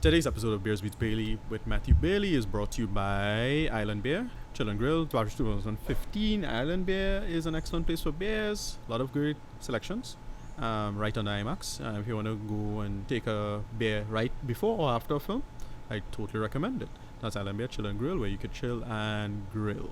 Today's episode of Beers Beats Bailey with Matthew Bailey is brought to you by Island Beer, Chill and Grill, March 2015. Island Beer is an excellent place for beers. A lot of great selections right on the IMAX. If you want to go and take a beer right before or after a film, I totally recommend it. That's Island Beer, Chill and Grill, where you could chill and grill.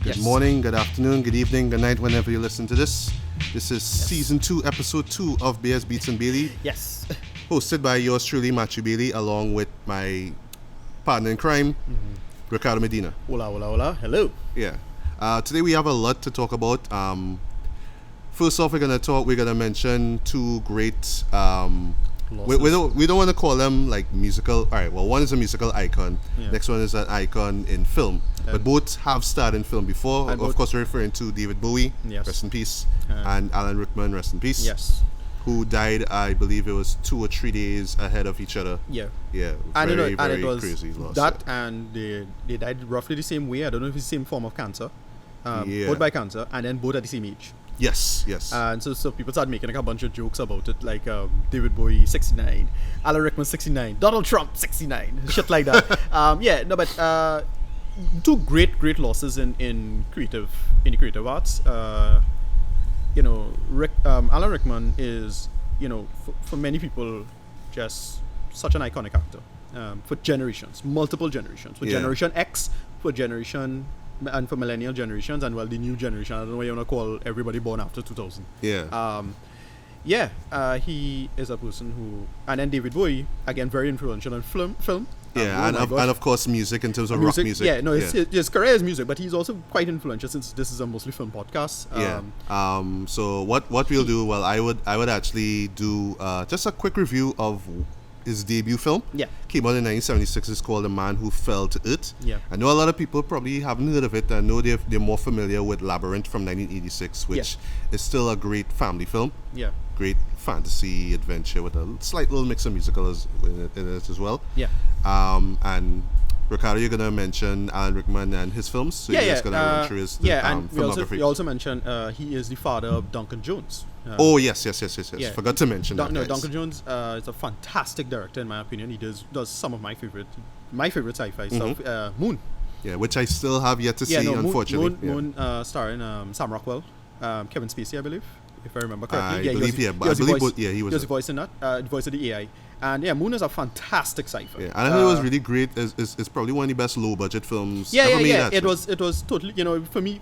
Good morning, good afternoon, good evening, good night, whenever you listen to this. This is Season 2, Episode 2 of Beers, Beats and Bailey. Yes. Hosted by yours truly, Matthew Bailey, along with my partner in crime, Ricardo Medina. Hola, hola, hola. Hello. Yeah. Today we have a lot to talk about. First off, we're gonna mention two great we don't want to call them like musical. All right, well, one is a musical icon. Yeah. Next one is an icon in film. But both have starred in film before. Of course, we're referring to David Bowie, yes, rest in peace, and Alan Rickman, rest in peace. Yes. Who died, I believe it was 2 or 3 days ahead of each other. Yeah. Yeah. Very Very crazy loss. That and they died roughly the same way. I don't know if it's the same form of cancer. Yeah. Both by cancer, and then both at the same age. Yes, yes. And so people started making like a bunch of jokes about it, like David Bowie 69, Alan Rickman 69, Donald Trump 69, shit like that. But two great losses in the creative arts. Alan Rickman is, for many people, just such an iconic actor for generations, multiple generations, for Generation X, for Generation and for millennial generations, and the new generation. I don't know what you want to call everybody born after 2000. He is a person who, and then David Bowie, again, very influential in film. And of course music in terms of rock music. His career is music, but he's also quite influential since this is a mostly film podcast. So what we'll do? Well, I would actually do just a quick review of his debut film. Yeah. Came out in 1976. It's called The Man Who Fell to Earth. Yeah. I know a lot of people probably haven't heard of it. I know they're more familiar with Labyrinth from 1986, which is still a great family film. Yeah. Great fantasy adventure with a slight little mix of musical in it as well. Yeah. And Ricardo, you're gonna mention Alan Rickman and his films. So you're just gonna run through his filmography. We also mentioned he is the father of Duncan Jones. Yes. Forgot to mention that. No, Duncan Jones is a fantastic director in my opinion. He does some of my favorite sci-fi stuff. Moon. Yeah, which I still have yet to see, unfortunately. Moon starring Sam Rockwell, Kevin Spacey, I believe, if I remember correctly. He was the voice in that, the voice of the AI. And Moon is a fantastic sci-fi. Yeah, and I think it was really great. It's probably one of the best low-budget films ever made. It was totally,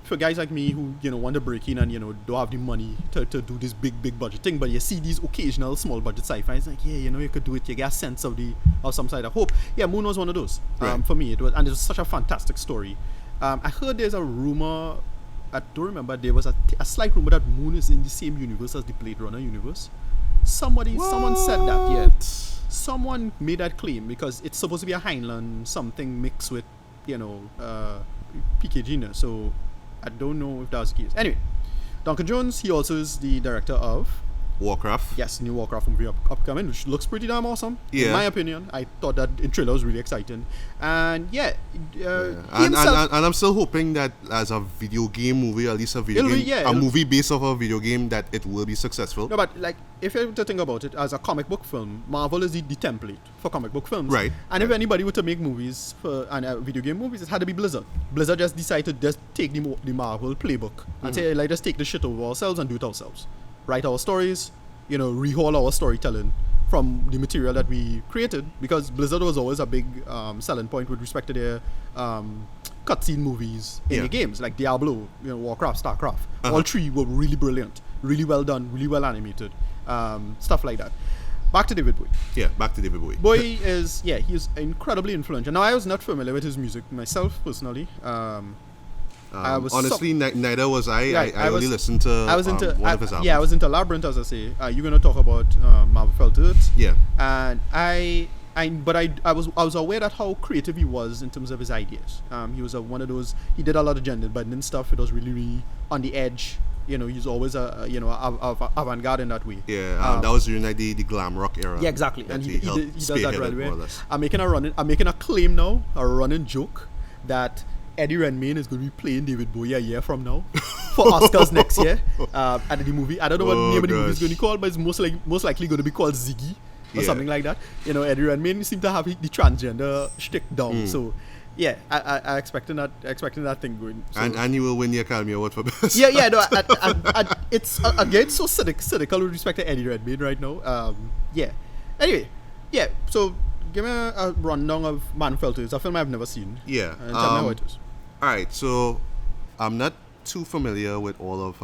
for guys like me who want to break in and don't have the money to do this big budget thing, but you see these occasional small budget sci-fi. It's like you could do it. You get a sense of some side of hope. Yeah, Moon was one of those. Right. For me, it was such a fantastic story. I heard there's a rumor. I don't remember. There was a slight rumor that Moon is in the same universe as the Blade Runner universe. Someone said that. Yeah. Someone made that claim because it's supposed to be a Heinlein something mixed with, PKG. So I don't know if that was the case. Anyway, Duncan Jones, he also is the director of Warcraft. Yes, new Warcraft movie upcoming, which looks pretty damn awesome. Yeah. In my opinion, I thought that in trailer was really exciting, and And I'm still hoping that as a video game movie, at least a video game, a movie based off a video game, that it will be successful. No, but like if you were to think about it as a comic book film, Marvel is the template for comic book films. Right. And if anybody were to make movies for video game movies, it had to be Blizzard. Blizzard just decided to just take the Marvel playbook and say, like, just take the shit over ourselves and do it ourselves. Write our stories, rehaul our storytelling from the material that we created, because Blizzard was always a big selling point with respect to their cutscene movies in the games, like Diablo, Warcraft, StarCraft. All three were really brilliant, really well done, really well animated, stuff like that. Back to David Bowie. Yeah, back to David Bowie. Bowie is, he is incredibly influential. Now, I was not familiar with his music myself, personally. I was honestly, neither was I. I only listened to one of his albums. Yeah, I was into Labyrinth, as I say. You're going to talk about Marvel Fell to Earth. Yeah. And I was aware that how creative he was in terms of his ideas. He was one of those, he did a lot of gender bending stuff. It was really, really on the edge. He's always avant-garde in that way. Yeah, that was during the glam rock era. Yeah, exactly. And he does that right away. I'm making a claim now, a running joke, that Eddie Redmayne is going to be playing David Bowie a year from now for Oscars next year. And the movie, I don't know what the name of the movie is going to be called, but it's most likely going to be called Ziggy or something like that. Eddie Redmayne seemed to have the transgender shtick down. So yeah, I expecting that thing going. So. And you will win the Academy Award for best. Yeah. No, it's again so cynical with respect to Eddie Redmayne right now. Yeah. Anyway, yeah. So give me a rundown of Man Fell to Earth. It's a film I've never seen. Yeah. And tell me how it is. All right. So I'm not too familiar with all of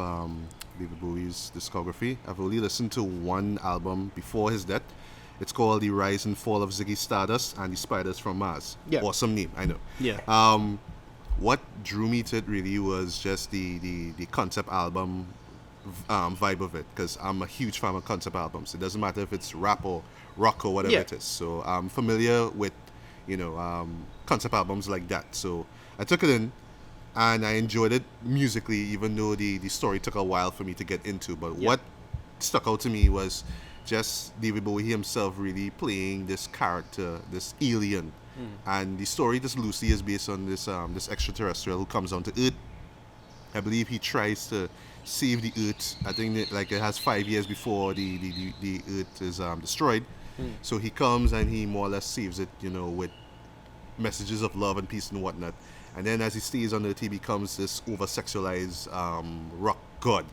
David Bowie's discography. I've only listened to one album before his death. It's called The Rise and Fall of Ziggy Stardust and the Spiders from Mars. Yeah. Awesome name, I know. Yeah. What drew me to it really was just the concept album vibe of it, because I'm a huge fan of concept albums. It doesn't matter if it's rap or rock or whatever it is. So I'm familiar with, concept albums like that. So I took it in and I enjoyed it musically, even though the story took a while for me to get into. But what stuck out to me was just David Bowie himself really playing this character, this alien. And the story just loosely is based on this extraterrestrial who comes onto Earth. I believe he tries to save the Earth. I think it has 5 years before the Earth is destroyed. So he comes and he more or less saves it, with messages of love and peace and whatnot. And then as he stays on Earth, he becomes this over-sexualized rock god.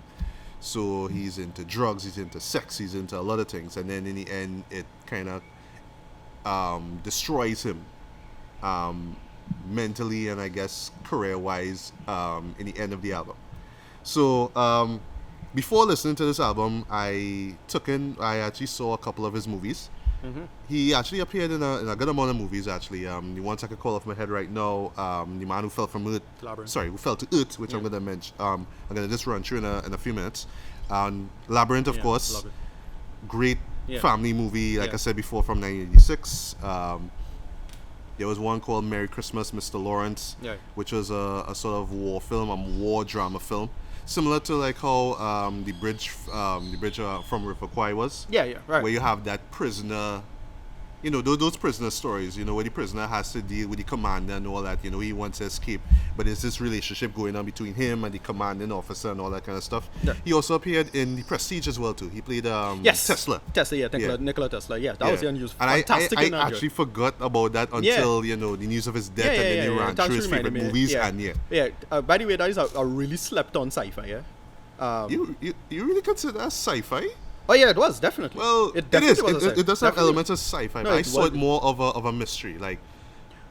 So he's into drugs, he's into sex, he's into a lot of things. And then in the end, it kind of destroys him mentally and I guess career-wise in the end of the album. So before listening to this album, I actually saw a couple of his movies. He actually appeared in a good amount of movies, actually. The ones I could call off my head right now, The Man Who Fell from Earth. Who Fell to Earth, which I'm going to mention. I'm going to just run through in a few minutes. Labyrinth, of course. Great family movie, like I said before, from 1986. There was one called Merry Christmas, Mr. Lawrence, which was a sort of war film, a war drama film. Similar to like how the bridge from River Kwai was. Right. Where you have that prisoner, those prisoner stories, where the prisoner has to deal with the commander and all that. He wants to escape, but there's this relationship going on between him and the commanding officer and all that kind of stuff. Yeah. He also appeared in The Prestige as well too. He played Tesla. Nikola Tesla. Yeah, that was the unusual. And Fantastic. I actually forgot about that until the news of his death, and then he ran through his favorite movies. By the way, that is a really slept on sci-fi. You really consider that sci-fi? Oh yeah, it was definitely. Well, it is. It does have elements of sci-fi. But I saw it more of a mystery, like.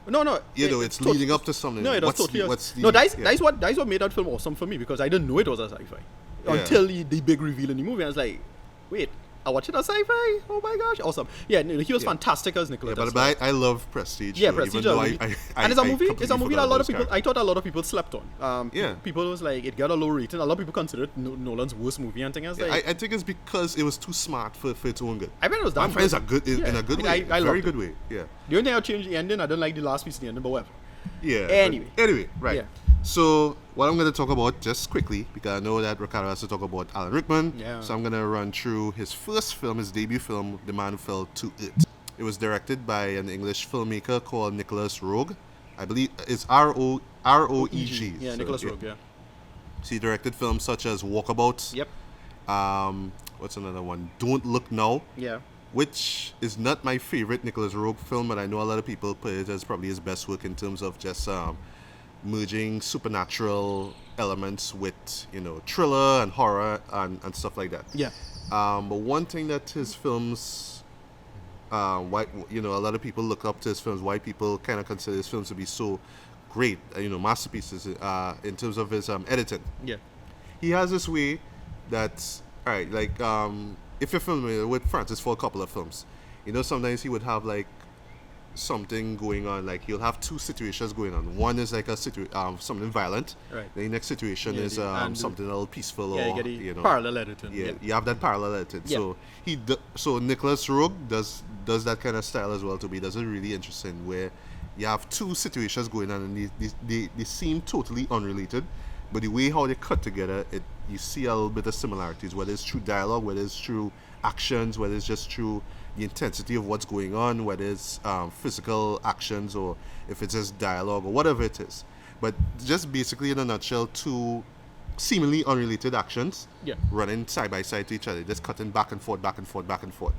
No. It's leading up to something. No, it was totally. That's what made that film awesome for me, because I didn't know it was a sci-fi until the big reveal in the movie. I was like, wait, I watched it a sci-fi? Oh my gosh, awesome! Yeah, he was fantastic as Nikola Tesla. But I love Prestige. Yeah, Prestige. And it's a movie that a lot of people. I thought a lot of people slept on. People was like, it got a low rating. A lot of people consider it Nolan's worst movie and things. I think it's because it was too smart for its own good. I bet it was. My friends are good in a good way. Very good way. Yeah. The only thing I changed the ending. I don't like the last piece of the ending, but whatever. Yeah. Anyway, right. Yeah. So what I'm going to talk about just quickly, because I know that Ricardo has to talk about Alan Rickman. Yeah. So I'm going to run through his first film, his debut film, The Man Who Fell to Earth. It was directed by an English filmmaker called Nicholas Roeg. I believe it's R-O-E-G. Yeah, So, Nicholas Roeg, yeah. So he directed films such as Walkabout. Yep. What's another one? Don't Look Now. Yeah. Which is not my favorite Nicholas Roeg film, but I know a lot of people put it as probably his best work in terms of just merging supernatural elements with, thriller and horror and stuff like that. Yeah. But one thing that his films, a lot of people look up to his films, why people kind of consider his films to be so great, masterpieces in terms of his editing. Yeah. He has this way that's, all right, like, if you're familiar with Francis Ford Coppola films, sometimes he would have like something going on, like he'll have two situations going on. One is like a something violent. Right. The next situation is something a little peaceful, yeah, or you get the parallel editing. Yeah, you have that parallel editing. Yeah. So Nicholas Roeg does that kind of style as well. To me, does it really interesting where you have two situations going on and they seem totally unrelated, but the way how they cut together, you see a little bit of similarities, whether it's through dialogue, whether it's through actions, whether it's just through the intensity of what's going on, whether it's physical actions or if it's just dialogue or whatever it is. But just basically in a nutshell, two seemingly unrelated actions running side by side to each other, just cutting back and forth, back and forth, back and forth.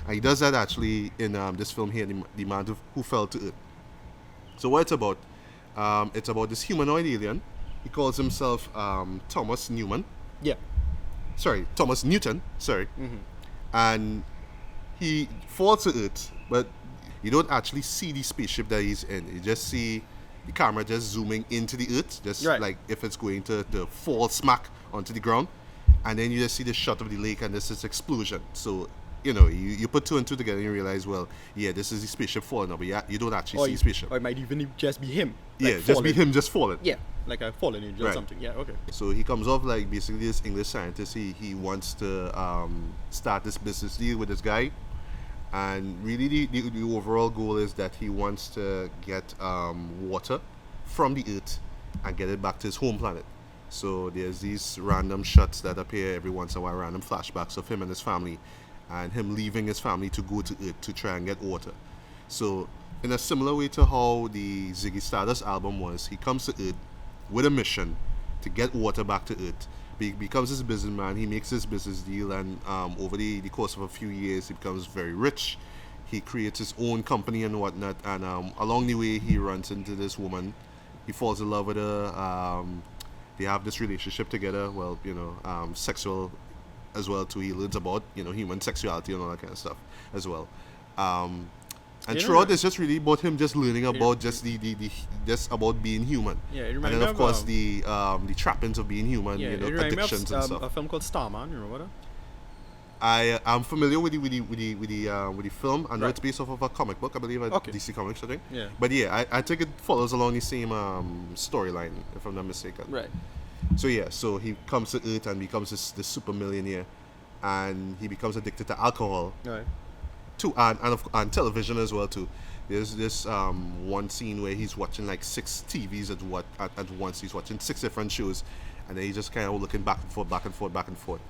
And he does that actually in this film here, The Man Who Fell to Earth. So what it's about this humanoid alien. He calls himself Thomas Newton. Yeah. Mm-hmm. And he falls to Earth, but you don't actually see the spaceship that he's in. You just see the camera just zooming into the Earth, just like if it's going to fall smack onto the ground. And then you just see the shot of the lake and there's this explosion. So, you put two and two together and you realize, well, yeah, this is the spaceship falling now, but you don't actually see the spaceship. Or it might even just be him. Just be him just falling. Yeah, like a fallen angel or something. Yeah, okay. So he comes off like basically this English scientist. He wants to start this business deal with this guy. And really the overall goal is that he wants to get water from the Earth and get it back to his home planet. So there's these random shots that appear every once in a while, random flashbacks of him and his family, and him leaving his family to go to Earth to try and get water. So in a similar way to how the Ziggy Stardust album was, he comes to Earth with a mission to get water back to Earth. He becomes this businessman, he makes this business deal, and over the course of a few years he becomes very rich. He creates his own company and whatnot, and along the way he runs into this woman. He falls in love with her. They have this relationship together, sexual as well too. He learns about human sexuality and all that kind of stuff as well. And throughout, it's just really about him just learning about just just about being human. Yeah, and then of course the trappings of being human, addictions and stuff. A film called Starman, you remember that? I am familiar with the film. I know it's based off of a comic book, I believe, DC Comics, I think. Yeah. But yeah, I think it follows along the same storyline, if I'm not mistaken. Right. So he comes to Earth and becomes this super millionaire, and he becomes addicted to alcohol. Right. And television as well too. There's this one scene where he's watching like 6 TVs at once. He's watching 6 different shows, and then he's just kind of looking back and forth, back and forth, back and forth.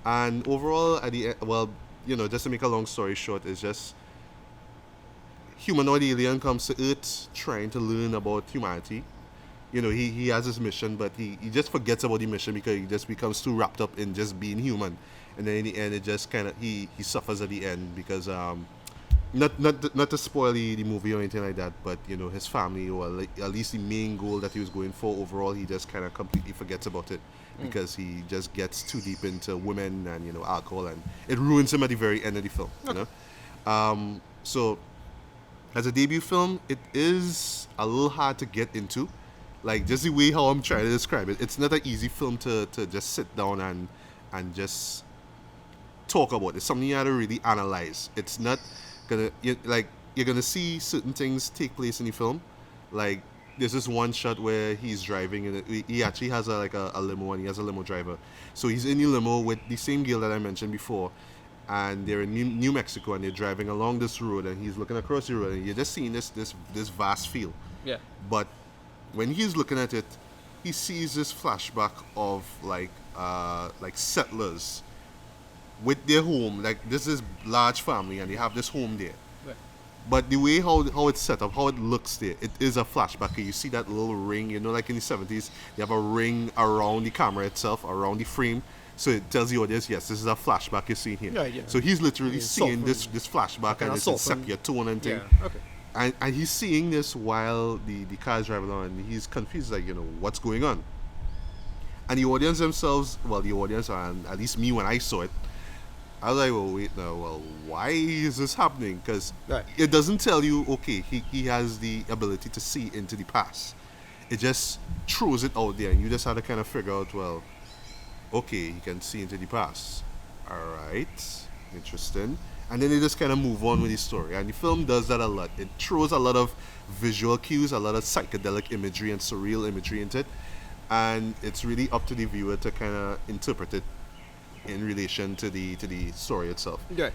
And overall, at the end, just to make a long story short, it's just humanoid alien comes to Earth trying to learn about humanity. He has his mission, but he just forgets about the mission because he just becomes too wrapped up in just being human. And then in the end, it just kind of he suffers at the end because not to spoil the movie or anything like that, but his family, or at least the main goal that he was going for overall, he just kind of completely forgets about it because he just gets too deep into women and alcohol, and it ruins him at the very end of the film. Okay. So as a debut film, it is a little hard to get into, like just the way how I'm trying to describe it. It's not an easy film to just sit down and just talk about. It's something you have to really analyze. It's not gonna you're gonna see certain things take place in the film. Like there's this one shot where he's driving and he actually has a limo, and he has a limo driver. So he's in the limo with the same girl that I mentioned before, and they're in New Mexico, and they're driving along this road, and he's looking across the road, and you're just seeing this vast field. Yeah. But when he's looking at it, he sees this flashback of like settlers with their home. Like this is large family and they have this home there. Right. But the way how it's set up, how it looks there, it is a flashback. You see that little ring, you know, like in the 70s, they have a ring around the camera itself, around the frame. So it tells the audience, yes, this is a flashback you're seeing here. Right, yeah. So he's literally It's seeing softened. this flashback and it's in sepia tone and thing. Yeah. Okay. And he's seeing this while the car is driving on and he's confused, like, you know, what's going on? And the audience themselves, well, the audience, and at least me when I saw it, I was like, well, wait now, well, why is this happening? Because Right. it doesn't tell you, okay, he has the ability to see into the past. It just throws it out there and you just have to kind of figure out, well, okay, he can see into the past. Alright, interesting. And then they just kind of move on with the story. And the film does that a lot. It throws a lot of visual cues, a lot of psychedelic imagery and surreal imagery into it. And it's really up to the viewer to kind of interpret it in relation to the story itself. Okay.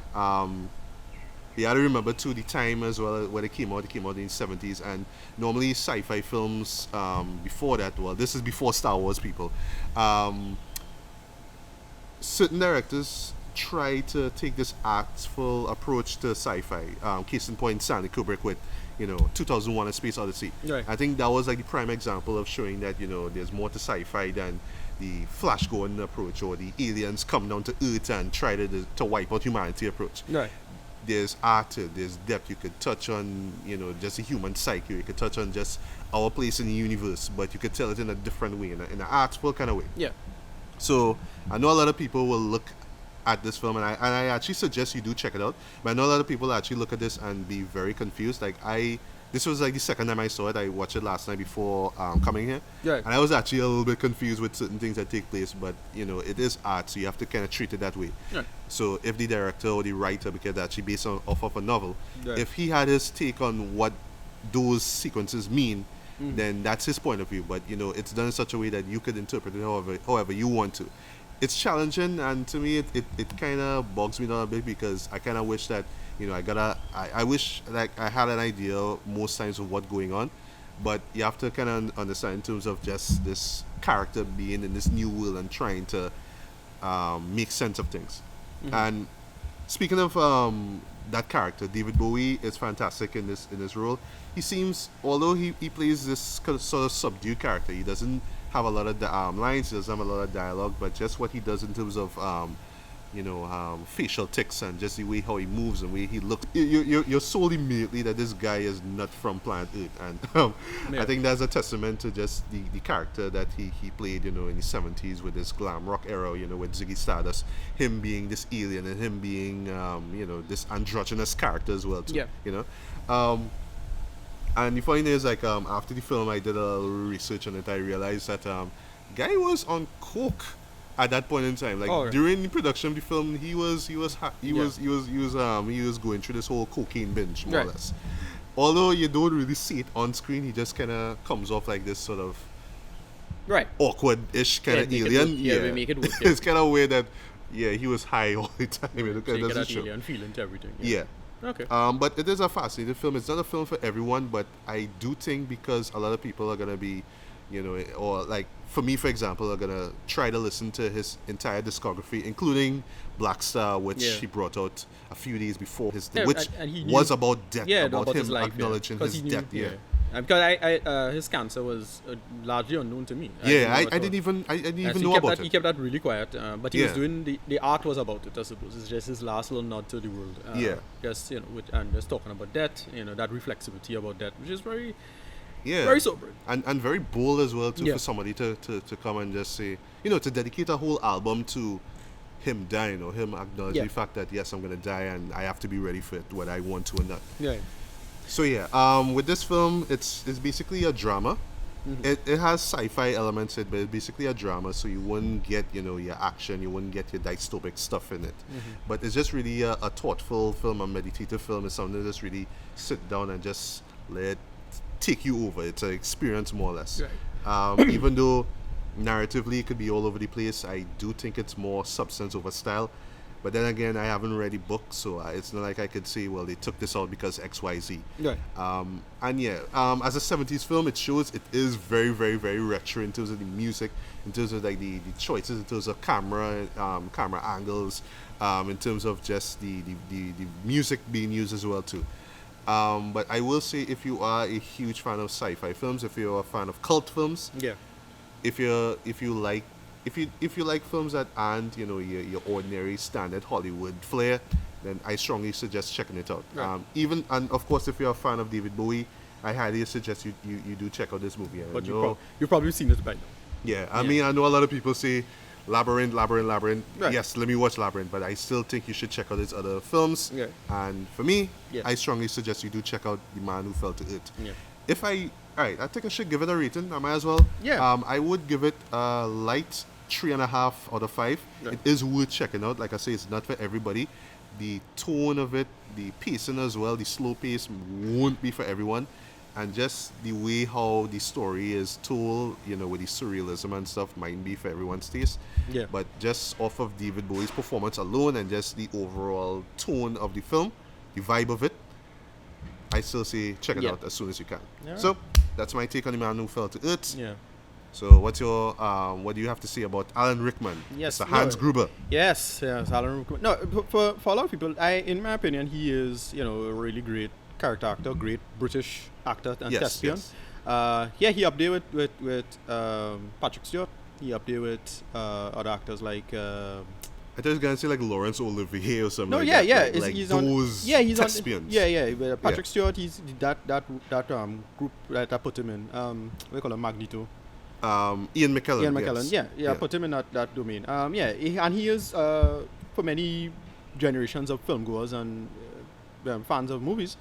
You got to remember too the time as well when it came out. It came out in the 70s, and normally sci-fi films before that. Well, this is before Star Wars, people. Certain directors try to take this artful approach to sci-fi. Case in point, Stanley Kubrick with 2001: A Space Odyssey. Right. I think that was like the prime example of showing that there's more to sci-fi than the Flash Gordon approach or the aliens come down to Earth and try to wipe out humanity approach. Right. There's art, there's depth. You could touch on just a human psyche. You could touch on just our place in the universe, but you could tell it in a different way, in an artful kind of way. Yeah. So I know a lot of people will look at this film, and I actually suggest you do check it out. But I know a lot of people actually look at this and be very confused. This was like the second time I saw it. I watched it last night before coming here, Right. and I was actually a little bit confused with certain things that take place. But it is art, so you have to kind of treat it that way. Right. So if the director or the writer, because it's actually based off of a novel, Right. if he had his take on what those sequences mean, then that's his point of view. But it's done in such a way that you could interpret it however you want to. It's challenging, and to me, it kind of bogs me down a bit because I kind of wish that I wish like I had an idea most times of what's going on, but you have to kind of understand in terms of just this character being in this new world and trying to make sense of things. And speaking of that character, David Bowie is fantastic in this role. He seems, although he plays this kind of sort of subdued character, he doesn't have a lot of lines, he doesn't have a lot of dialogue, but just what he does in terms of facial tics and just the way how he moves and the way he looks, you're sold immediately that this guy is not from planet Earth. And Yeah. I think that's a testament to just the character that he played in the 70s with this glam rock era, with Ziggy Stardust, him being this alien and him being this androgynous character as well too. Yeah. And the funny thing is, like, after the film, I did a little research on it. I realized that guy was on coke at that point in time. Like, right. during the production of the film, he was going through this whole cocaine binge, more or Right. less. Although you don't really see it on screen, he just kind of comes off like this sort of Right. awkward-ish kind of make it alien. work. Yeah, we make it work, yeah. It's kind of weird that he was high all the time. So you It get doesn't that show. alien feeling to everything. Yeah. Okay. But it is a fascinating film. It's not a film for everyone, but I do think because a lot of people are gonna be, or like for me, for example, are gonna try to listen to his entire discography, including Black Star, which Yeah. he brought out a few days before his, Yeah, which and he knew- was about death, Yeah, about him his life, acknowledging 'Cause his he knew, death. Yeah. Because his cancer was largely unknown to me. I didn't didn't even he know kept about that, He it. kept that really quiet, but he was Yeah. doing the art was about it. I suppose it's just his last little nod to the world. Yeah. Just and just talking about death, that reflexivity about death, which is very, Yeah. very sobering. And very bold as well too, Yeah. for somebody to come and just say, to dedicate a whole album to him dying or him acknowledging Yeah. the fact that yes, I'm gonna die and I have to be ready for it, whether I want to or not. Yeah. So with this film, it's basically a drama. It has sci-fi elements in it, but it's basically a drama, so you wouldn't get your action, you wouldn't get your dystopic stuff in it. But it's just really a thoughtful film, a meditative film. It's something to just really sit down and just let it take you over. It's an experience, more or less. Right. Even though narratively it could be all over the place, I do think it's more substance over style. But then again, I haven't read the book, so it's not like I could say, well, they took this out because X, Y, Z. Right. And yeah, as a 70s film, it shows it is very, very, very retro in terms of the music, in terms of like the choices, in terms of camera angles, in terms of just the music being used as well too. But I will say, if you are a huge fan of sci-fi films, if you're a fan of cult films, Yeah. if you like films that aren't your ordinary standard Hollywood flair, then I strongly suggest checking it out. Right. Even, and of course, if you're a fan of David Bowie, I highly suggest you do check out this movie. But you've probably seen it by now. Yeah, I mean, I know a lot of people say Labyrinth. Right. Yes, let me watch Labyrinth, but I still think you should check out his other films. Yeah. And for me, Yeah. I strongly suggest you do check out The Man Who Fell to Earth. Yeah. I think I should give it a rating. I might as well. Yeah. I would give it a light 3.5 out of 5. Right. It is worth checking out. Like I say, it's not for everybody. The tone of it, the pacing as well, the slow pace won't be for everyone. And just the way how the story is told, with the surrealism and stuff, might be for everyone's taste. Yeah. But just off of David Bowie's performance alone and just the overall tone of the film, the vibe of it, I still say check it Yeah. out as soon as you can. Yeah. So that's my take on The Man Who Fell to Earth. Yeah. So what's your what do you have to say about Alan Rickman? Yes, Mr. Hans no. Gruber. Yes, Alan Rickman. No, for a lot of people, in my opinion, he is a really great character actor, great British actor and Yes, thespian. yes. He up there with Patrick Stewart. He up there with other actors like. I thought you were gonna say like Laurence Olivier or something. No, like yeah, that. yeah, Like he's those on. Yeah, he's thespians. on. Yeah. Patrick Stewart. He's that group that I put him in. We call him Magneto. Ian McKellen. Ian McKellen. Yes. Yeah. Put him in that domain. And he is for many generations of filmgoers and fans of movies.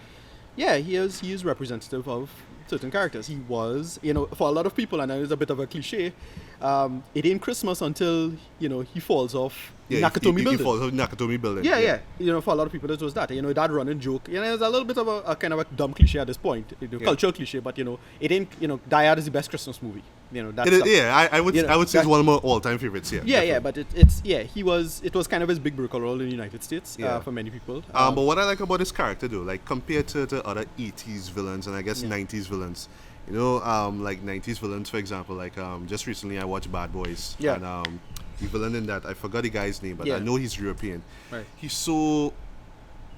Yeah, he is representative of certain characters. He was, for a lot of people, and it's a bit of a cliche. It ain't Christmas until he falls off Nakatomi building. He falls off Nakatomi building. Yeah. For a lot of people, it was that. That running joke. It's a little bit of a kind of a dumb cliche at this point, cultural cliche. But it ain't. Die Hard is the best Christmas movie. That stuff. I would say it's one of my all-time favorites. Yeah. But it was kind of his big breakout role in the United States for many people. But what I like about this character, though, like compared to other 80s villains and I guess 90s villains, like 90s villains, for example, like just recently I watched Bad Boys. Yeah. And the villain in that, I forgot the guy's name, but Yeah. I know he's European. Right. He's so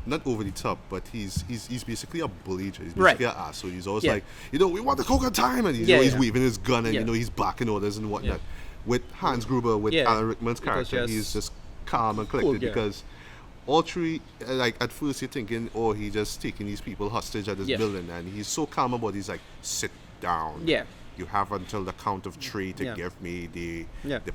not over the top, but he's basically a bully. He's basically Right. an asshole. He's always Yeah. like, we want the coca time, and he's waving his gun and he's barking orders and whatnot. Yeah. With Hans Gruber, with Alan Rickman's Because character, he's just calm and collected because all three, like at first you're thinking, he's just taking these people hostage at this building, and he's so calm about it. He's like, sit down. Yeah. You have until the count of 3 to give me the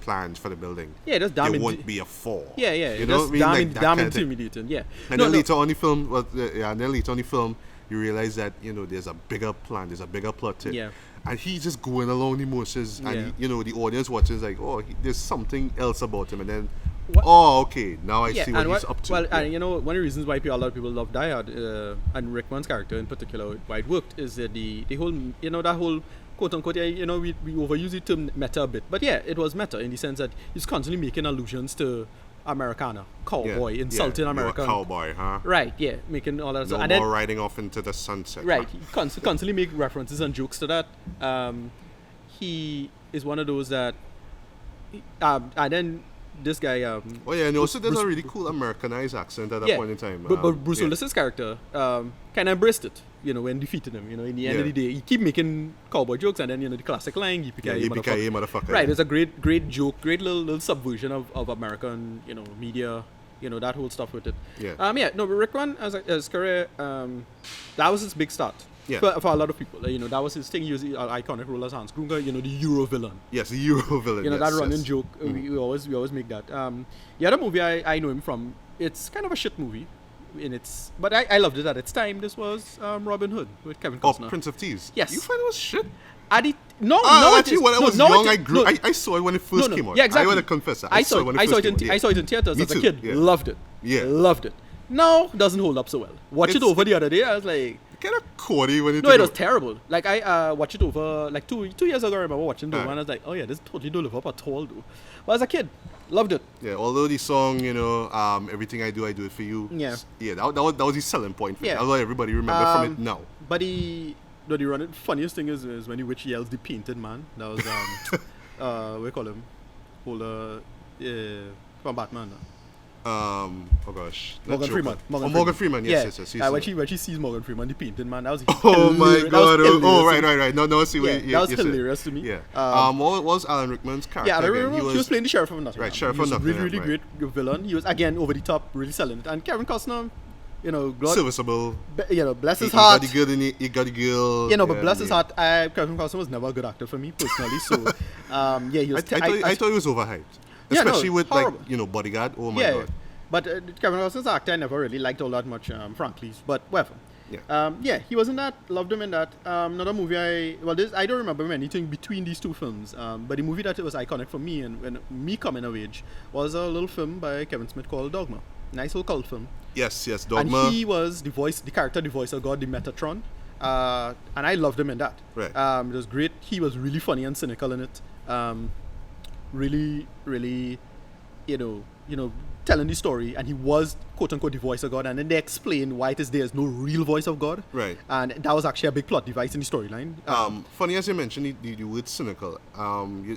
plans for the building. Yeah, that's damn. There won't be a 4. Yeah. You know what I mean? Like that damn kind of thing. intimidating. Yeah. And then later on the film, you realize that there's a bigger plan, there's a bigger plot to it. Yeah. And he's just going along the emotions, Yeah. and the audience watches like, there's something else about him, and then, What- okay, now I see what he's up to. Well, and one of the reasons why a lot of people love Die Hard and Rickman's character in particular, why it worked, is that the whole that whole quote unquote we overuse the term meta a bit, but it was meta in the sense that he's constantly making allusions to Americana, cowboy, insulting America, You're a cowboy, huh? right? Yeah, making all that. No and more then, riding off into the sunset. right, Huh? he constantly make references and jokes to that. He is one of those that, and then this guy. And also there's a really cool Americanized accent at that point in time. But Bruce Willis's character kind of embraced it, when defeated him. In the end of the day, he keep making cowboy jokes, and then the classic line, "Yippee-ki-yay, motherfucker. Right, it's a great joke, great little subversion of American media, that whole stuff with it. Yeah. But Rickman as his career, that was his big start. Yeah. For a lot of people, that was his thing. He was an iconic role as Hans Gruber, the Euro villain. Yes, the Euro villain. That running joke. We always make that. The other movie I know him from, it's kind of a shit movie, but I loved it at its time. This was Robin Hood with Kevin Costner. Prince of Thieves. Yes. You find it was shit? Actually, when I was young, I saw it when it first came out. Yeah, exactly. I want to confess that. I saw it when it first came out. I saw it in theaters as a too, kid. yeah. Loved it. Yeah. Loved it. Now, doesn't hold up so well. Watch it over the other day. I was like... kind of corny when you No, think it was of- terrible. Like I watched it over like two years ago. I remember watching Dogma, Right. and I was like, oh yeah, this totally don't live up at all, though. But as a kid, loved it. Yeah, although the song, everything I do it for you. Yeah. Yeah, that was his selling point. For Yeah. That's what everybody remember from it now. But the funniest thing is when the witch yells the painted man. That was what do you call him? From Batman. Oh gosh. Not Morgan Joker. Freeman. Morgan Freeman. Yes. He's when she sees Morgan Freeman, the painted man, that was Oh my hilarious. god! That was Oh, hilarious. right. No, I see what Yeah, that was you said. hilarious to me. Yeah. What was Alan Rickman's character? Yeah, I again? remember he was playing the sheriff of Nottingham. Right, Sheriff he was of a really, Nottingham, really great villain. He was again over the top, really selling it. And Kevin Costner, God, serviceable. Bless his He heart. got the girl in it. He got the girl. But bless his heart, Kevin Costner was never a good actor for me personally. So, he was. I thought he was overhyped, Yeah, no, especially with horrible. Bodyguard. Oh my god. But Kevin Costner's actor I never really liked all that much, frankly. But whatever. Yeah. He was in that. Loved him in that. Another movie I don't remember anything between these two films. But the movie that was iconic for me and when me coming of age was a little film by Kevin Smith called Dogma. Nice little cult film. Yes, Dogma. And he was the voice of God, the Metatron. And I loved him in that. Right. It was great. He was really funny and cynical in it. Really, really, telling the story, and he was quote unquote the voice of God, and then they explained why there's no real voice of God. Right. And that was actually a big plot device in the storyline. Funny as you mentioned the word cynical.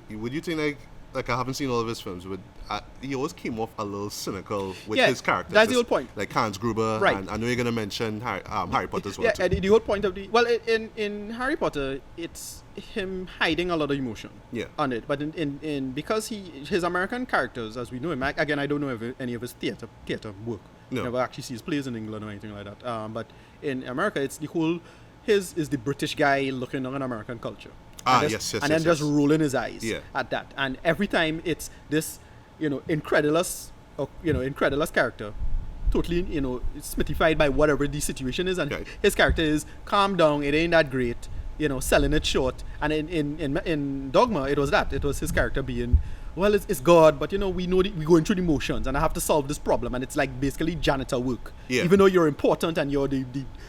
Would you think like I haven't seen all of his films, but he always came off a little cynical with his characters. That's the whole point. Like Hans Gruber, Right. and I know you're gonna mention Harry Potter as well. Yeah, too. and the whole point of in Harry Potter, it's him hiding a lot of emotion on it. But because his American characters, as we know him, again, I don't know any of his theater work. No. Never actually see his plays in England or anything like that. But in America, it's the whole his is the British guy looking on American culture. Yes. And then just rolling his eyes Yeah. at that. And every time it's this, incredulous character, totally, smithified by whatever the situation is. And Right. his character is calm down, it ain't that great, selling it short. And in Dogma, it was that. It was his character being, well, it's God, but we know we're going through the motions and I have to solve this problem. And it's like basically janitor work. Yeah. Even though you're important and you're the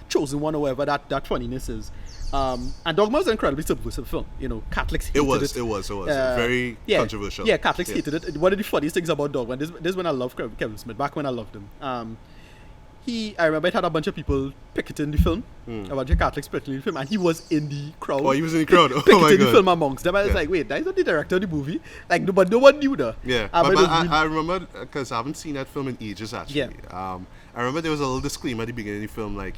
chosen one or whatever that funniness is. And Dogma was an incredibly subversive film. Catholics hated it. It was very controversial. Yeah, Catholics hated it. One of the funniest things about Dogma, this is when I loved Kevin Smith, back when I loved him. I remember it had a bunch of people picketing the film, a bunch of Catholics picketing the film, and he was in the crowd. Oh, he was in the crowd. Oh my Picketing the god. film amongst them. I was like, wait, that is not the director of the movie. Like, but no one knew that. Yeah, but but it was I remember, because I haven't seen that film in ages actually. Yeah. I remember there was a little disclaimer at the beginning of the film, like,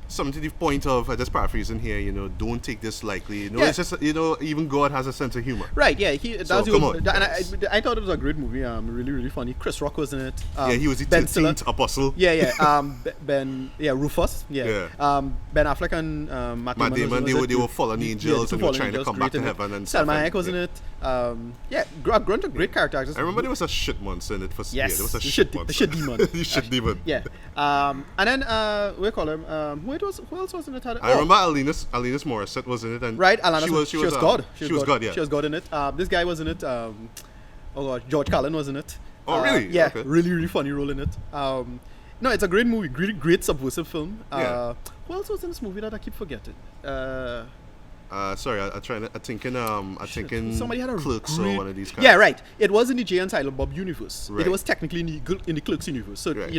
something to the point of, just paraphrasing here, don't take this lightly. It's just, even God has a sense of humor. Right, yeah. Come on, and I thought it was a great movie, really, really funny. Chris Rock was in it. He was the Ben Stiller. 13th apostle. Rufus. Ben Affleck and Matt Damon. They were fallen angels and they were trying to come back to heaven and stuff. Salma Hayek was in it. Grunt, a great character actor. I remember there was a shit monster in it. Yes, there was a the shit monster. The shit demon. The shit demon. Yeah. And then, we call him, who else was in it? I remember Alanis Morissette was in it. And right, Alanis. She was God. She was God, yeah. She was God in it. This guy was in it. Oh gosh, George Carlin was in it. Oh, really? Yeah, Okay. really, really funny role in it. No, it's a great movie, great subversive film. Who else was in this movie that I keep forgetting? Sorry, I'm thinking Somebody had a Clerks great, or one of these guys. Yeah, right. It was in the Jay and Silent Bob universe. Right. It was technically in the Clerks universe. So Right.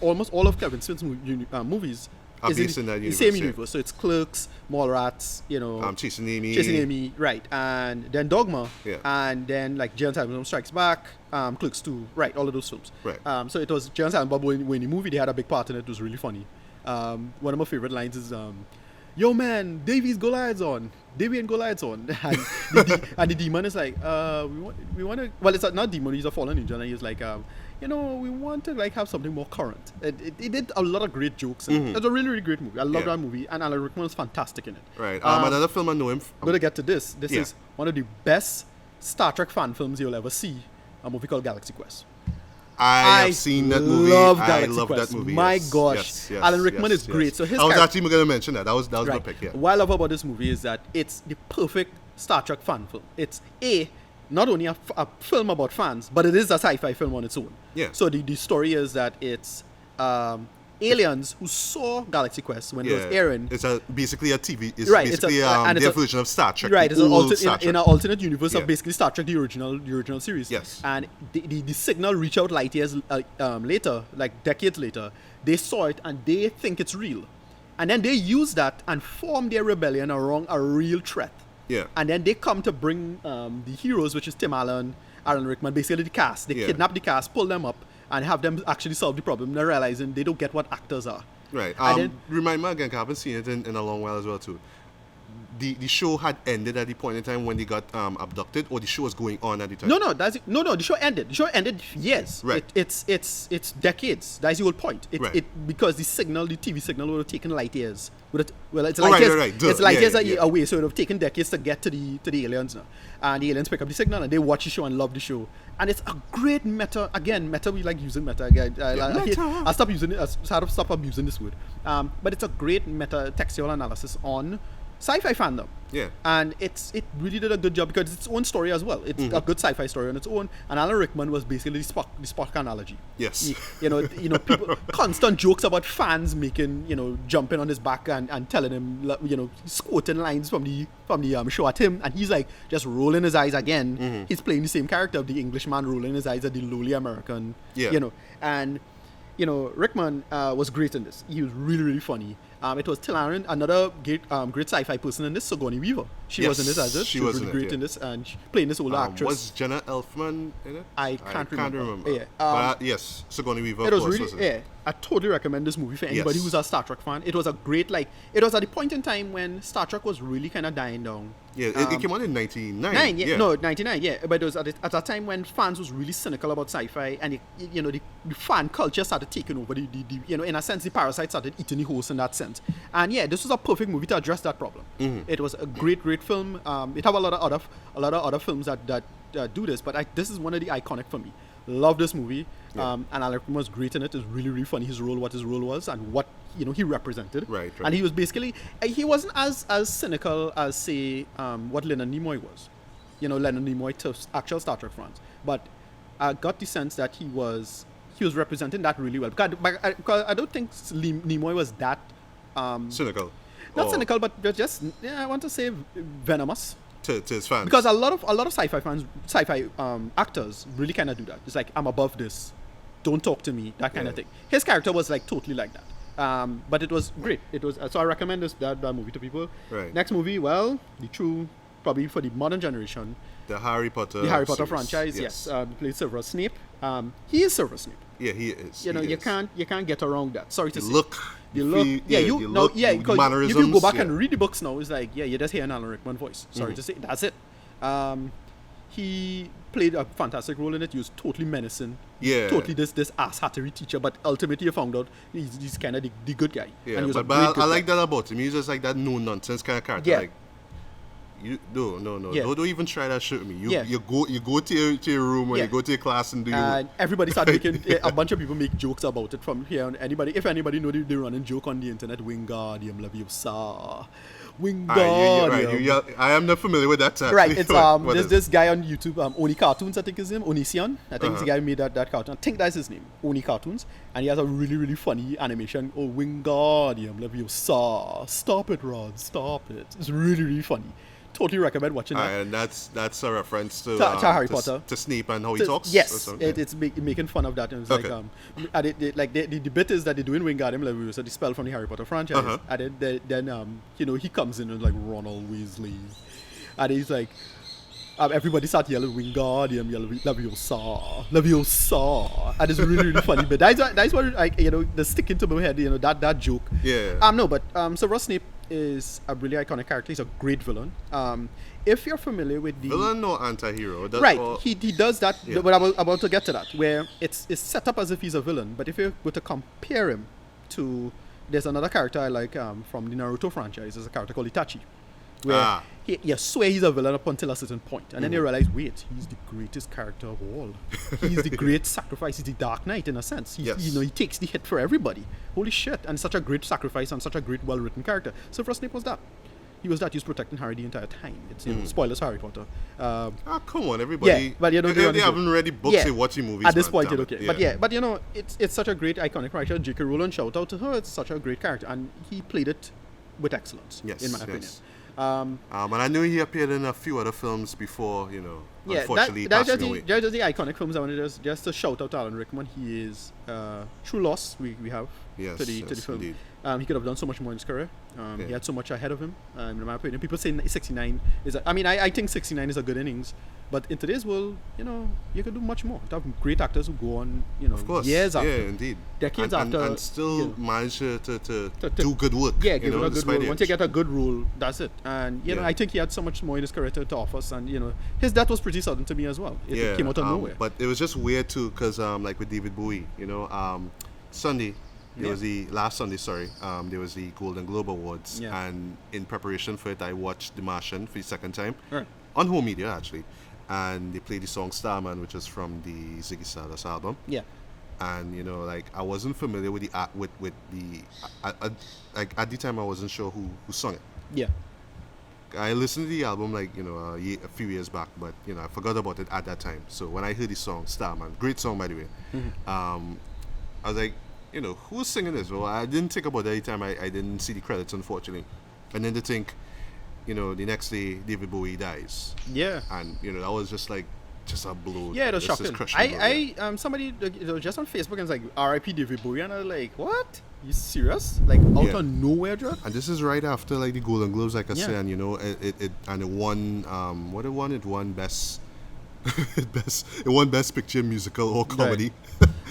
almost all of Kevin Smith's movies Are is based in that the universe, same yeah. universe. So it's Clerks, Mallrats, Chasing Amy. Chasing Amy, right, and then Dogma, Yeah. and then like Jay and Silent Bob Strikes Back, Clerks 2, right, all of those films. Right. So it was Jay and Silent Bob when the movie they had a big part in it. It was really funny. One of my favorite lines is yo man, Davy's Goliath's on. Davy and Goliath's on. And the demon is like, we want to, well, it's not demon, he's a fallen angel, and he's like, we want to like have something more current. It did a lot of great jokes. Mhm. It's a really, really great movie. I love Yeah. that movie, and Alan Rickman was fantastic in it. Right. Another film I know him. I'm going to get to this. This Yeah. is one of the best Star Trek fan films you'll ever see, a movie called Galaxy Quest. I have seen that movie. Love I Galaxy love Quest. that movie. My yes, gosh. yes, yes, Alan Rickman yes, is great. yes. So his I was character- actually going to mention that. That was my Right. pick. Yeah. What I love about this movie is that it's the perfect Star Trek fan film. It's not only a film about fans, but it is a sci-fi film on its own. Yeah. So the story is that it's aliens who saw Galaxy Quest when it was airing. It's basically a TV. It's Right, basically and it's their a- version of Star Trek. Right, the it's old Star Trek. in an alternate universe Yeah. of basically Star Trek, the original series. Yes. And the signal reached out light years later, like decades later. They saw it and they think it's real. And then they use that and form their rebellion around a real threat. Yeah. And then they come to bring the heroes, which is Tim Allen, Alan Rickman, basically the cast. They kidnap the cast, pull them up, and have them actually solve the problem. They're realizing they don't get what actors are. Right. And then- Remind me again, 'cause I haven't seen it in a long while as well too. The show had ended at the point in time when they got abducted, or the show was going on at the time. No, the show ended. The show ended years. Right. It's decades. That's the whole point. Right. Because the TV signal would have taken light years. It's Oh, light right, years. right. Duh. It's light Yeah, years yeah. away, so it would have taken decades to get to the aliens now. And the aliens pick up the signal and they watch the show and love the show. And it's a great meta. Again, meta, we like using meta again. I'll stop using it. I'll stop abusing this word. But it's a great meta textual analysis on sci-fi fandom. Yeah. And it really did a good job because it's its own story as well. It's a good sci-fi story on its own. And Alan Rickman was basically the Spock analogy. Yes. You know, people constant jokes about fans making, jumping on his back and telling him, quoting lines from the show at him, and he's like just rolling his eyes again. He's playing the same character of the Englishman rolling his eyes at the lowly American. Yeah. And Rickman was great in this. He was really, really funny. It was Tilaran, another great sci-fi person in this, Sigourney Weaver. She was in this as it. She was was really in it, great yeah. in this, and playing this older actress. Was Jenna Elfman in it? I can't remember. Yeah. But, yes, Sigourney Weaver. It was of course, really, was in it. I totally recommend this movie for anybody Yes. who's a Star Trek fan. It was a great, it was at the point in time when Star Trek was really kind of dying down. Yeah, it came out in 99. No, 99, yeah. But it was at that time when fans was really cynical about sci-fi, and the fan culture started taking over. In a sense, the parasites started eating the host in that sense. And yeah, this was a perfect movie to address that problem. It was a great film. It have a lot of other films that do this, but this is one of the iconic for me. Love this movie. Yeah. And Alan Rickman was great in it. It's really, really funny what his role was and what he represented. Right. And he was basically he wasn't as cynical as say what Leonard Nimoy was. Leonard Nimoy to actual Star Trek fans. But I got the sense that he was representing that really well. Because I don't think Nimoy was that Cynical. not cynical, but just I want to say venomous. To his fans. Because a lot of sci-fi actors really kind of do that. It's like, I'm above this, don't talk to me, that kind of thing. His character was like totally like that. But it was great. It was so I recommend that movie to people. Right. Next movie, well, probably for the modern generation, The Harry Potter Potter series. franchise. Yes, played Severus Snape. He is Severus Snape. Yeah, he is. You He is. can't get around that. Sorry to The say. look. You the look, feel- because mannerisms. if you go back yeah. and read the books now, it's like, you just hear an Alan Rickman voice. Sorry to say, that's it. He played a fantastic role in it. He was totally menacing. Yeah. Totally this ass-hattery teacher, but ultimately you found out he's kind of the good guy. Yeah, and he was a but great I good like guy. that about him. He's just like that no-nonsense kind of character. Yeah. Like, no. Yeah. Don't even try that shit with me. Yeah. You go to your room or Yeah. you go to your class and do And everybody started making a bunch of people make jokes about it from here. And if anybody know the running joke on the internet, Wingardium Leviosa, Wingardium. I am not familiar with that. Right, it's What there's is this guy on YouTube, Oni Cartoons, I think his name, Onision. I think it's the Uh-huh. guy who made that cartoon. I think that's his name, Oni Cartoons, and he has a really, really funny animation. Oh, Wingardium Leviosa! Stop it, Rod! Stop it! It's really, really funny. Totally recommend watching that. And that's a reference to Harry Potter. to Snape and how he talks. or Yes, something? it's making fun of that. And it's Okay. like, the bit is that they're doing Wingardium Leviosa, the spell from the Harry Potter franchise, Uh-huh. and then he comes in and like Ronald Weasley, and he's like, everybody start yelling Wingardium Leviosa, and it's really, really funny. But that's what the sticking to my head, that joke. Yeah. No, but Severus Snape is a really iconic character. He's a great villain. If you're familiar with the Villain or anti-hero? right, he does that. Yeah. But I'm about to get to that, where it's set up as if he's a villain. But if you were to compare him to, there's another character I like from the Naruto franchise. There's a character called Itachi, where you swear he's a villain up until a certain point, and then you realize, wait, he's the greatest character of all. He's the great sacrifice. He's the Dark Knight in a sense. He's, Yes. he takes the hit for everybody. Holy shit! And such a great sacrifice and such a great, well-written character. So for Snape was that. he was that used protecting Harry the entire time. It's spoilers for Harry Potter. Come on, everybody. Yeah, but you know, if they haven't read the books, they watching movies. At this man, point, damn it's okay. it. But you know, it's such a great iconic character. J.K. Rowling, shout out to her. It's such a great character, and he played it with excellence. Yes, in my opinion. and I knew he appeared in a few other films before, you know. Unfortunately, that's passing away. just the iconic films. I wanted just to shout out to Alan Rickman. He is true loss. We have to the film. Indeed. He could have done so much more in his career. He had so much ahead of him. In my opinion, people say 69 is. I think 69 is a good innings. But in today's world, you know, you could do much more. You have great actors who go on, you know, of course. years after, indeed, decades and, after, and still you know, manage to do good work. Yeah, you give know, it a good role. age. Once you get a good role, that's it. And you know, I think he had so much more in his career to offer us. And you know, his death was pretty sudden to me as well. It came out of nowhere. But it was just weird too, because like with David Bowie, you know, Sunday. There was the last Sunday, there was the Golden Globe Awards, and in preparation for it, I watched The Martian for the second time on home media actually, and they played the song Starman, which is from the Ziggy Stardust album. Yeah. And you know, like I wasn't familiar with the like at the time I wasn't sure who sung it. Yeah. I listened to the album like, you know, a few years back, but you know I forgot about it at that time. So when I heard the song Starman, great song by the way, I was like, you know, who's singing this? Well, I didn't think about it any time I didn't see the credits, unfortunately. And then to think, you know, the next day David Bowie dies. Yeah. And you know, that was just a blow. Yeah, it was shocking. Somebody just on Facebook and it's like R.I.P. David Bowie, and I was like, what? You serious? Like out of nowhere, Joe? And this is right after like the Golden Globes, like I said, and you know, it won what it won? It won best best picture, musical or comedy.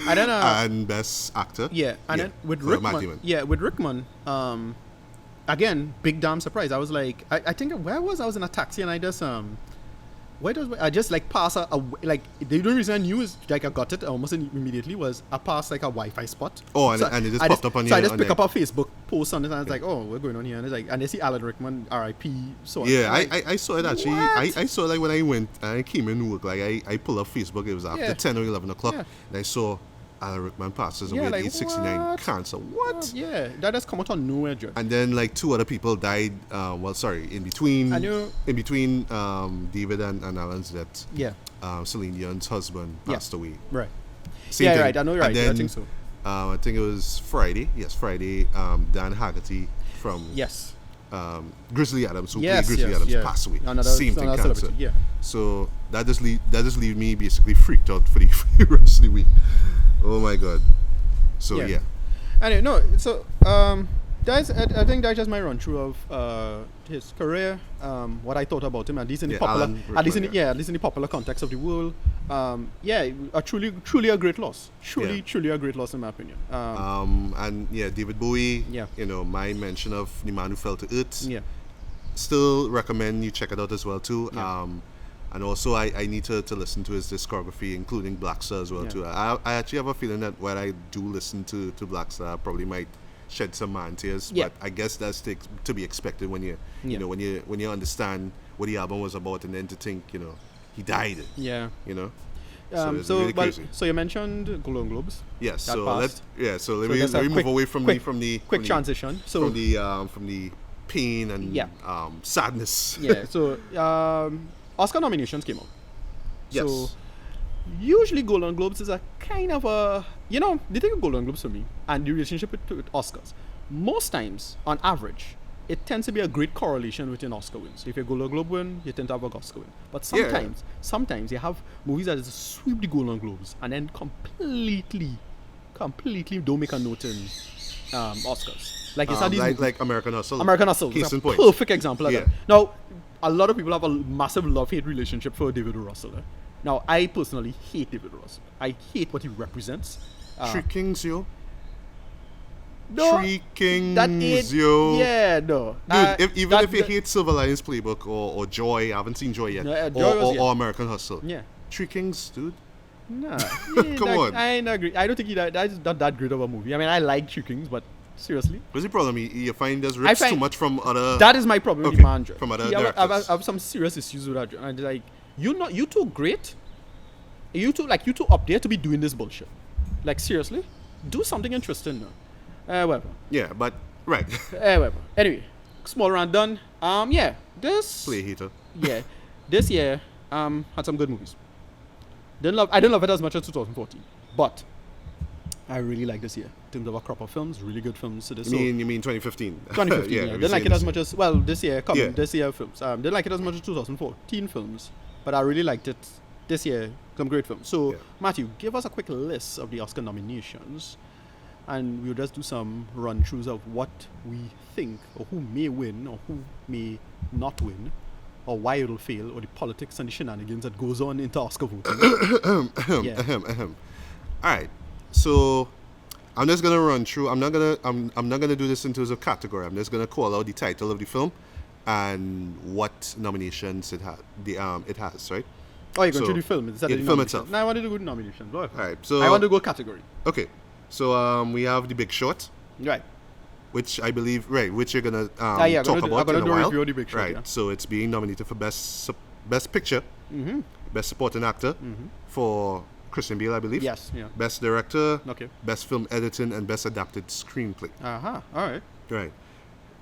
I don't know. And best actor. Yeah, and then with Rickman, again, big damn surprise. I was like, I think I was in a taxi and I just I just like pass like the only reason I knew is like I got it almost immediately was I passed like a Wi-Fi spot. Oh, and it just popped up on you. So I just pick up a Facebook post on it and I was like, oh, what's going on here? And it's like, and they see Alan Rickman, R.I.P. So yeah, like, I saw it actually. I saw it like when I went and I came in work. Like I pulled up Facebook. It was after 10 or 11 o'clock, and I saw Alan Rickman passes away at age 69, cancer. What? Yeah, that has come out of nowhere, Joe. And then like two other people died. In between David and Alan's death. Yeah. Celine Dion's husband passed away. Right. Same thing. Right. I know you're right. Then, I think so. I think it was Friday. Yes, Friday. Dan Haggerty from Grizzly Adams, who played Grizzly Adams, passed away. Same thing, cancer. Yeah. So that just leave me basically freaked out for the rest of the week. Oh my god. So yeah. Anyway, no. So I think that's just my run through of his career. What I thought about him, at least in the popular, at least in the popular context of the world. Truly a great loss. Truly a great loss in my opinion. And David Bowie. Yeah. You know, my mention of The Man Who Fell to Earth. Yeah. Still recommend you check it out as well too. Yeah. And also I need to listen to his discography, including Black Star as well too. I actually have a feeling that when I do listen to Black Star, I probably might shed some man tears. But I guess that's to be expected when you know when you understand what the album was about, and then to think, you know, he died. Yeah. You know. So it's really crazy. So you mentioned Golden Globes. Yes. So let me move away from the quick transition. So from the pain and sadness. Yeah. So Oscar nominations came out. Yes. So usually Golden Globes is a kind of a, you know, the thing with Golden Globes for me and the relationship with Oscars, most times on average it tends to be a great correlation with an Oscar win. So if a Golden Globe win, you tend to have an Oscar win. But sometimes you have movies that sweep the Golden Globes and then completely don't make a note in Oscars. Like it's like American Hustle. American Hustle. Case in point. Perfect example of that. Now, a lot of people have a massive love-hate relationship for David Russell. Now, I personally hate David Russell. I hate what he represents. Three Kings, yo. No, Three Kings, yo. Yeah, no. Dude, if you hate Silver Linings Playbook or Joy, I haven't seen Joy yet. No, or American Hustle. Yeah. Three Kings, dude. Nah. Come on. I agree. I don't think that's not that great of a movie. I mean, I like Three Kings, but seriously. What's the problem? You find there's rips too much from other... That is my problem with the man. From other directors. I have some serious issues with that. And like, you two great. You two up there to be doing this bullshit. Like, seriously? Do something interesting now. Whatever. Yeah, but... Right. Whatever. Anyway. small rant done. Yeah, this Play heater. yeah, this year had some good movies. I didn't love it as much as 2014, but I really like this year. In terms of a crop of films, really good films. So You mean 2015? 2015, yeah. we Didn't like say it as this much year. as, well, this year films. Didn't like it as much as 2014 films, but I really liked it this year. Some great films. So, Yeah. Matthew, give us a quick list of the Oscar nominations, and we'll just do some run-throughs of what we think, or who may win, or who may not win, or why it'll fail, or the politics and the shenanigans that goes on into Oscar voting. Yeah. All right. So I'm just gonna run through. I'm not gonna do this in terms of category. I'm just gonna call out the title of the film and what nominations it has, right? Oh, you're going So, to do film instead yeah, of the the film nominations. itself. No, I want to do good nominations. All right, so- I want to go category. Okay. So we have The Big Short, Right. which I believe which you're gonna yeah, talk I'm about gonna in a do a while. review of The Big Short, Right. yeah. So it's being nominated for best picture, best supporting actor for Christian Bale, I believe. Yes, yeah. Best director, Okay. best film editing, and best adapted screenplay. All right. Right.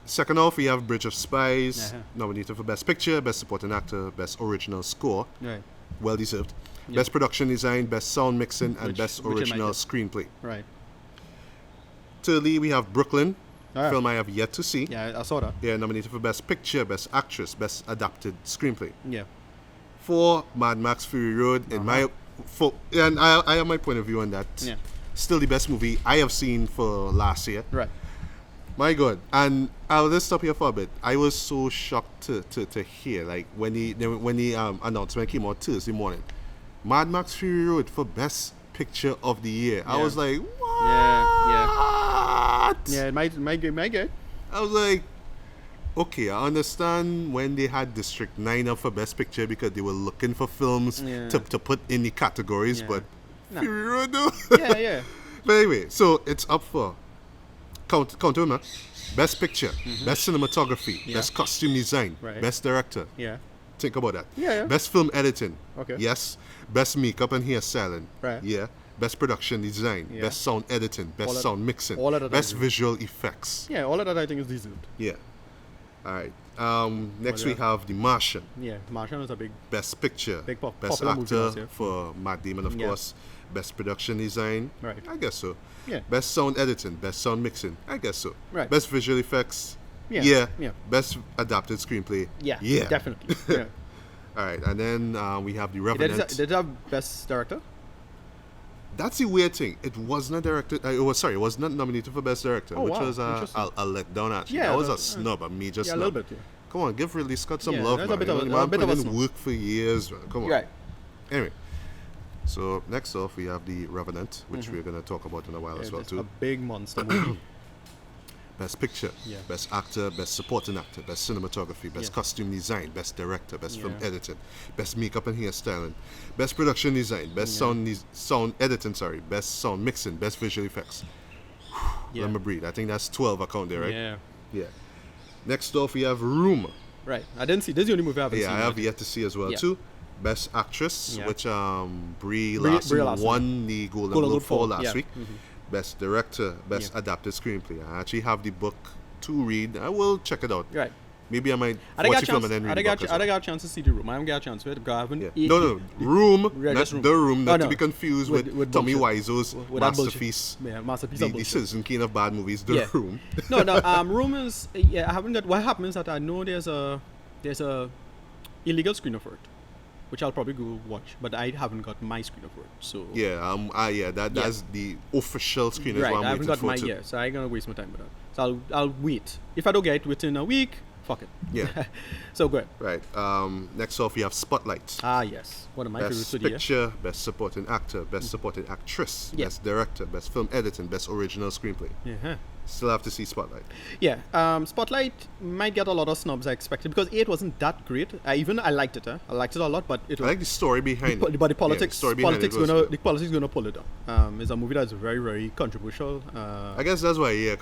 Second off, we have Bridge of Spies, Uh-huh. nominated for best picture, best supporting actor, best original score, Right. well deserved. Yeah. Best production design, best sound mixing, and Which- best which I might original get. screenplay. Right. Thirdly, we have Brooklyn, Ah. film I have yet to see. Yeah, I saw that. Yeah, nominated for best picture, best actress, best adapted screenplay. Yeah. 4, Mad Max Fury Road. And I have my point of view on that. Yeah. Still the best movie I have seen for last year. Right. My God. And I'll just stop here for a bit. I was so shocked to hear, like, when the announcement came out Thursday morning. Mad Max Fury Road for best picture of the year. I Yeah. was like, what? Yeah, it might get. I was like, okay, I understand when they had District 9 up for Best Picture because they were looking for films Yeah. to put in the categories, Yeah. but No. Fury Road, though. Yeah. But anyway, so it's up for count them, huh? Best Picture, Best Cinematography, Yeah. Best Costume Design, Right. Best Director. Yeah. Think about that. Yeah. Best Film Editing. Okay. Yes. Best Makeup and Hairstyling. Right. Yeah. Best Production Design. Yeah. Best Sound Editing. Best All of- Sound Mixing. all of that Best I agree. Visual Effects. Yeah, all of that I think is deserved. Yeah. All right. Next Well, we yeah. have The Martian. Yeah, Martian is a big. Best Picture. Big Best popular movie last Actor year. for Matt Damon, of Yeah. course. Best Production Design. Right. I guess so. Yeah. Best Sound Editing. Best Sound Mixing. I guess so. Right. Best Visual Effects. Yeah. Yeah. Best Adapted Screenplay. Yeah. Yeah. Definitely. Yeah. All right. And then we have The Did Revenant. it have best director? That's the weird thing. It was not directed. It was not nominated for Best Director, Oh, which wow. was Interesting. a letdown actually. Yeah, that was a that- snub, a major Yeah, a snub. little bit. Yeah. Come on, give Ridley Scott some Yeah, love, that's man. a bit You of know, a- the man a bit of put a in snub. work for years, man. Come on. Right. Anyway, so next off we have The Revenant, which we're going to talk about in a while Yeah, as well it's too. a big monster movie. Best Picture, Yeah. Best Actor, Best Supporting Actor, Best Cinematography, Best Yeah. Costume Design, Best Director, Best Film Yeah. Editing, Best Makeup and Hairstyling, Best Production Design, Best Yeah. Sound Editing, Best Sound Mixing, Best Visual Effects. Yeah. Let me breathe. I think that's 12 account there, right? Yeah. Yeah. Next off we have Room. Right. I didn't see. This is the only movie I haven't seen. Yeah, I have yet to see as well Yeah. too. Best Actress, Yeah. which Brie Brie Larson Larson. won the Golden Golden Globe Globe for for, last yeah. week. Best Director, Best Yeah. Adapted Screenplay. I actually have the book to read. I will check it out. Right. Maybe I might I didn't watch get the a film chance. and then read I the didn't book as well. get a chance to see the room. I haven't got a chance to it because I haven't. Yeah. No, Room, Yeah, not just Room. The Room, not Oh, to no. be confused With- with, with Tommy bullshit. Wiseau's With that bullshit. masterpiece, Yeah, masterpiece the, of the bullshit. Citizen Kane of bad movies, The Yeah. Room. No. Room is. Yeah, I haven't got. What happened is that I know there's a illegal screener for it, which I'll probably go watch, but I haven't got my screener for it. So Yeah, that's the official screen is right, what I'm I haven't waiting got for mine too. yet, so I ain't gonna waste my time with that. So I'll wait. If I don't get it within a week, fuck it. Yeah. So good. Right. Next off we have Spotlight. Ah yes, one of my favorites Best of the year. Picture, Best Supporting Actor, Best Supporting Actress, Yeah. Best Director, Best Film Editing, Best Original Screenplay. Yeah. Still have to see Spotlight. Yeah, Spotlight might get a lot of snubs I expected because it wasn't that great. I liked it. I liked it a lot, but it I was. like the story behind it. But the politics, story behind politics it was gonna good. the politics gonna pull it down. It's a movie that's very very controversial. I guess that's why,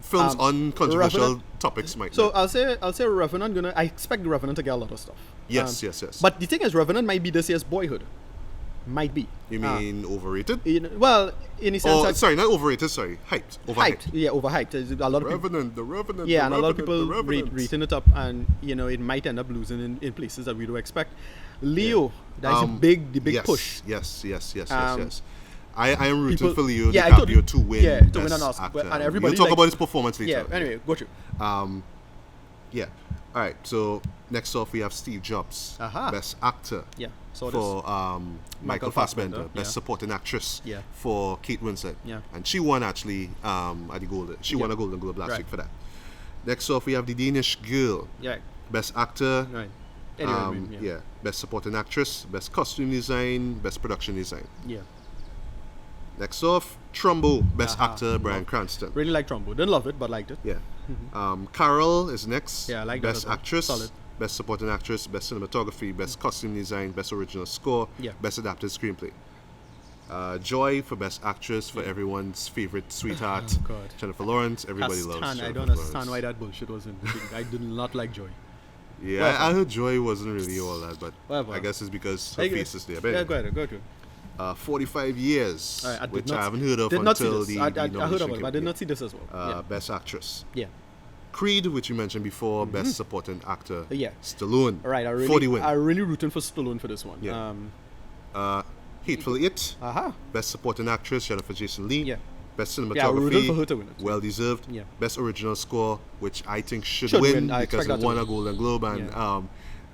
films on controversial Revenant- topics might. So not. I'll say Revenant I expect Revenant to get a lot of stuff. Yes. But the thing is, Revenant might be this year's Boyhood. Might be. You mean overrated? Well, in a sense, Oh, sorry, not overrated. Sorry, hyped. Overhyped. Yeah, overhyped. There's a lot of people. Revenant, the Revenant. Yeah, the and a lot of Revenant, people the Revenant. rating it up, and it might end up losing in places that we don't expect. Leo, that's the big yes, push. Yes. Um, I am rooting people- for Leo yeah, I told DiCaprio you- to win. yeah, to win Best an Oscar, actor. and everybody We'll talk like- about his performance later. Yeah. Anyway, go through. Yeah. All right. So next off, we have Steve Jobs, Aha. Best Actor. Yeah. So For Michael Fassbender, Best yeah. Supporting Actress. Yeah. For Kate Winslet. Yeah. And she won actually at the Golden. She won a Golden Globe last Right. week for that. Next off, we have the Danish Girl, Yeah. Best Actor. Right. Anyway, Yeah. Best Supporting Actress, Best Costume Design, Best Production Design. Yeah. Next off, Trumbo, Best Aha. Actor, Bryan Cranston. Really like Trumbo. Didn't love it, but liked it. Yeah. Carol is next. Yeah, I like that Best as well. Actress, Solid. Best Supporting Actress, Best Cinematography, Best Costume Design, Best Original Score, Yeah. Best Adapted Screenplay. Joy for Best Actress for everyone's favorite sweetheart, Oh, God. Jennifer Lawrence. Everybody loves I Jennifer don't Lawrence. understand why that bullshit was in the thing. I did not like Joy. Yeah, Whatever. I heard Joy wasn't really all that, but Whatever. I guess it's because her Hey, face is there. But Yeah, anyway, go ahead. 45 Years, All right, I did which not I haven't heard of did not see until this. the I heard nomination about it, but I came did out. not see this as well. Best Actress. Yeah. Creed, which you mentioned before, Best Supporting Actor. Yeah. Stallone. All right, 40 win. I really rooting for Stallone for this one. Yeah. Hateful Eight, Aha. Best Supporting Actress, Jennifer Jason Lee. Yeah. Best Yeah, we're rooting for her Cinematography, to win it. well deserved. Yeah. Best Original Score, which I think should Should win win. I because expect that it to won win. a Golden Globe, and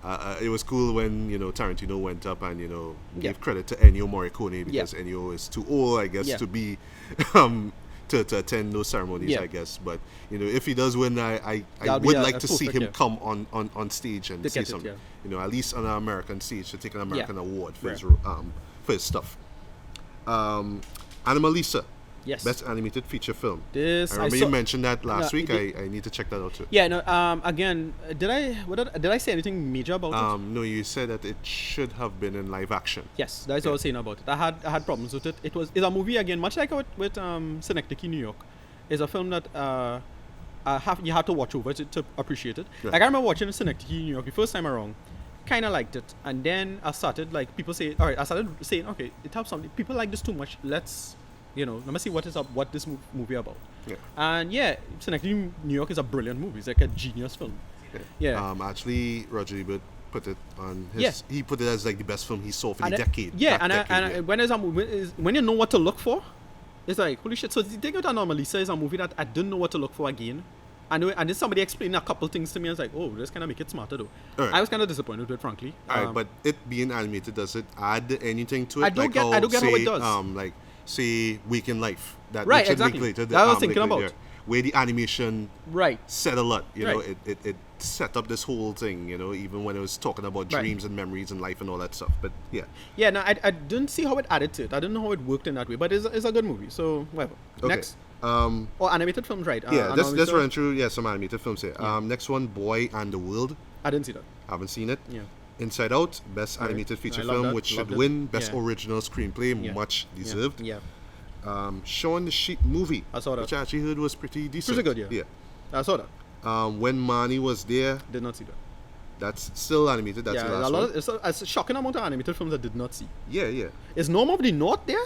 Yeah. it was cool when Tarantino went up and Yeah. gave credit to Ennio Morricone because Ennio is too old, I guess, Yeah. to be to attend those ceremonies, Yeah. I guess. But if he does win, I That'll be would a like to see perfect, him yeah. come on stage and To say get it, something. yeah. At least on an American stage to take an American award for Right. his stuff. Anomalisa, Yes. Best Animated Feature Film. This I remember you mentioned that last week. I need to check that out too. Yeah. No. Again, did I say anything major about it? No, you said that it should have been in live action. Yes, that's what I was saying about it. I had problems with it. It's a movie again, much like with Synecdoche, New York. It's a film that you have to watch over to appreciate it. Yeah. Like I remember watching Synecdoche, New York the first time around, kind of liked it, and then I started people say, all right, I started saying, okay, it helps something. People like this too much. Let's let me see what this movie about. Yeah. And yeah, Synecdoche, New York is a brilliant movie. It's like a genius film. Yeah. Actually, Roger Ebert put it on his. Yeah. He put it as like the best film he saw for And the decade. Yeah, that and decade, when there's a movie, when you know what to look for, it's like holy shit. So the thing with Anomalisa is a movie that I didn't know what to look for again. And then somebody explained a couple things to me. I was like, oh, this kind of make it smarter though. Right. I was kind of disappointed with it, frankly. Alright, but it being animated, does it add anything to it? I don't get how it does. Say Week in Life, that Right, Richard exactly. Linklater, That I was thinking Linklater, about. where the animation Right. said a lot. Right. It set up this whole thing. Even when it was talking about Right. dreams and memories and life and all that stuff. But yeah. Yeah, no, I didn't see how it added to it. I didn't know how it worked in that way. But it's a good movie. So whatever. Okay. Next. Animated films, right? Yeah, let's Anomalisa. run through some animated films here. Yeah. Next one, Boy and the World. I didn't see that. Haven't seen it. Yeah. Inside Out, Best Right. Animated Feature I love Film, that, which should loved it. win Best Yeah. Original Screenplay, Yeah. much Yeah. deserved. Yeah. Shaun the Sheep movie, I saw that. which I actually heard was pretty decent. Pretty good, yeah. I saw that. When Marnie Was There, Did not see that. that's still animated. That's yeah, the last a lot. one. It's a shocking amount of animated films I did not see. Yeah. Is Norm of the North there?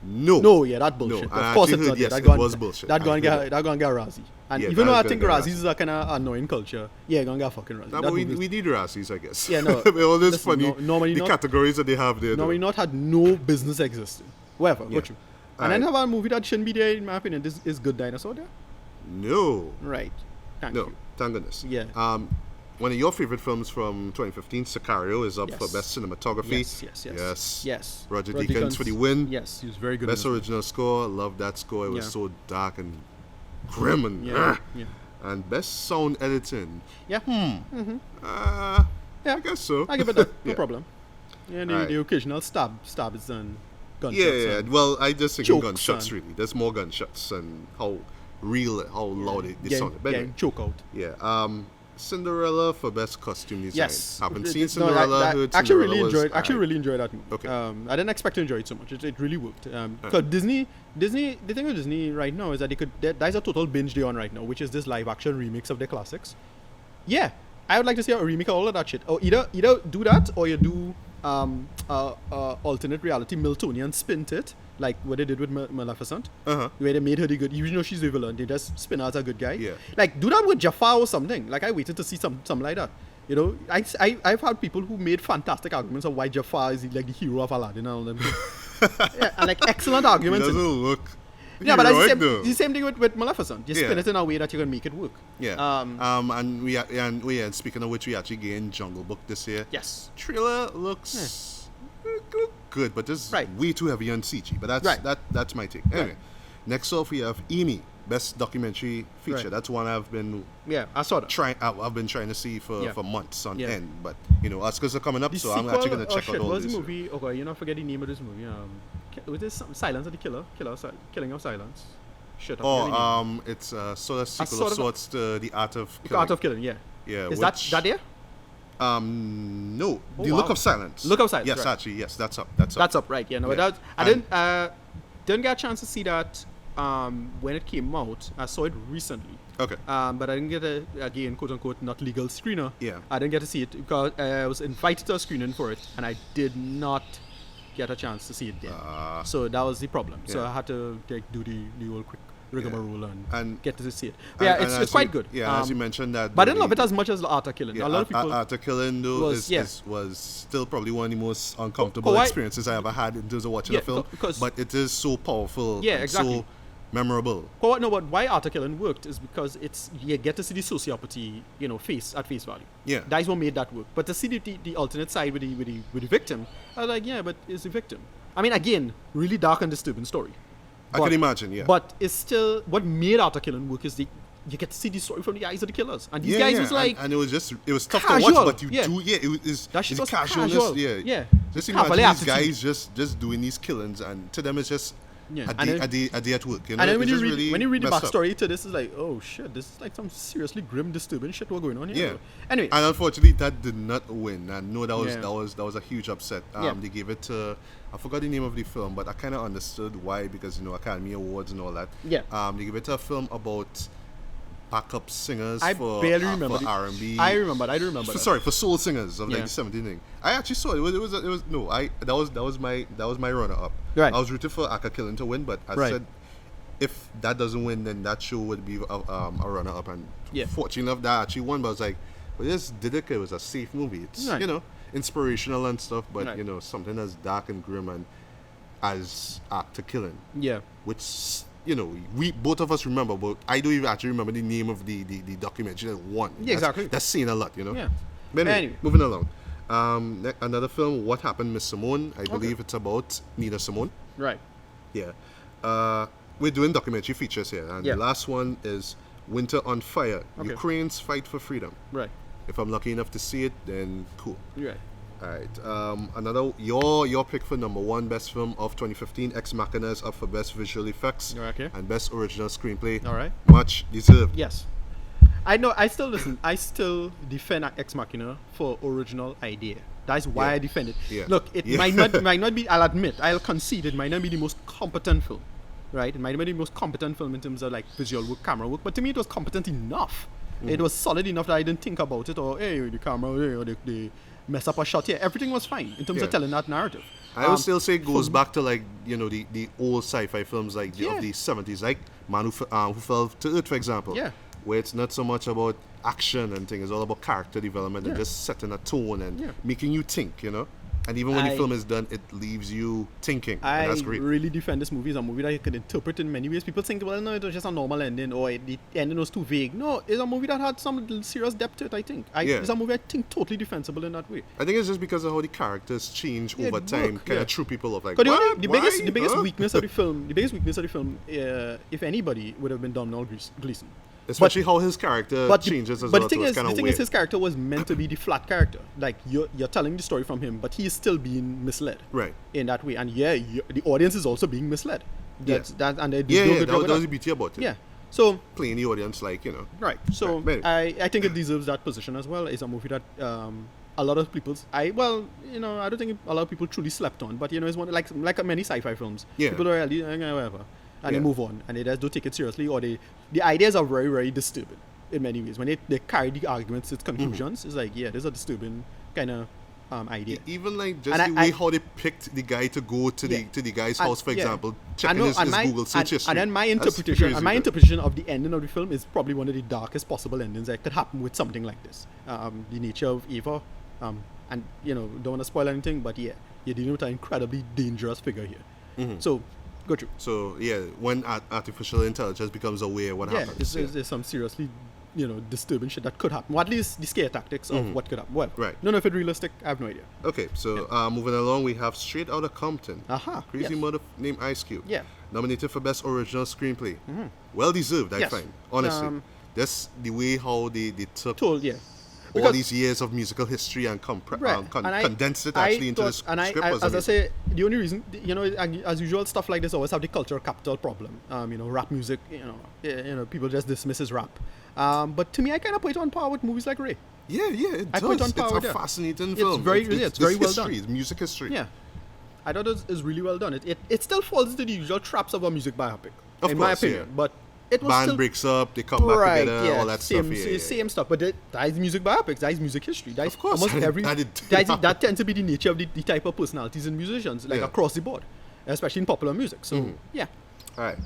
No. No, yeah, that bullshit. I Of course actually it's heard, not yes, there. it That was bullshit. That I going heard get Razzie. And Yeah, even that though I is think gonna get Razzies is a kind of annoying culture, yeah, gonna get fucking Razzie. Nah, That but we movie is- need Razzies, I guess. Yeah, no. All this Listen, funny, normally the not- categories that they have there. Normally though. not had no business existing. Whatever, Yeah. got you. And then Alright. have a movie that shouldn't be there, in my opinion. This is Good Dinosaur there? No. Right. Thank No, you. thank goodness. Yeah. One of your favorite films from 2015, Sicario, is up Yes. for Best Cinematography. Yes. Roger Deakins for the win. Yes, he was very good. Best in this original score. Love that score. It was Yeah. so dark and grim and Yeah. Yeah. and best sound editing. Yeah. Yeah, Yeah. I guess so. I give it that. No Yeah. problem. Yeah, Alright. the occasional stabs and gunshots. Yeah. and Well, I just think Chokes gunshots and- really. There's more gunshots and how loud they sound. But getting anyway, choke out. yeah. Cinderella for best costume design. Yes. Haven't It- seen no, Cinderella. I heard actually Cinderella was alright. really enjoyed that movie. Okay. I didn't expect to enjoy it so much. It really worked. Because Disney, the thing with Disney right now is that there's a total binge day on right now, which is this live action remix of their classics. Yeah, I would like to see a remake of all of that shit. Or either do that or you do alternate reality Miltonian spin to it, like what they did with Maleficent, Uh-huh. where they made her the good, even though she's the villain, they just spin her as a good guy. Yeah. Like do that with Jafar or something. Like I waited to see something like that. You know, I've had people who made fantastic arguments of why Jafar is like the hero of Aladdin and all them. Yeah, and like excellent It arguments. doesn't look. Yeah, but that's heroic, though. the same thing with Maleficent. You spin Yeah. it in a way that you can make it work. Yeah. And speaking of which, we actually gained Jungle Book this year. Yes. Trailer looks good, but just Right. way too heavy on CG. But that's Right. that's my take. Anyway, next off we have Amy, best documentary feature. Right. That's one I've been Yeah, I saw that. I've been trying to see for months on Yeah. end. But Oscars are coming up, The so I'm sequel, actually gonna check shit, out all what was this. the movie? Okay, you know, forget the name of this movie. Was this something? Silence of the Killer? Killing of Silence. Shit. I forget the name. It's sort of sequel sort of of- sorts to The Art of The Killing. Art of Killing. Yeah. Yeah. Is that there? No. Oh, The wow. Look of Silence. Look of Silence, Yes, right. actually, yes, that's up. That's up. That's up, right? Yeah. No, Yeah. but I And- didn't get a chance to see that when it came out. I saw it recently. Okay. But I didn't get a, again, quote unquote, not legal screener. Yeah. I didn't get to see it because I was invited to a screening for it, and I did not get a chance to see it then. So that was the problem. So Yeah. I had to like do the old quick rigmarole and get to see it. But And- yeah, and it's as quite you- good. Yeah, as you mentioned that. But I didn't love it as much as the Art of Killing. Yeah, A lot of people. Art of Killing though was still probably one of the most uncomfortable I- experiences I ever had in terms of watching Yeah, a film. because- But it is so powerful. Yeah, and exactly. So memorable. Why Art of Killing worked is because you get to see the sociopathy, face at face value. Yeah. That's what made that work. But to see the alternate side with the victim, I was like, yeah, but it's the victim. I mean, again, really dark and disturbing story. I can imagine, yeah. But it's still what made Art of Killing work is you get to see the story from the eyes of the killers, and these guys was like, and it was tough to casual, watch, but yeah. That shit it's was casualness, casual, yeah. yeah. Just Cavalier imagine these attitude. guys just doing these killings, and to them it's just Yeah. a And then- day at work. You know? and then It's just really when you read the messed up. backstory to this, is like, oh shit, this is like some seriously grim, disturbing shit what's going on here. Yeah. Anyway, And unfortunately, that did not win. And no, that was a huge upset. Yeah. They gave it to, I forgot the name of the film, but I kind of understood why, because Academy Awards and all that. Yeah. They gave it to a film about backup singers I for barely remember for the- R&B. I remember that. Sorry, for soul singers of like Yeah. the 17th thing. I actually saw it. That was my runner up. Right. I was rooting for Aka Killing to win, but I Right. said if that doesn't win, then that show would be a runner up. And Yeah. fortunate enough that actually won. But I was like, well, this Didika was a safe movie. It's Right. inspirational and stuff, but Right. something as dark and grim and as Aka Killing, Yeah. which. We both of us remember, but I don't even actually remember the name of the documentary that won. Yeah, exactly. That's saying a lot, Yeah. But anyway, moving along. Another film, What Happened, Miss Simone. I believe it's about Nina Simone. Right. Yeah. We're doing documentary features here, and Yeah. the last one is Winter on Fire. Okay. Ukraine's fight for freedom. Right. If I'm lucky enough to see it, then cool. Right. All right. Another your pick for number one best film of 2015. Ex Machina is up for best visual effects Okay. and best original screenplay. All right. Much deserved. Yes. I know. I still defend Ex Machina for original idea. That's why Yeah. I defend it. Yeah. Look, it Yeah. might not be. I'll admit. I'll concede. It might not be the most competent film, right? It might not be the most competent film in terms of like visual work, camera work. But to me, it was competent enough. It was solid enough that I didn't think about it or hey, the camera, or they mess up a shot here. Everything was fine in terms Yeah. of telling that narrative. I would still say it goes for- back to like the old sci-fi films like Yeah. of the 70s, like Man Who Fell to Earth, for example. Yeah. Where it's not so much about action and things; it's all about character development and Yeah. just setting a tone and Yeah. making you think. And even when the I- film is done, it leaves you thinking. And I that's great. really defend this movie as a movie that you could interpret in many ways. People think, well, no, it was just a normal ending or the ending was too vague. No, it's a movie that had some serious depth to it, I think. Yeah. It's a movie I think totally defensible in that way. I think it's just because of how the characters change Yeah, over it time, work, kind yeah. of threw people off. Like, Because what? the Why? biggest Huh? weakness of the film, if anybody, would have been Domhnall Gleeson. Especially how his character But changes as but well. the thing so it's is, kinda weird. his character was meant to be the flat character. Like you're telling the story from him, but he is still being misled. Right. In that way, and the audience is also being misled. That's that, and they do Yeah, a yeah, good that job was with the that. beauty about it. Yeah. So Playing the audience like, right. So Right, I think it deserves that position as well. It's a movie that a lot of I don't think a lot of people truly slept on, but it's one like many sci-fi films. Yeah. People are really whatever, and Yeah. they move on, and they just don't take it seriously, or the ideas are very, very disturbing in many ways. When they carry the arguments to its conclusions, it's like, yeah, there's a disturbing kind of idea. Even like just And the way how they picked the guy to go to the guy's house, for example, checking his Google search history. And then my That's interpretation, crazy, and my bro. interpretation of the ending of the film is probably one of the darkest possible endings that could happen with something like this. The nature of Eva, and don't want to spoil anything, but yeah, you're dealing with an incredibly dangerous figure here. So, go through. So yeah, when artificial intelligence becomes aware, what happens? There's some seriously, disturbing shit that could happen. Or at least the scare tactics of what could happen. Well, Right. None of it realistic. I have no idea. Okay, so moving along, we have Straight Outta Compton. Crazy yes. mother named Ice Cube. Yeah. Nominated for Best Original Screenplay. Well deserved, I Yes. find. Honestly. That's the way how they took Told, yeah. all Because- these years of musical history and Right. And condensed it actually into the and script. Was as I amazing. say, the only reason, as usual, stuff like this always have the cultural capital problem. Rap music, people just dismiss as rap. But to me, I kind of put it on par with movies like Ray. Yeah, it I put it does. on par It's with a that. fascinating It's film. very- it's very well history, done. It's music history. Yeah. I thought it's really well done. It still falls into the usual traps of a music biopic, Of in my course, opinion. yeah. But it was Band still breaks up, they come back right, together, yeah, all that same, stuff. Yeah, same stuff. But that is music biopics. That is music history. That is Of course, almost every. that That tends to be the nature of the type of personalities in musicians, like Yeah. across the board, especially in popular music. So yeah, All right.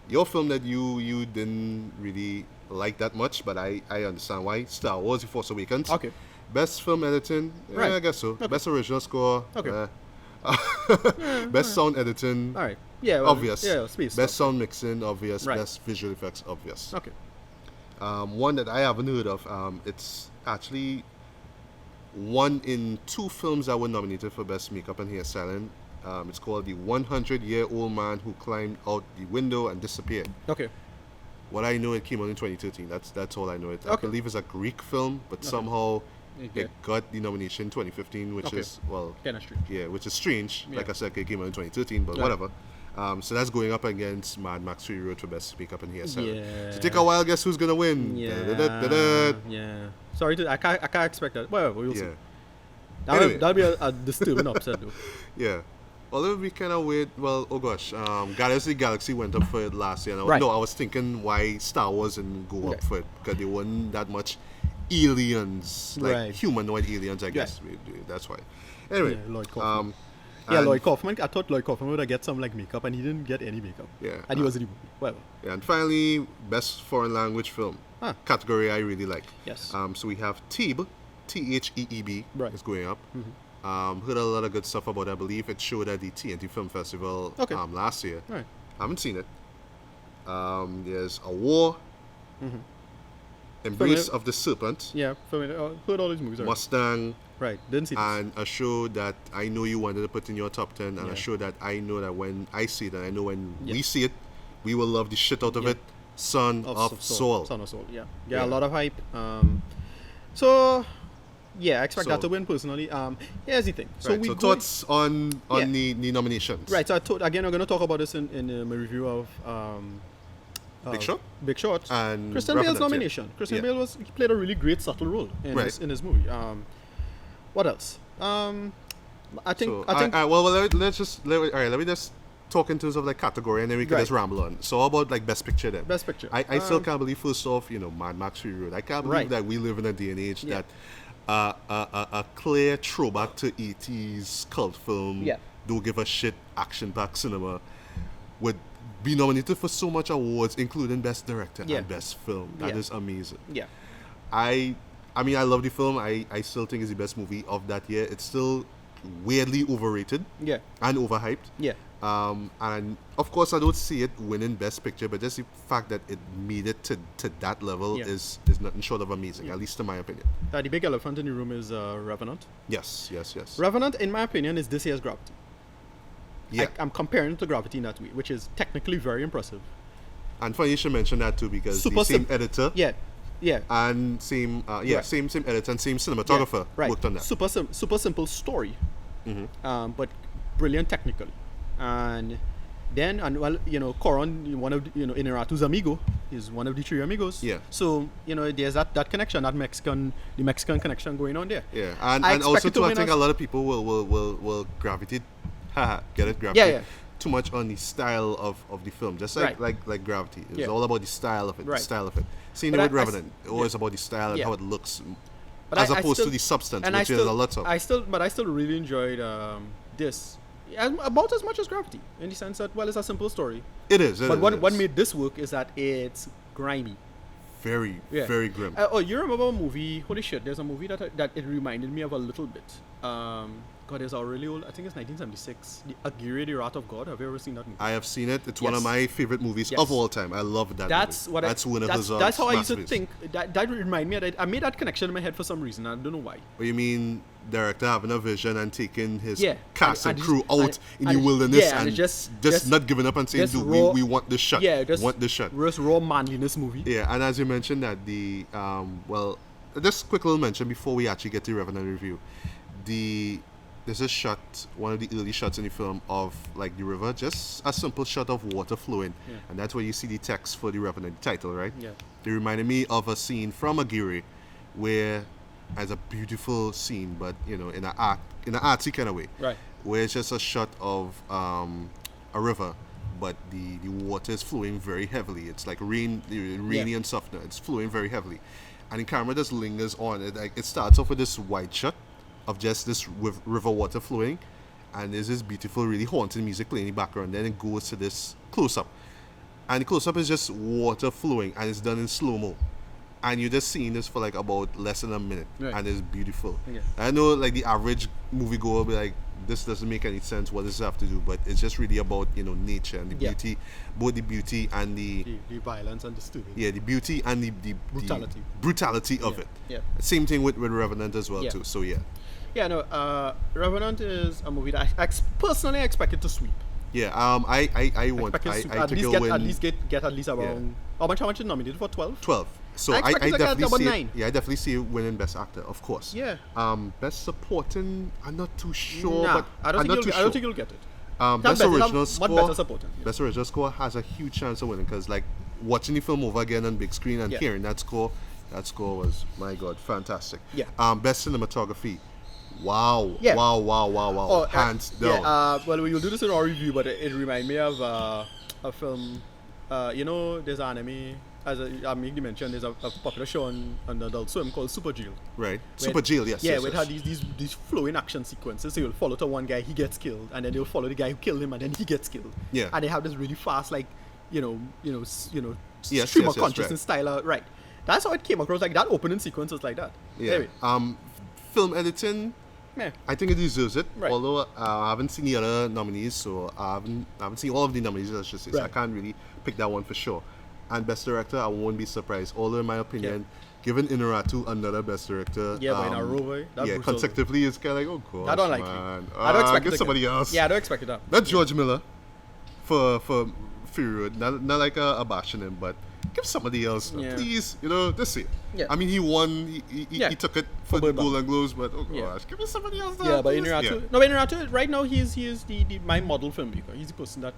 Your film that you didn't really like that much, but I understand why. Star Wars: The Force Awakens. Okay. Best film editing. Right. I guess so. Okay. Best original score. Okay. Best sound editing. all right, yeah, well, Obvious. yeah, space Best stuff. sound mixing. Obvious. Right. Best visual effects. Obvious. Okay, One that I haven't heard of. It's actually one in two films that were nominated for Best Makeup and Hairstyling. It's called The 100-Year-Old Man Who Climbed Out the Window and Disappeared. okay, What I know, it came out in 2013. That's all I know. I Okay. believe it's a Greek film, but somehow Okay. it got the nomination in 2015, which Okay. is, well, kind of strange. yeah, which is strange. Yeah. Like I said, it came out in 2013, but Right. whatever. So that's going up against Mad Max Fury Road for Best Makeup and Hairstyling. Yeah. So take a while, guess who's gonna win? Da-da-da-da-da. Yeah. Sorry, I can't expect that. Well, we'll see. Yeah. That'll Anyway. be a disturbing upset though. Yeah. Although we kind of weird. Well, oh gosh, Guardians of the Galaxy went up for it last year. Right. No, I was thinking why Star Wars didn't go Okay. up for it because there weren't that much aliens, like Right. humanoid aliens. I guess that's why. Anyway, Yeah, Lloyd Kaufman. and- Lloyd Kaufman. I thought Lloyd Kaufman would have get some like makeup, and he didn't get any makeup. Yeah, And he was in the movie. Whatever. And finally, best foreign language film category I really like. Yes. So we have Theeb, Theeb, Right. is going up. Heard a lot of good stuff about it. I believe it showed at the TNT Film Festival Okay. last year. Right. Haven't seen it. There's A War, Embrace of the Serpent, Yeah. Heard all these movies. Already. Mustang, Right. Didn't see this. and a show that I know you wanted to put in your top 10, and Yeah. a show that I know that when I see it, and I know when we Yeah. see it, we will love the shit out of Yeah. it. Son of Soul. Son of Soul. Yeah. Yeah. A lot of hype. So yeah, I expect that So- to win personally. Here's the thing. So Right, we so go- thoughts on Yeah. the nominations. Right. So again, we're going to talk about this in my review of Big Short? Big Short. And Christian Revenant, Bale's yeah. nomination. Christian Yeah. Bale he played a really great subtle role Right. in this movie. What else? I think Let me just talk in terms of like category, and then we can Right. just ramble on. So how about like best picture then? Best Picture. I still can't believe, first off, Mad Max Fury Road. I can't believe Right. that we live in a day and age Yeah. that a clear throwback to 80s cult film, Yeah. don't give a shit action-packed cinema would be nominated for so much awards, including best director Yeah. and best film. That Yeah. is amazing. Yeah. I mean, I love the film. I still think it's the best movie of that year. It's still weirdly overrated Yeah. and overhyped. Yeah. And of course, I don't see it winning Best Picture, but just the fact that it made it to that level Yeah. is nothing short of amazing, at least in my opinion. The big elephant in the room is Revenant. Yes. Revenant, in my opinion, is this year's Gravity. Yeah. I'm comparing it to Gravity in that way, which is technically very impressive. And funny you should mention that too, because Super the same sim- editor Yeah. Yeah. and same Right. same editor and same cinematographer Yeah, right. worked on that. Super simple story, but brilliant technically. And then, Coron, one of Inarritu's amigo, is one of the three amigos. Yeah. So there's that connection, the Mexican connection going on there. Yeah, and I also expect it to too, I win think us- a lot of people will gravitate, get it, gravitate, Yeah. too much on the style of the film, just like Right. like Gravity. It's Yeah. all about the style of it, Right. the style of it. Same But with I- Revenant, always about the style and Yeah. how it looks. But as I opposed still, to the substance, and which is a lot of. I still really enjoyed this about as much as Gravity, in the sense that, well, it's a simple story. It is. But what made this work is that it's grimy. Very, Yeah. very grim. You remember a movie? Holy shit! There's a movie that it reminded me of a little bit. God, it's a really old. I think it's 1976. The Aguirre, The Wrath of God. Have you ever seen that movie? I have seen it. It's one of Yes. my favorite movies Yes. of all time. I love that. That's movie. what That's one of his. that's how I used to masterpieces. think. That reminded me. I made that connection in my head for some reason. I don't know why. What you mean, director having a vision and taking his Yeah. cast and, And crew just- out in the and- wilderness yeah, and and just not giving up and saying, just "Dude, raw- we want this shot. Yeah, just want this shot." raw manliness movie. Yeah, and as you mentioned that well, just quick little mention before we actually get to Revenant review. There's a shot, one of the early shots in the film of like the river, just a simple shot of water flowing, Yeah. and that's where you see the text for the Revenant title, right? Yeah. It reminded me of a scene from Aguirre, where as a beautiful scene, but in an artsy kind of way, Right. where it's just a shot of a river, but the water is flowing very heavily. It's like rainy and soft now. It's flowing very heavily, and the camera just lingers on it. Like it starts off with this wide shot of just this river water flowing, and there's this beautiful, really haunting music playing in the background. Then it goes to this close up, and the close up is just water flowing, and it's done in slow mo. And you're just seeing this for like about less than a minute, Right. and it's beautiful. Okay. I know like the average moviegoer will be like, this doesn't make any sense. What does this have to do? But it's just really about nature and the Yeah. beauty, both the beauty and the violence and the stupid. the beauty and the Brutality. brutality of Yeah. it. Yeah. Same thing with Revenant as well Yeah. too. So yeah. Yeah, no. Revenant is a movie that I personally expected to sweep. Yeah, I want Expected to I sweep. took At least it get when at least get at least around. How much is nominated for? 12. 12. So I I expected to get definitely about see 9. I definitely see it winning Best Actor, of course. Yeah. Best Supporting, I'm not too sure, Nah, but I don't I'm not think too I don't sure. think you'll get it. Best better- Original much Score. better supporting, yeah. Best Original Score has a huge chance of winning because, like, watching the film over again on big screen and Yeah. hearing that score was, my God, fantastic. Yeah. Best Cinematography. Wow. Yeah. Wow. Hands down. Yeah, well, we will do this in our review, but it reminded me of a film. There's an anime. As I make the mention, there's a popular show on Adult Swim called Super Jail. Right. Where- Super Jail, yes. Yeah, yes, where it yes. had these flowing action sequences. So you'll follow to one guy, he gets killed, and then they'll follow the guy who killed him, and then he gets killed. Yeah. And they have this really fast, like, Yes, stream yes, of yes, consciousness right. style. Right. That's how it came across. Like that opening sequence was like that. Yeah. Anyway, Film editing, yeah. I think it deserves it. Right. Although I haven't seen the other nominees, so I haven't seen all of the nominees, I should say. So I Right. can't really pick that one for sure. And Best Director, I won't be surprised. Although in my opinion, giving Inarritu another Best Director, Yeah, but in a row, boy. That's brutal. consecutively, it's kind of like, oh gosh, I don't like man. it. I don't expect get it. somebody else. Yeah, I don't expect it. That. Not George Miller for Fury Road. Not like a bashing him, but give somebody else, Yeah. please. This year. Yeah. I mean, he won. Yeah. He took it for For the Bird Golden Globes, but oh gosh, Yeah. give me somebody else. Yeah, but please. Inarritu, no, but Inarritu, right now he is the my model filmmaker. He's the person that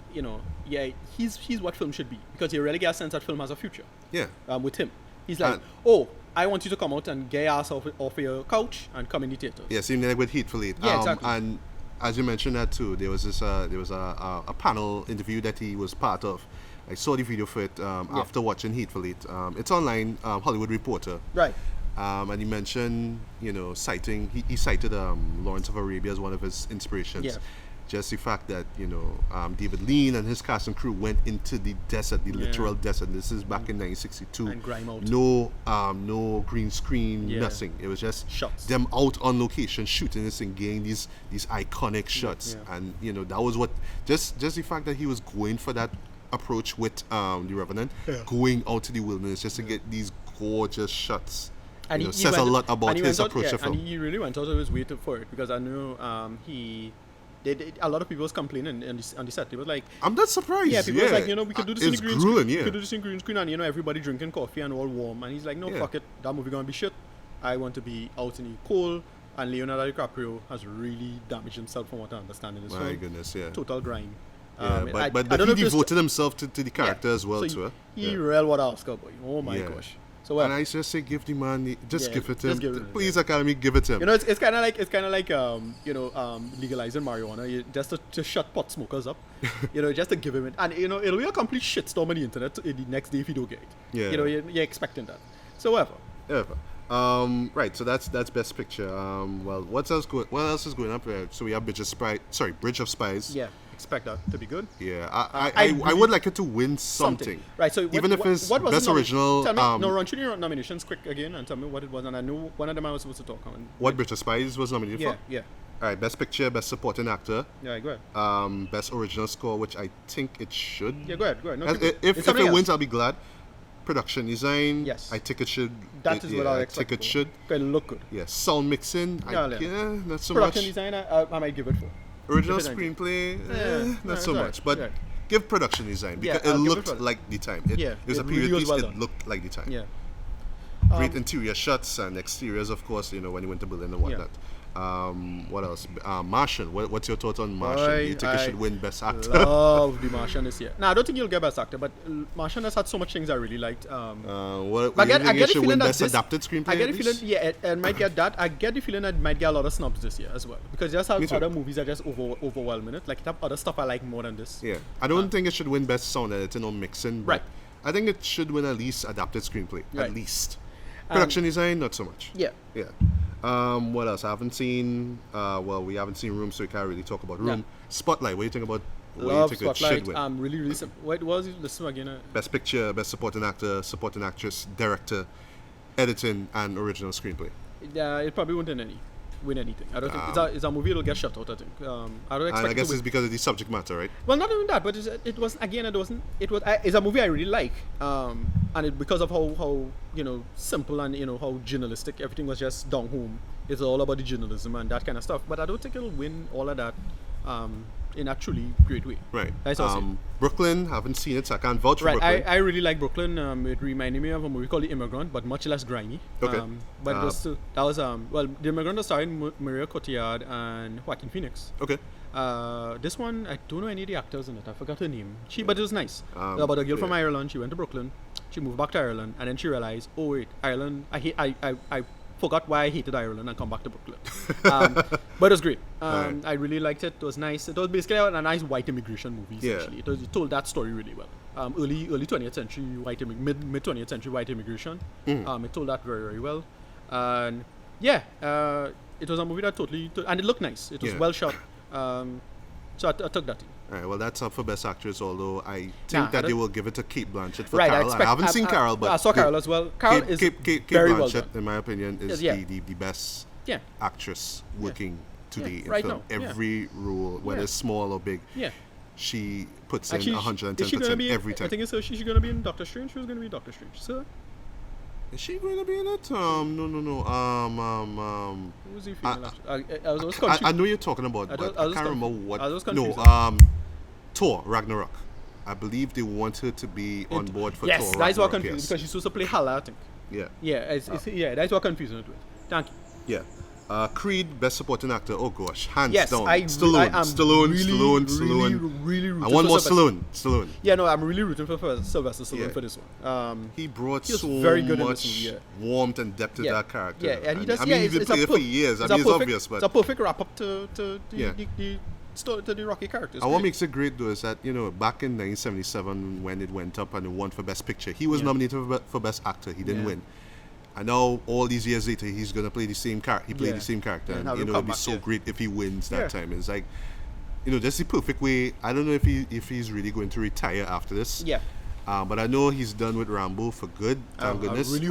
he's what film should be, because he really gets a sense that film has a future. Yeah. With him, he's like, And- oh, I want you to come out and get your ass off your couch and come in the theaters. Yeah, same like with Hateful Eight. Yeah, exactly. And as you mentioned that too, there was a panel interview that he was part of. I saw the video for it after watching Hateful Eight. It's online, Hollywood Reporter. Right. And he mentioned, citing, he cited Lawrence of Arabia as one of his inspirations. Yeah. Just the fact that, David Lean and his cast and crew went into the desert, the literal desert. This is back in 1962. And grime out. No green screen, Yeah. nothing. It was just Shots. them out on location shooting this and getting these iconic shots. yeah. And, that was what, just the fact that he was going for that approach with the Revenant, going out to the wilderness just to get these gorgeous shots. And he says went- a lot about and he his went out- approach to And film. he really went out of his way for it, because I know a lot of people was complaining on the set. They was like, I'm not surprised. yeah, people was like, we could do this in the It's green grueling, screen. yeah. We could do this in green screen, and everybody drinking coffee and all warm. And he's like, no, Yeah. fuck it, that movie gonna be shit. I want to be out in the cold. And Leonardo DiCaprio has really damaged himself from what I understand in this My film. goodness, yeah. Total grime. Yeah, but I but don't know he if this- devoted himself to the character as well, so too. He Yeah. real what Oscar boy. Oh my Yeah. gosh. So well, And I just say, give the man, just Yeah, give it to just him. give it to him, Please, Academy, give it to him. it's kind of like legalizing marijuana, just to shut pot smokers up, just to give him it, and it'll be a complete shitstorm on the internet the next day if you don't get it. Yeah. You're expecting that. So whatever. Ever. Right. So that's best picture. Well, what else is going up there? So we have Bridge of Spies. Yeah, expect that to be good. Yeah, I would like it to win something. Right. So even if it's what was best original. Tell me, no, run through your nominations quick again and tell me what it was. And I know one of them I was supposed to talk on. What Bridge of Spies was nominated for? Yeah. All right, best picture, best supporting actor. Yeah, go ahead. Best original score, which I think it should. Yeah, go ahead. No, if it wins, I'll be glad. Production design. Yes. I think it should. That is what I expect. I think it should. It look good. Yeah. Sound mixing. Not so Production much. design, I might give it for. Original screenplay. Not so much. But give production design because it looked like the time. It was a period piece. It looked like the time. Yeah. Great interior shots and exteriors, of course. You know, when you went to Berlin and whatnot. What else? Martian. What's your thought on Martian? Do you think it should win Best Actor? Love the Martian this year. I don't think you'll get Best Actor, but Martian has had so much things I really liked. I get a feeling that Best Adapted Screenplay. I get a feeling, it might get that. I get the feeling that it might get a lot of snubs this year as well, because just have other movies that just overwhelming it. Like, other stuff I like more than this. Yeah, I don't think it should win Best Sound Editing or Mixing. But right. I think it should win at least Adapted Screenplay. Right. At least. Production design, not so much. Yeah. What else? I haven't seen. We haven't seen Room, so we can't really talk about Room. Spotlight. What do you think about? Love you think Spotlight. It should win? Really. What was it? Listen again. Best Picture, Best Supporting Actor, Supporting Actress, Director, Editing, and Original Screenplay. Yeah, it probably won't win anything. I don't think it's a movie that'll get shut out. I think. I don't expect. And I guess it's because of the subject matter, right? Well, not even that, but it's a movie I really like. And because of how simple and how journalistic everything was, just down home. It's all about the journalism and that kind of stuff. But I don't think it'll win all of that in a truly great way. Right. Brooklyn, haven't seen it, so I can't vouch for Brooklyn. I really like Brooklyn. It reminded me of a movie called The Immigrant, but much less grimy. Okay. The Immigrant was starring Maria Cotillard and Joaquin Phoenix. Okay. This one, I don't know any of the actors in it. I forgot her name. But it was nice. About a girl from Ireland. She went to Brooklyn. She moved back to Ireland, and then she realized, oh wait, Ireland. I forgot why I hated Ireland and come back to Brooklyn. But it was great. Right. I really liked it. It was nice. It was basically a nice white immigration movie, essentially. Yeah. It told that story really well. Early 20th century mid 20th century white immigration. It told that very, very well. And it was a movie that and it looked nice. It was well shot. So I took that in. All right, well, that's up for Best Actress, although I think that they will give it to Kate Blanchett for Carol. I haven't seen Carol, but I saw Carol as well. Carol is Kate very Blanchett, well done. in my opinion, is the best actress working today in right film. now. Every role, whether it's small or big, she puts in 110% every time. I think she's going to be in Doctor Strange. She was going to be in Doctor Strange. So, is she going to be in it? No. Who was he female? I was confused. I know you're talking about, but I can't remember what. I was confused. No, Thor, Ragnarok. I believe they want her to be on board for Thor. Yes, that's what confused because she's supposed to play Hala, I think. Yeah. That's what confused me with. Thank you. Yeah. Creed, Best Supporting Actor. Oh gosh, hands down. Stallone. Really rooting I want more for Stallone. Yeah, no, I'm really rooting for Sylvester Stallone for this one. He brought so very good much in this movie, warmth and depth to that character. Yeah, and he does. He's been playing it for years. It's obvious, but it's a perfect wrap up to the Rocky characters. And what makes it great though is that back in 1977 when it went up and it won for Best Picture, he was nominated for Best Actor. He didn't win. I know all these years later he's gonna play the same character. He played the same character, and it'd be so great if he wins that time. It's like, that's the perfect way. I don't know if he's really going to retire after this. Yeah. But I know he's done with Rambo for good. Thank goodness. I really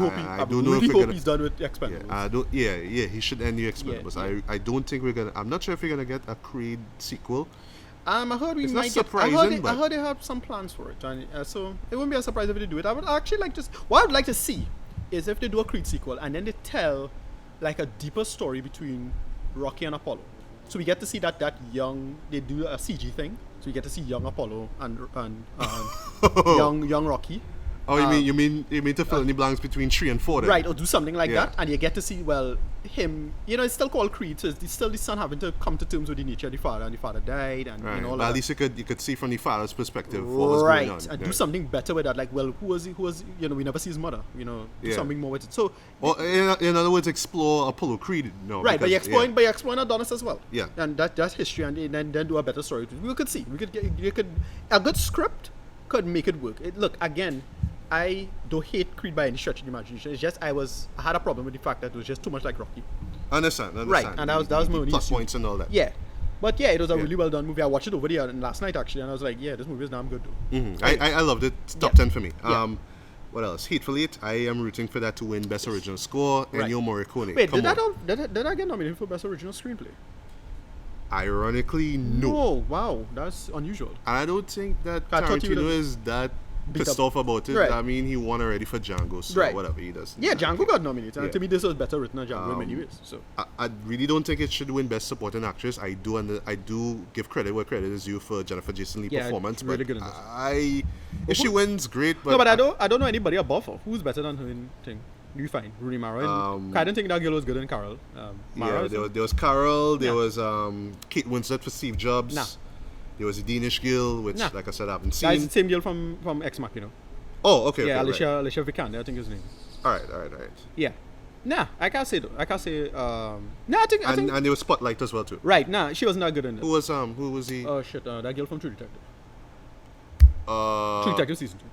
hope he's done with Expendables. He should end the Expendables. I don't think we're gonna. I'm not sure if we're gonna get a Creed sequel. I heard we might get. I heard they have some plans for it, and so it wouldn't be a surprise if they do it. I would actually like to. What I would like to see is if they do a Creed sequel and then they tell like a deeper story between Rocky and Apollo. So we get to see that young. They do a CG thing. So you get to see young Apollo and young Rocky. Oh, you mean to fill in the blanks between 3 and 4 then? Right, or do something like that, and you get to see him. It's still called Creed, so it's still the son having to come to terms with the nature of the father, and the father died, and right. all but that. At least you could see from the father's perspective what was going on. And do something better with that. Like, who was we never see his mother. Do something more with it. So, in other words, explore Apollo Creed. No, right, but you're exploring Adonis as well. Yeah, and that's history, and then do a better story. We could see. A good script could make it work. Look again. I don't hate Creed by any stretch of the imagination. It's just I had a problem with the fact that it was just too much like Rocky. Understand. Right, and that was my only plus issue. points and all that. Yeah. But yeah, it was a Yeah. really well done movie. I watched it over there last night actually, and I was like, yeah, this movie is damn good though. Mm-hmm. I loved it. It's top Yeah. 10 for me. Yeah. What else? Hateful Eight. I am rooting for that to win Best Original Score. Right. Ennio Morricone. Wait, Come on. did I get nominated for Best Original Screenplay? Ironically, no. Oh, wow, that's unusual. I don't think that I thought you Tarantino would've is that beat pissed up. off about it. Right. I mean, he won already for Django, so Right. whatever he does. Yeah, Django got nominated, and Yeah. to me this was better written than Django in many ways. So I really don't think it should win Best Supporting Actress. I do give credit where credit is due for Jennifer Jason Leigh Yeah, performance. really but good in this. if she wins, great. But no, but I don't know anybody above her. Who's better than her in thing? You find Rooney Mara. I didn't think that girl was good in Carol. Mara. Yeah, there was Carol. There Nah. was Kate Winslet for Steve Jobs. Nah. There was a Danish girl, which, Nah. like I said, I haven't That's seen. the same girl from Ex Machina. Oh, okay. Yeah, okay, right. Alicia Vikander, I think his name. All right. Yeah. Nah, I can't say though. I can't say. Nah, I think. And there was Spotlight as well too. Right. Nah, she wasn't that good in it. Who was he? Oh shit! That girl from True Detective. Uh, True Detective season 2.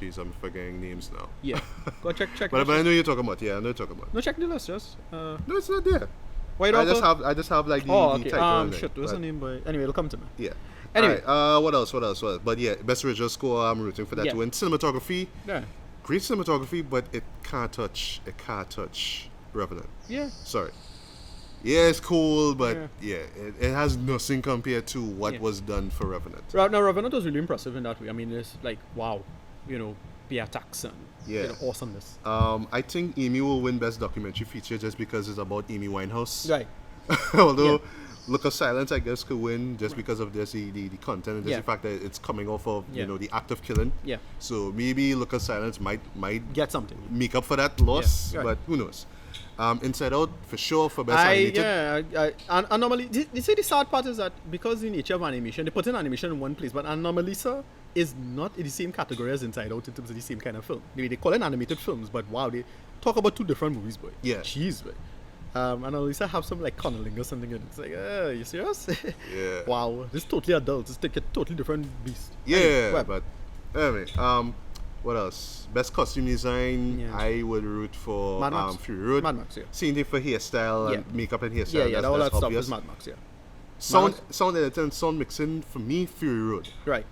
Jeez, I'm forgetting names now. Yeah. Go check. But I know you're talking about. Yeah, I know you're talking about. No, check the list. Just. No, it's not there. Why I just have like the, Oh, the okay. title. and Shit. it, What's but- her name? Boy. Anyway, it'll come to me. Yeah. Anyway. Alright, what else? But yeah, Best Original Score, I'm rooting for that Yeah. to win. Cinematography, Yeah. great cinematography, but it can't touch Revenant. Yeah. Sorry. Yeah, it's cool, but Yeah. it has nothing compared to what Yeah. was done for Revenant. Now, Revenant was really impressive in that way. I mean, it's like wow, the attacks and Yeah. awesomeness. I think Amy will win Best Documentary Feature just because it's about Amy Winehouse. Right. Although Yeah. Look of Silence, I guess, could win just because of this, the content and just Yeah. the fact that it's coming off of Yeah. the act of killing. Yeah. So maybe Look of Silence might Get something. make up for that loss, Yeah, right. but who knows? Inside Out for sure for Best Animated. And normally, they say the sad part is that because the nature of animation, they put in animation in one place, but Anomalisa is not in the same category as Inside Out in terms of the same kind of film. They call it animated films, but wow, they talk about two different movies, boy. Yeah. Jeez, boy. Anomalisa have some like cunniling or something, and it's like, are you serious? Yeah. Wow, this is totally adult. It's like a totally different beast. Yeah, Anyway, well, but anyway, what else? Best costume design, Yeah. I would root for Mad Max. Fury Road. Mad Max, yeah. Same thing for hairstyle Yeah. and makeup and hairstyle. Yeah, that's, all that's that stuff obvious. is Mad Max, yeah. Sound editing and sound mixing for me, Fury Road. Right.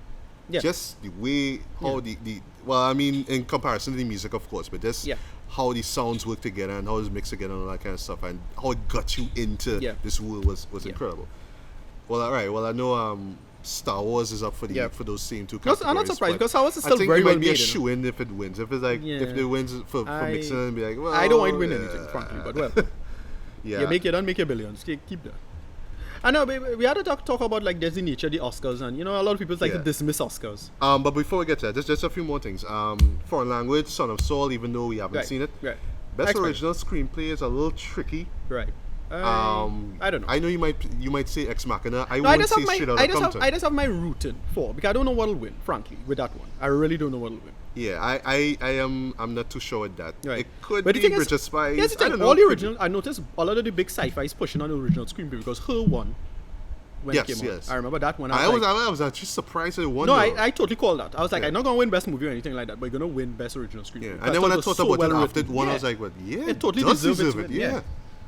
Yeah. Just the way how the well, I mean, in comparison to the music, of course, but just Yeah. how the sounds work together and how it's mixed together and all that kind of stuff, and how it got you into Yeah. this world was Yeah. incredible. Well, all right. Well, I know Star Wars is up for Yeah. for those same two No, categories. I'm not surprised but because Star Wars is I still think very it well might be made. a you know. shoe in if it wins. If it's like Yeah. if it wins for I- mixing and be like, well, I don't want it to win anything, frankly, but well. yeah. You don't make your billions. Keep that. I know, we had to talk about like there's the nature of the Oscars, and a lot of people like to Yeah. dismiss Oscars. But before we get to that, just a few more things. Foreign language, Son of Saul, even though we haven't Right. seen it. Right. Best Expert. original screenplay is a little tricky. Right. I don't know. I know you might say Ex Machina. I No, I won't just say have my straight out I of just Compton. have my rooting for because I don't know what'll win. Frankly, with that one, I really don't know what'll win. Yeah, I'm not too sure with that. Right. It could But the be thing is- Bridge of Spies. Here's the I thing, don't know, all the could be. original. I noticed a lot of the big sci-fi is pushing on the original screenplay because her won when Yes, it came yes. out. I remember that one. I like, was actually surprised it won. no, though. I totally called that. I was like, Yeah. I'm not gonna win best movie or anything like that, but you're gonna win best original screenplay. Yeah. Because And then when I it was thought so about it well after written. one, I Yeah. was like, well, yeah, It totally does deserves deserve it. it. Yeah.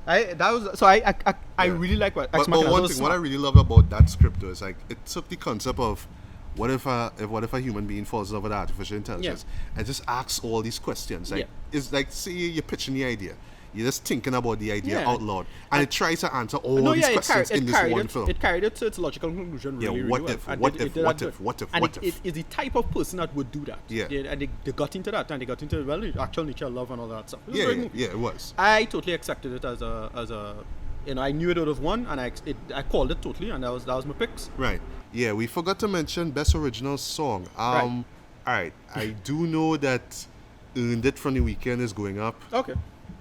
I really like what Ex But Machina one was thing, what I smart. really love about that script though is like it took the concept of what if a human being falls in love with artificial intelligence and just asks all these questions. Like it's like say you're pitching the idea. You're just thinking about the idea Yeah. out loud, and it tries to answer all No, these yeah, questions in this one film. It carried it to its logical conclusion Yeah, really, what really if, well. And what it if, did what that if, good. what if, And what it if? is the type of person that would do that. Yeah. And they got into that, and they got into, well, the actual nature of love and all that stuff. It was a Yeah, great yeah, movie. yeah, it was. I totally accepted it as a I knew it would have won, and I called it totally, and that was my picks. Right. Yeah, we forgot to mention best original song. Right. All right. I do know that Earned It from the Weekend is going up. Okay.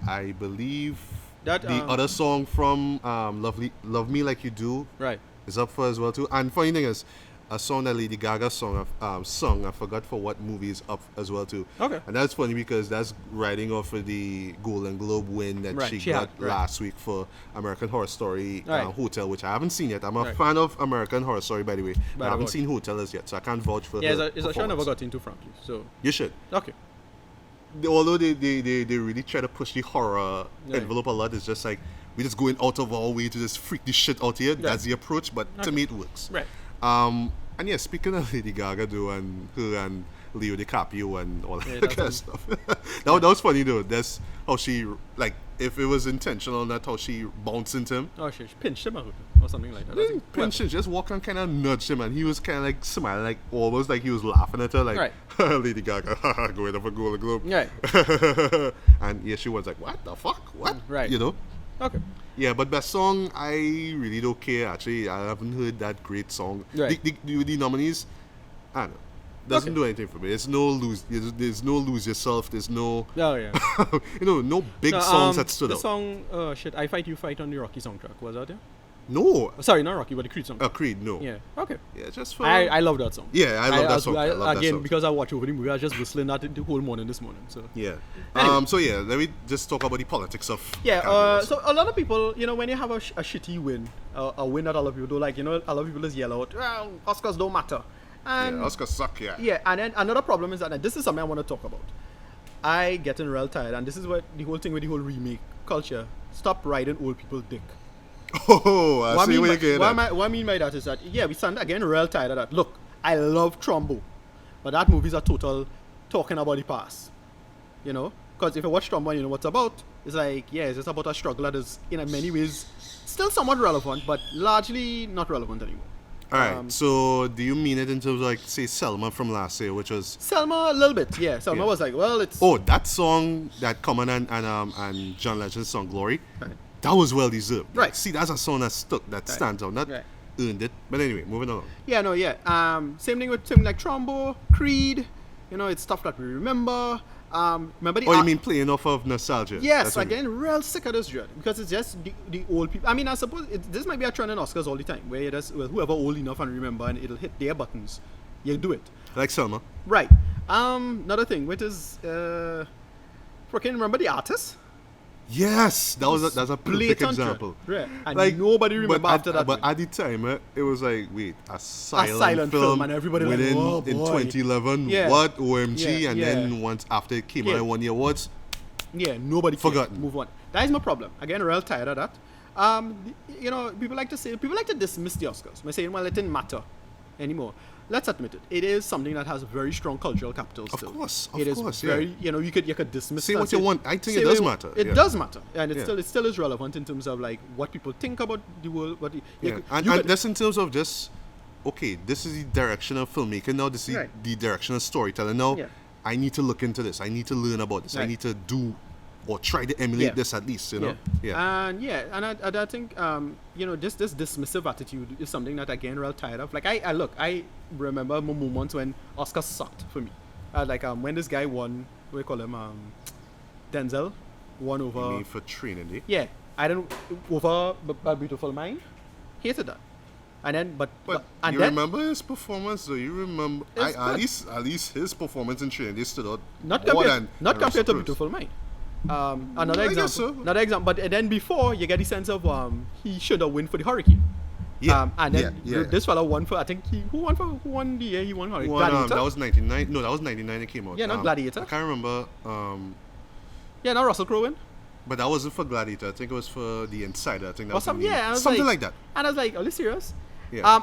I believe That, the other song from Love Me Like You Do Right. is up for as well too. And funny thing is, a song that Lady Gaga sung. I forgot for what movie is up as well too. Okay. And that's funny because that's riding off of the Golden Globe win that Right, she got last week for American Horror Story Hotel, which I haven't seen yet. I'm a fan of American Horror Story, by the way, but I haven't seen Hotel as yet, so I can't vouch for her it's a show I never got into, frankly. So you should. Okay. Although they really try to push the horror envelope a lot, it's just like we're just going out of our way to just freak this shit out here. That's the approach, but to me it works. Right. And yeah, speaking of Lady Gaga though, and her and Leo DiCaprio and all that kind of stuff. that was funny though. That's how she, like, if it was intentional, that's how she bounced into him. Oh, she pinched him or something like that. Didn't pinch him, just walked and kind of nudged him, and he was kind of like smiling, like almost like he was laughing at her, like, Lady Gaga, going up a Golden Globe. Right. And yeah, she was like, what the fuck? What? Right. You know? Okay. Yeah, but best song, I really don't care. Actually, I haven't heard that great song. Right. The nominees, I don't know. Doesn't do anything for me. There's no lose yourself. There's no no big songs that stood out. The song I Fight You Fight on the Rocky soundtrack was that, yeah? No. Sorry, not Rocky, but the Creed song. Creed, no. Yeah. Okay. Yeah, just for I love that song. Yeah, I love that song. I love that song. Because I watched over the movie, I was just whistling that the whole morning this morning. So yeah. Anyway. So yeah, let me just talk about the politics of so a lot of people, when you have a shitty win, a win that a lot of people don't like, a lot of people just yell out, well, Oscars don't matter. And Oscars suck, Yeah, and then another problem is that, and this is something I want to talk about. I getting real tired, and this is what the whole thing with the whole remake culture. Stop riding old people's dick. Oh, I see where you're getting at. What I mean by that is that, we stand again real tired of that. Look, I love Trumbo, but that movie's a total talking about the past. Because if you watch Trumbo and you know what's about, it's like, it's just about a struggle that is, in many ways, still somewhat relevant, but largely not relevant anymore. Alright, so do you mean it in terms of, like, say, Selma from last year, which was... Selma, a little bit, yeah. Selma was like, well, it's... Oh, that song, that Common and John Legend's song, Glory, that was well deserved. Right. See, that's a song that stuck, that stands out, not earned it. But anyway, moving along. Same thing with something like Trumbo, Creed, it's stuff that we remember. Remember the... Oh, you mean playing off of nostalgia? Yes, again, real sick of this dread. Because it's just the old people. I mean, I suppose this might be a trend in Oscars all the time, where whoever old enough and remember, and it'll hit their buttons, you do it. Like Selma. Right. Another thing, which is... freaking remember The Artist? Yes, that's a perfect example. Right. And like, nobody remember after that. But at the time, it was like, wait, a silent film and everybody within, like, oh, boy. in 2011. Yeah. What? OMG. And then once after it came out, and won the awards. Yeah, nobody forgotten. Move on. That is my problem. Again, real tired of that. People like to dismiss the Oscars by saying, well, it didn't matter anymore. Let's admit it. It is something that has very strong cultural capital still. Of course, it is very, you could dismiss. Say what you want. I think it does matter. It does matter, and it still is relevant in terms of like what people think about the world. And that's in terms of just, okay, this is the direction of filmmaking now. This is the direction of storytelling now. Yeah. I need to look into this. I need to learn about this. I need to do or try to emulate this at least, And I think this dismissive attitude is something that again real tired of. Like I remember moments when Oscars sucked for me. When this guy won, what do you call him, Denzel, won over. You mean for Trinity? Yeah, I don't over A Beautiful Mind. Hated that. And then, but you remember his performance? Do you remember? At least his performance in Trinity stood out. Not compared to Beautiful Mind. Another example. But then before you get the sense of he should have won for the Hurricane. Yeah. And then this fella won for, I think who won the year he won Hurricane? That was 99. No, that was 99 it came out. Yeah, not Gladiator. I can't remember. Not Russell Crowe win. But that wasn't for Gladiator. I think it was for The Insider. I think that was something like that. And I was like, are you serious? Yeah.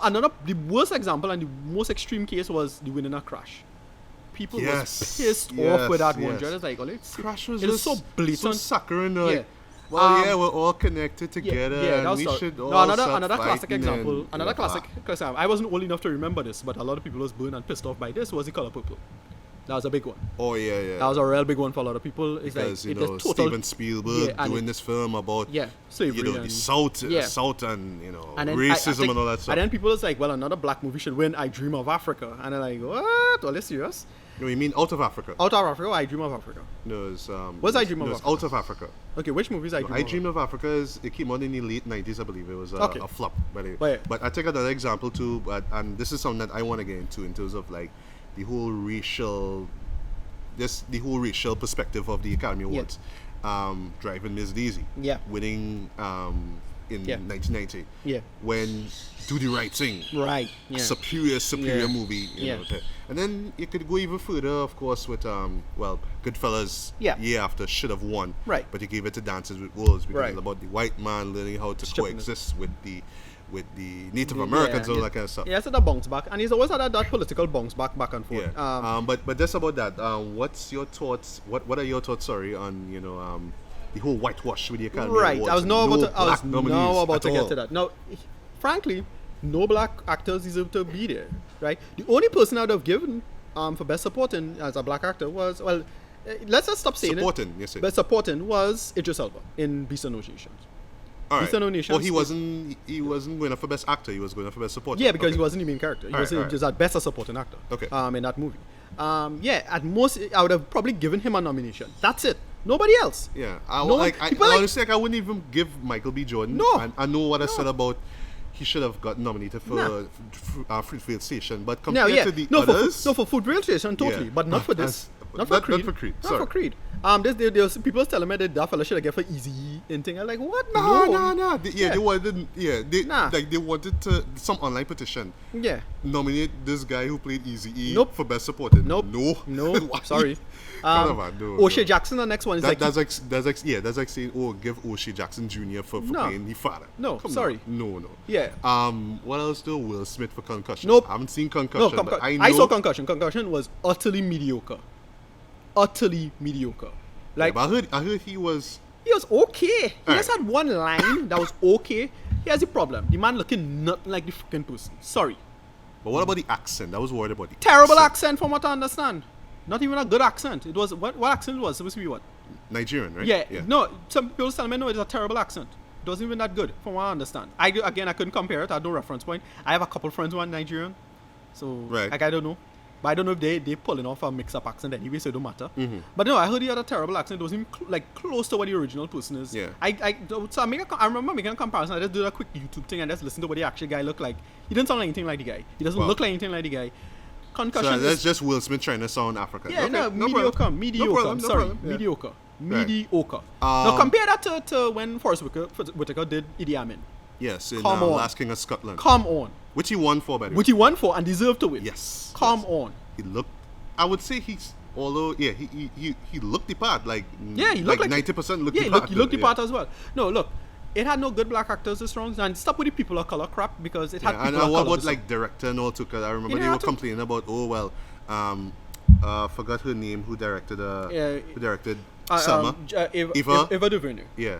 The worst example and the most extreme case was the winning of Crash. People was pissed off with that one. Just like, Crash was just so blatant, so suckering. Like, we're all connected together, and we should all another classic example. Another classic. Because I wasn't old enough to remember this, but a lot of people was burned and pissed off by this. Was The Color Purple? That was a big one. Oh yeah. That was a real big one for a lot of people. It's because like total, Steven Spielberg doing this film about slavery, the South and racism and all that stuff. And then people was like, well, another black movie should win I Dream of Africa, and I'm like, what? Are you serious? No, you mean Out of Africa? Out of Africa or I Dream of Africa? No, it's What's I Dream of it's Africa? Out of Africa. Okay, which movies I Dream I of Dream of Africa it came out in the late 90s, I believe. It was Okay. a flop. Right. But I take another example too, and this is something that I want to get into in terms of like the whole racial perspective of the Academy Awards. Driving Miss Daisy. Yeah. Winning in 1990. Yeah. When Do the Right Thing. Right. Yeah. Superior Yeah. movie. You know, and then you could go even further, of course, with Goodfellas. Yeah. Year after should have won. Right. But you gave it to Dances with Wolves because Right. it's about the white man learning how to Stripping it. coexist with the Native Americans and all that kind of stuff. Yeah, so that bounce back, and he's always had that political bounce back and forth. Yeah. But just about that, what's your thoughts? What are your thoughts? Sorry, on the whole whitewash with the Academy Right, Awards I was and now no about black nominees to at get all. to that. Now, frankly, no black actors deserve to be there, right? The only person I would have given for best supporting as a black actor was, let's just stop saying Supporting, yes, sir. Best supporting was Idris Elba in Beast of No Nations. All right. Beast of No Nations. Well, he wasn't going up for best actor. He was going up for best supporting. Yeah, because Okay. he wasn't the main character. He All was right, all right. just a better supporting actor. Okay. In that movie. At most I would have probably given him a nomination. That's it. Nobody else. Yeah, People like- honestly, I wouldn't even give Michael B. Jordan. No. And I know what I said No. about he should have got nominated for Nah. Fruitfield Station, but No, compared yeah. to the No, others, for Food Rail Station, totally. Yeah. But not for this. Not for Not Creed. for Creed, Not sorry. for Creed. There's people telling me that fella should have get for Easy and thing. I'm like, what? no. They Yeah. wanted, Nah. they wanted to some online petition Yeah. nominate this guy who played Eazy-E Nope. for best supporting. Nope. No, Nope. Sorry. No. O'Shea Jackson, the next one is That's like saying, give O'Shea Jackson Jr. for No. playing the father. No, Come sorry. on. No. Yeah. What else though? Will Smith for Concussion. Nope. I haven't seen No, Concussion, but I know. I saw Concussion. Concussion was utterly mediocre. Utterly mediocre. Like, Yeah, but I heard he was. he was okay. He Alright. just had one line that was okay. Here's the problem. The man looking nothing like the fucking person. Sorry. But what about the accent? I was worried about the Terrible accent from what I understand. Not even a good accent. It was, what accent was supposed to be what? Nigerian, right? Yeah. No, some people tell me, no, it's a terrible accent. It wasn't even that good, from what I understand. I couldn't compare it. I had no reference point. I have a couple friends who are Nigerian. So, Right. like, I don't know. But I don't know if they pulling off a mix-up accent anyway, so it don't matter. Mm-hmm. But no, I heard he had a terrible accent. It wasn't even close to what the original person is. Yeah. So I remember making a comparison. I just did a quick YouTube thing and just listened to what the actual guy looked like. He didn't sound like anything like the guy. He doesn't Wow. look like anything like the guy. Concussion So that's is... just Will Smith trying to sound African. Yeah, Okay, no, problem. mediocre. No Sorry, problem, yeah. mediocre. Right. Mediocre. Now compare that to when Forrest Whitaker did Idi Amin. Yes, in Come on. Last King of Scotland, Come on. which he won for, by the way. Which he won for and deserved to win. Yes. Come yes. on. He looked. I would say he's. Although, yeah, he looked the part. Like Yeah, he looked like 90% looked yeah, the part. he looked the yeah. part as well. No, look, it had no good black actors this round, and stop with the people of color crap because it had Yeah, and people of what color. about this like director and all too? Cause I remember You they know, were I think- complaining about forgot her name who directed Selma. Eva DuVernay. Yeah.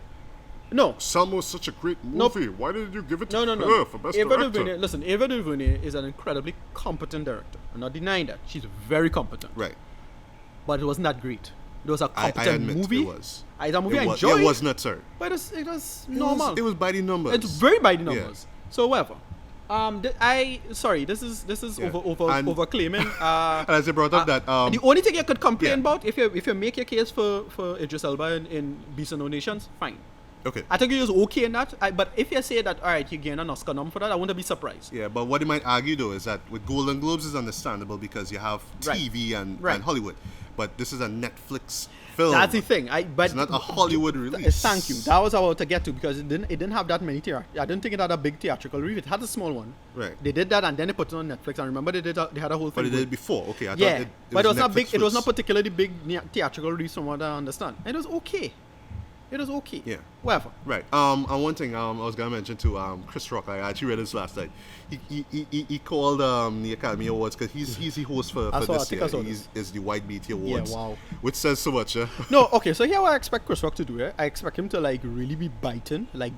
No, Selma was such a great Nope. movie. Why did you give it no, to no, her no. for best Eva director? DuVernay, listen, Eva DuVernay is an incredibly competent director. I'm not denying that. She's very competent. Right. But it wasn't that great. It was a I competent admit movie. it was. It's a movie I It was, enjoyed. it was not, sir. But it was normal. It was by the numbers. It's very by the Yeah. numbers. So whatever. This is Yeah. And- over claiming. And as I brought up that, the only thing you could complain yeah. about if you make your case for Idris Elba in Beast of No Nations, fine. okay. I think he was okay in that. But if you say that, all right, you gain an Oscar nom for that, I wouldn't be surprised. Yeah, but what you might argue though is that with Golden Globes is understandable because you have Right. TV and Right. Hollywood, but this is a Netflix film. That's the thing. But It's not a Hollywood release. Thank you. That was about to get to because it didn't have that many I didn't think it had a big theatrical release. It had a small one. Right. They did that and then they put it on Netflix. I remember they had a whole thing. But it with- did before. Okay, I Yeah, thought but it was not Netflix big. It was not first. particularly big theatrical release from what I understand. It was okay. It was okay. Yeah. Whatever. Right. And one thing I was gonna mention to Chris Rock. I actually read this last night. He called the Academy Awards because he's the host for I this think year. I saw Is the White BT Awards. wow. Which says so much. No, okay. So here what I expect Chris Rock to do. I expect him to like really be biting, like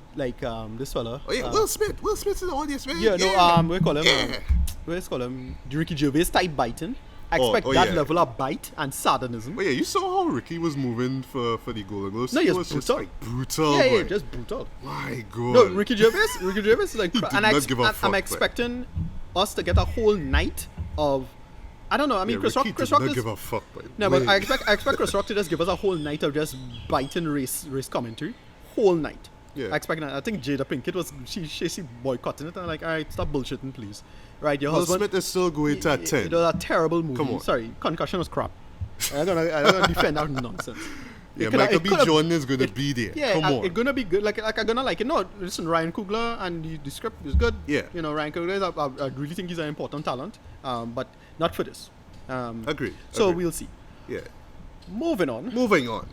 this fella. Oh yeah, Will Smith. Will Smith's in the audience, man. Yeah, no. We call him. Yeah. We call him the Ricky Gervais type biting. I Oh, expect oh, that yeah. level of bite and sardonism. Oh yeah, you saw how Ricky was moving for the Golden Globes. No, he he was was just brutal. like brutal. Yeah, boy. just brutal. My God. No, Ricky Gervais is like, He did and not give a fuck, I'm boy. expecting us to get a whole night of I don't know. I mean, Yeah, Chris Rock. Ricky Chris did Rock not is. give a fuck. No, but I expect Chris Rock to just give us a whole night of just biting race commentary, whole night. Yeah. I expect that. I think Jada Pinkett was she boycotting it. And I'm like, all right, stop bullshitting, please. Right, your Will husband. Smith is still going to It 10. was a terrible movie. Come on. Sorry, Concussion was crap. I'm gonna defend that nonsense. Yeah, It coulda- Michael it B. coulda- Jordan is going to be there. Yeah, Come on. it's gonna be good. Like I'm gonna like it. No, listen, Ryan Coogler and the script is good. Yeah. You know, Ryan Coogler is I really think he's an important talent. But not for this. Agree. So agree. we'll see. Yeah. Moving on. Moving on.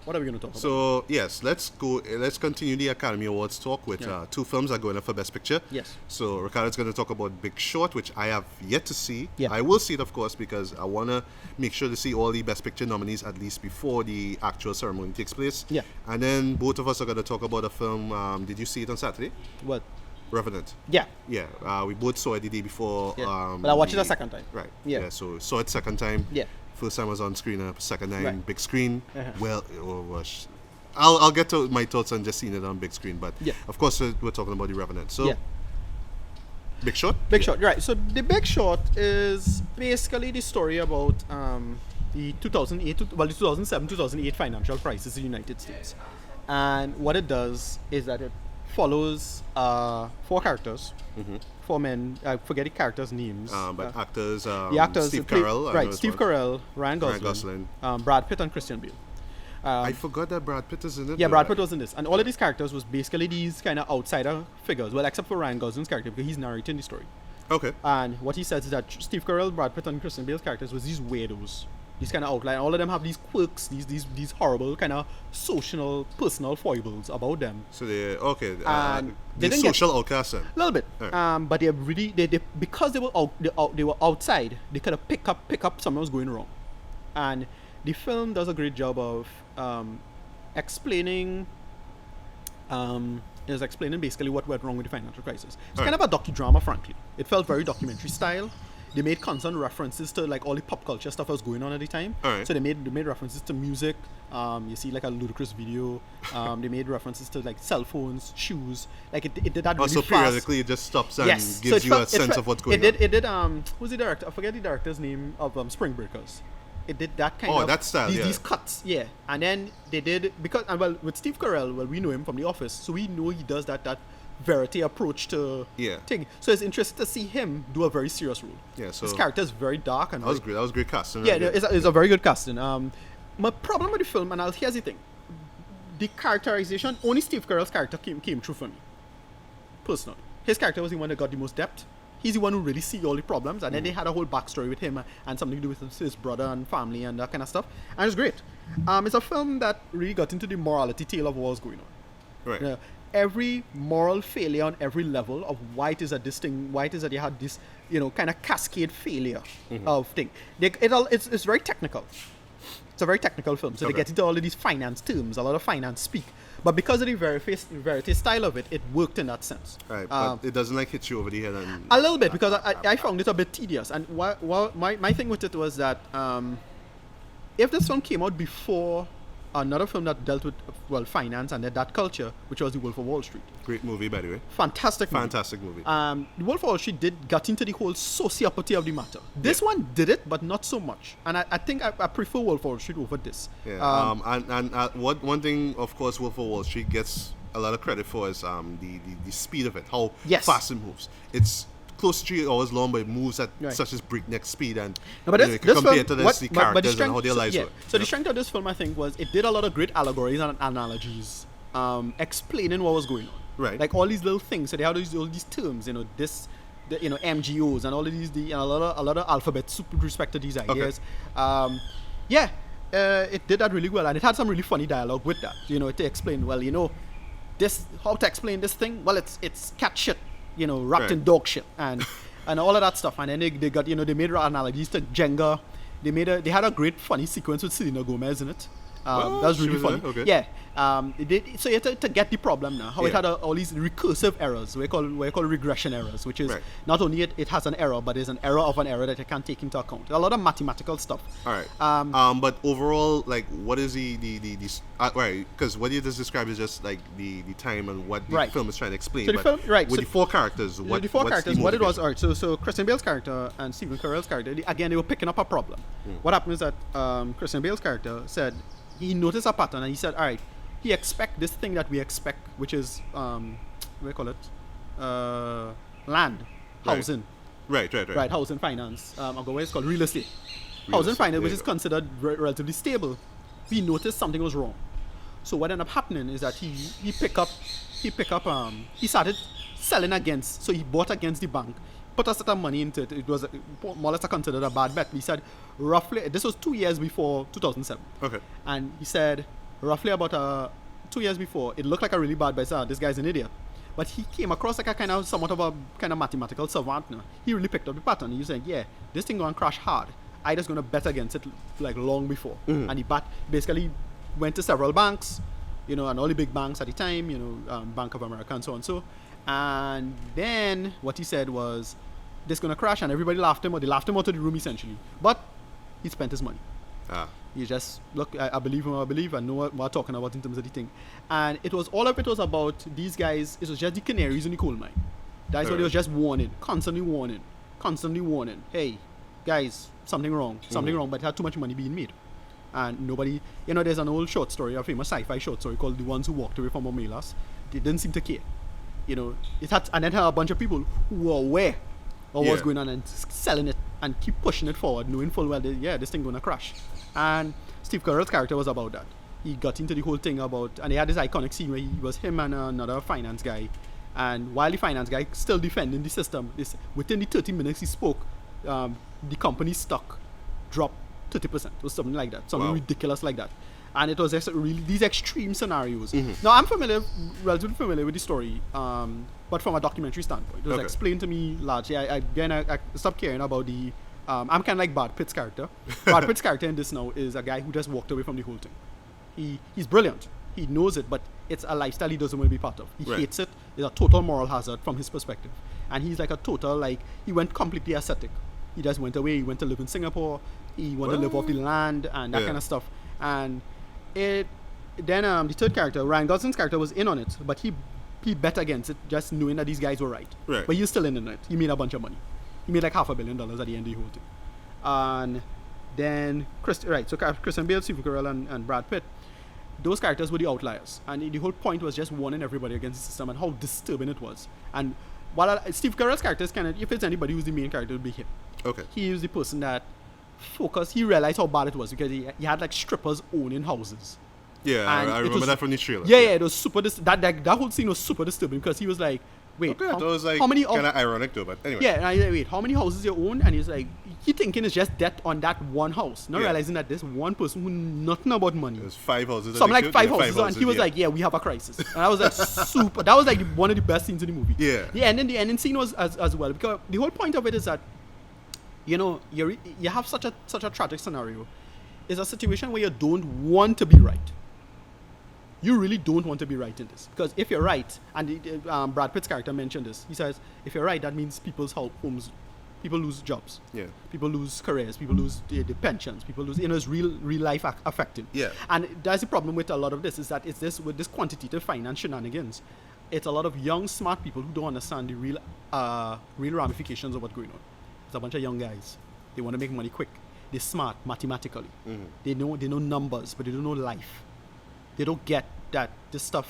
What are we gonna talk about? So yes, let's go. Let's continue the Academy Awards talk with Yeah. two films are going up for Best Picture. Yes. So Ricardo's going to talk about Big Short, which I have yet to see. Yeah. I will see it, of course, because I want to make sure to see all the Best Picture nominees at least before the actual ceremony takes place. Yeah. And then both of us are going to talk about a film. Did you see it on Saturday? What? Revenant. Yeah. Yeah. We both saw it the day before. Yeah. But I watched it a second time. Right. Yeah. So saw it second time. Yeah. First time was on screen, second time Right. big screen. Uh-huh. Well, oh gosh. I'll get to my thoughts on just seeing it on big screen, but Yeah. of course we're talking about the Revenant. So, Yeah. Big Short. Big Short, right? So the Big Short is basically the story about the 2007-2008 financial crisis in the United States, and what it does is that it follows four characters, four men. I forget the characters' names. But actors, The actors Steve play- Carell, I know right? as Steve well. Carell, Ryan Gosling, Gosling. Brad Pitt, and Christian Bale. I forgot that Brad Pitt is in it. Yeah, though. Brad Pitt was in this, and all of these characters was basically these kind of outsider figures. Well, except for Ryan Gosling's character because he's narrating the story. Okay. And what he says is that Steve Carell, Brad Pitt, and Christian Bale's characters was these weirdos, these kind of outliers. All of them have these quirks, these horrible kind of social, personal foibles about them. So they okay. And they The didn't get- social outcast then. A little bit, Alright. but they because they were outside, they kind of pick up something was going wrong, and the film does a great job of explaining. It was explaining basically what went wrong with the financial crisis. It's kind of a docudrama, frankly. It felt very documentary style. They made constant references to like all the pop culture stuff that was going on at the time. Alright. So they made references to music. You see like a ludicrous video. They made references to like cell phones, shoes. Like it did that really Also, fast. periodically, it just stops and Yes. gives it you felt- a it sense felt- of what's going It did who's the director? I forget the director's name of Spring Breakers. It did that kind Oh, of that style, these, yeah. these cuts, yeah. And then they did because with Steve Carell, we know him from The Office, so we know he does that verity approach to Yeah. thing. So it's interesting to see him do a very serious role. Yeah, so- his character is very dark and That was very- great. That was great casting. yeah, right there. it's a very good casting. My problem with the film, and here's the thing: the characterization. Only Steve Carell's character came true for me. Personally, his character was the one that got the most depth. He's the one who really see all the problems, and then they had a whole backstory with him and something to do with his brother and family and that kind of stuff. And it was great. It's a film that really got into the morality tale of what was going on. Right. You know, every moral failure on every level of why it is that this thing, why it is that you had this, kind of cascade failure of thing. It's very technical. It's a very technical film. So Okay. they get into all of these finance terms, a lot of finance speak. But because of the verity style of it, it worked in that sense. Right, but it doesn't like hit you over the head and A little bit, because I found it a bit tedious. And my thing with it was that if this film came out before another film that dealt with finance and that culture, which was The Wolf of Wall Street. great movie, by the way. Fantastic movie. Fantastic movie. The Wolf of Wall Street got into the whole sociopathy of the matter. This one did it, but not so much. And I think I prefer Wolf of Wall Street over this. Yeah. One thing, of course, Wolf of Wall Street gets a lot of credit for is the speed of it, how Yes. fast it moves. It's close to 3 hours long, but it moves at Right. such as breakneck speed, and No, but you this can compare film, it to this, what- the but the characters strength, and how their lives so, were. So the strength of this film, I think, was it did a lot of great allegories and analogies, explaining what was going on. Right. Like all these little things. So they had all these terms, MGOs and all of these, a lot of alphabets with respect to these ideas. It did that really well, and it had some really funny dialogue with that. To explain, how to explain this thing. Well, it's cat shit, wrapped Right. in dog shit, and all of that stuff. And then they got, they made analogies to Jenga. They had a great funny sequence with Selena Gomez in it. What? That was She really was funny. there? Okay. Yeah. So you have to get the problem now. How it Yeah. had all these recursive errors. We call regression errors, which is Right. not only it has an error, but it's an error of an error that you can't take into account. A lot of mathematical stuff. All right. But overall, like, what is the right? Because what you just described is just like the time and what the Right. film is trying to explain. So the but film- right, With so the four characters, What it was, motivation? all right. So Christian Bale's character and Stephen Carell's character, again, they were picking up a problem. What happened is that Christian Bale's character said he noticed a pattern, and he said, all right, he expect this thing that we expect, which is what do you call it, land, Right. housing, Right. right, housing finance. I'll go where it's called real estate. Real Housing estate, finance, there which you is go. considered relatively stable. We noticed something was wrong. So what ended up happening is that he started selling against. So he bought against the bank, put a certain money into it. It was more or less considered a bad bet. He said roughly, this was 2 years before 2007. Okay. And he said roughly about 2 years before, it looked like a really bad bet. This guy's an idiot. But he came across like a somewhat of a kind of mathematical savant now. He really picked up the pattern. He was saying, yeah, this thing gonna crash hard. I just gonna bet against it like long before. Mm-hmm. And he basically went to several banks, and all the big banks at the time, Bank of America and so on. And then what he said was, this gonna crash, and everybody laughed him, or they laughed him out of the room essentially. But he spent his money. You just look. I believe him. I believe. I know what we're talking about in terms of the thing, and all of it was about these guys. It was just the canaries in the coal mine. That's what it was, just constantly warning. Hey, guys, something wrong. But it had too much money being made, and nobody. There's an old short story, a famous sci-fi short story called "The Ones Who Walked Away from Barbados." They didn't seem to care. It had, and then had a bunch of people who were aware of what's going on and selling it and keep pushing it forward, knowing full well that this thing gonna crash. And Steve Carell's character was about that. He got into the whole thing about, and they had this iconic scene where he was him and another finance guy, and while the finance guy still defending the system, within the 30 minutes he spoke, the company's stock dropped 30% or something like that, something ridiculous like that. And it was just really these extreme scenarios. Now I'm relatively familiar with the story, but from a documentary standpoint, it was explained to me largely. I stopped caring about the. I'm kind of like Brad Pitt's character. Brad Pitt's character in this now is a guy who just walked away from the whole thing. He's brilliant. He knows it, but it's a lifestyle he doesn't want to be part of. He hates it. It's a total moral hazard from his perspective. And he's like a total, he went completely ascetic. He just went away. He went to live in Singapore. He wanted to live off the land and that kind of stuff. And then the third character, Ryan Gosling's character, was in on it, but he bet against it, just knowing that these guys were right. But he's still in on it. He made a bunch of money. He made like $500 million at the end of the whole thing. And then Christian Bale, Stephen Carell, and Brad Pitt, those characters were the outliers. And the whole point was just warning everybody against the system and how disturbing it was. And while Steve Carell's character is kind of, if it's anybody who's the main character, it would be him. Okay. He was the person that focused. He realized how bad it was because he had like strippers owning houses. Yeah, I remember that from the trailer. Yeah, it was super. That whole scene was super disturbing because he was like, wait, that was like how many kind of ironic though, but anyway. Yeah, and I like, wait, how many houses you own? And he's like, he thinking it's just debt on that one house, not realizing that there's one person who nothing about money. There's 5 houses. Something like 5 houses, and he was like, yeah, we have a crisis. And I was like, super. That was like one of the best scenes in the movie. Yeah. The ending scene was as well, because the whole point of it is that, you have such a tragic scenario. It's a situation where you don't want to be right. You really don't want to be right in this, because if you're right, and Brad Pitt's character mentioned this, he says, if you're right, that means people's homes, people lose jobs, people lose careers, people lose the pensions, people lose, it's real life affecting. And that's the problem with a lot of this, is that it's this, with this quantitative finance shenanigans, it's a lot of young smart people who don't understand the real ramifications of what's going on. It's a bunch of young guys. They want to make money quick. They're smart mathematically. They know numbers, but they don't know life. They don't get that this stuff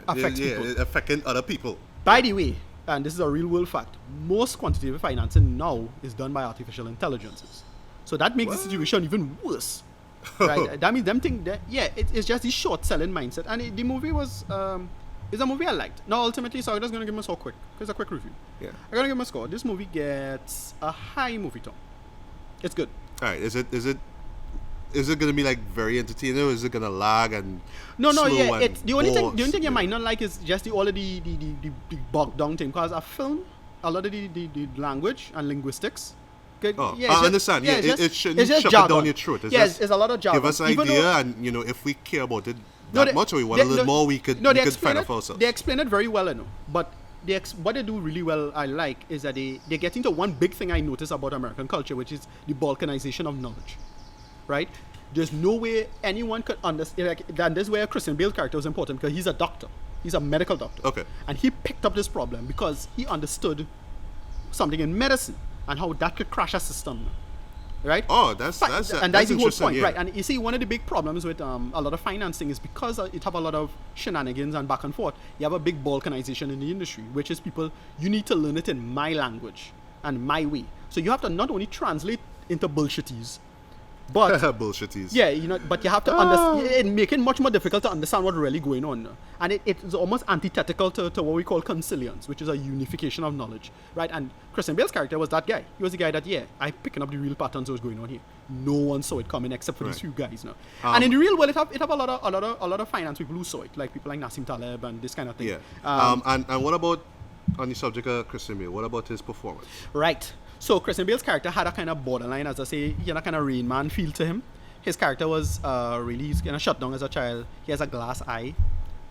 affects people. It's affecting other people. By the way, and this is a real world fact, most quantitative financing now is done by artificial intelligences. So that makes the situation even worse. Right? That means them think that, it's just this short selling mindset. And the movie was, it's a movie I liked. Now, ultimately, so I'm just going to give him a score quick. It's a quick review. I'm going to give him a score. This movie gets a high movie tone. It's good. All right. Is it gonna be like very entertaining, or is it gonna lag and it's the only thing you might not like is just all of the bogged down thing, because a film, a lot of the language and linguistics Oh, Yeah, I understand. Yeah, it shouldn't it's just shove it jargon. down your throat. It's Yes, just it's a lot of jargon. give us an Even idea, though- and if we care about it No, that much, or we want to learn more, we could they find explain out it. for ourselves. They explain it very well, but what they do really well, I like, is that they get into one big thing I notice about American culture, which is the balkanization of knowledge, right? There's no way anyone could understand. And this is where Christian Bale's character is important, because he's a doctor. He's a medical doctor. Okay. And he picked up this problem because he understood something in medicine and how that could crash a system, right? Oh, that's and that's that's the whole interesting. point, Yeah. right? And you see, one of the big problems with a lot of financing is because it have a lot of shenanigans and back and forth. You have a big balkanization in the industry, which is people, you need to learn it in my language and my way. So you have to not only translate into bullshitties, but Bullshitties. yeah, but you have to understand, make it much more difficult to understand what's really going on. And it's almost antithetical to what we call consilience, which is a unification of knowledge, right? And Christian Bale's character was that guy. He was the guy that, I'm picking up the real patterns that was going on here. No one saw it coming except for these few guys now. And in the real world, it have a lot of finance people who saw it, like people like Nassim Taleb and this kind of thing. Yeah. And what about, on the subject of Christian Bale, what about his performance? Right. So Christian Bale's character had a kind of borderline, as I say, kind of Rain Man feel to him. His character was really kind of shut down as a child. He has a glass eye.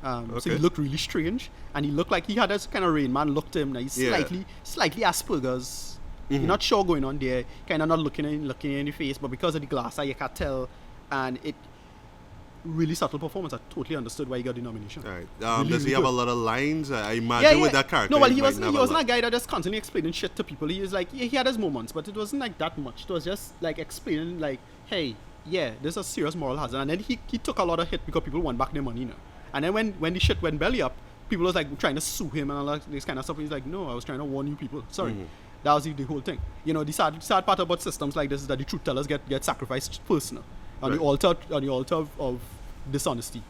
So he looked really strange. And he looked like he had this kind of Rain Man look to him. Now he's slightly Asperger's. You're not sure going on there. Kind of not looking in the face. But because of the glass eye, you can't tell. And it really subtle performance. I totally understood why he got the nomination. All right. Really, Does he really have a good. lot of lines? I imagine with that character. No, well, he he wasn't a guy that just constantly explaining shit to people. He was like, he had his moments, but it wasn't like that much. It was just like explaining, like, hey, there's a serious moral hazard. And then he took a lot of hit because people want back their money now. And then when the shit went belly up, people was like trying to sue him and all this kind of stuff. And he's like, no, I was trying to warn you people. Sorry. That was the whole thing. The sad part about systems like this is that the truth tellers get sacrificed first now on the altar of dishonesty.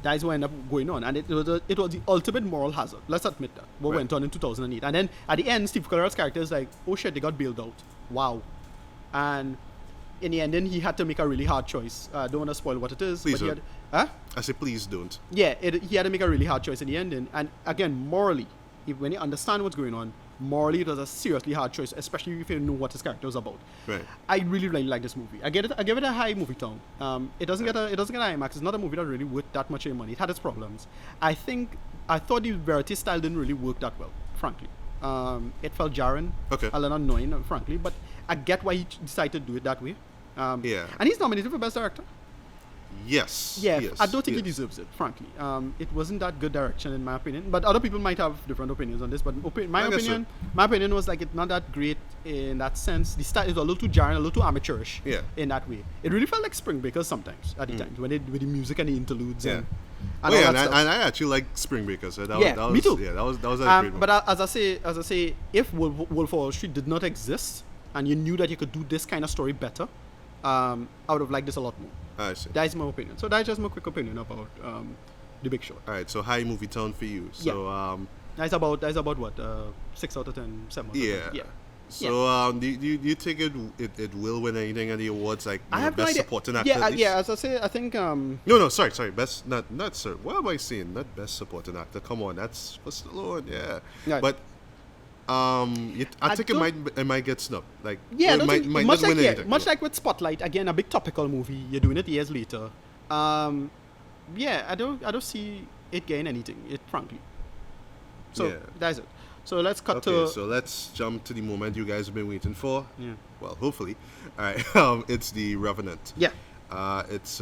That is what ended up going on, and it was the ultimate moral hazard. Let's admit that what went on in 2008. And then at the end, Steve Carell's character is like, oh shit, they got bailed out. Wow. And in the end, then he had to make a really hard choice. I don't want to spoil what it is. Please but don't. I say please don't. Yeah, he had to make a really hard choice in the end. And again, morally, when you understand what's going on, morally it was a seriously hard choice, especially if you know what his character was about. Right. I really like this movie. I give it a high movie tone. It doesn't get an IMAX. It's not a movie that really worth that much money. It had its problems. I thought the variety style didn't really work that well, frankly. It felt jarring, a little annoying, frankly. But I get why he decided to do it that way. And he's nominated for Best Director. Yes. Yeah, yes, I don't think he yes. deserves it, frankly. It wasn't that good direction in my opinion, but other people might have different opinions on this. But my opinion was like it's not that great in that sense. The style is a little too jarring, a little too amateurish. Yeah. In that way, it really felt like Spring Breakers sometimes at the times with the music and the interludes. Yeah. And Oh, yeah, and I actually like Spring Breakers. So that was, me too. Yeah, that was a great one. But as I say, if Wolf of Wall Street did not exist and you knew that you could do this kind of story better, I would have liked this a lot more. I see. That is my opinion. So that's just my quick opinion about The Big Short. All right, so high movie tone for you. So That's about what 6 out of 10, 7 out of 10. yeah. So do you think it will win anything at the awards, like best supporting actor? At least? As I say, I think No, sorry, best not sir. What am I saying? Not best supporting actor. Come on, that's for Stallone. Yeah. Right. But I think it might get snubbed. Like it might not win anything. Much like with Spotlight, again a big topical movie. You're doing it years later. I don't see it getting anything. Frankly. So that's it. So let's cut to. So let's jump to the moment you guys have been waiting for. Yeah. Well, hopefully. All right. It's the Revenant. Yeah. It's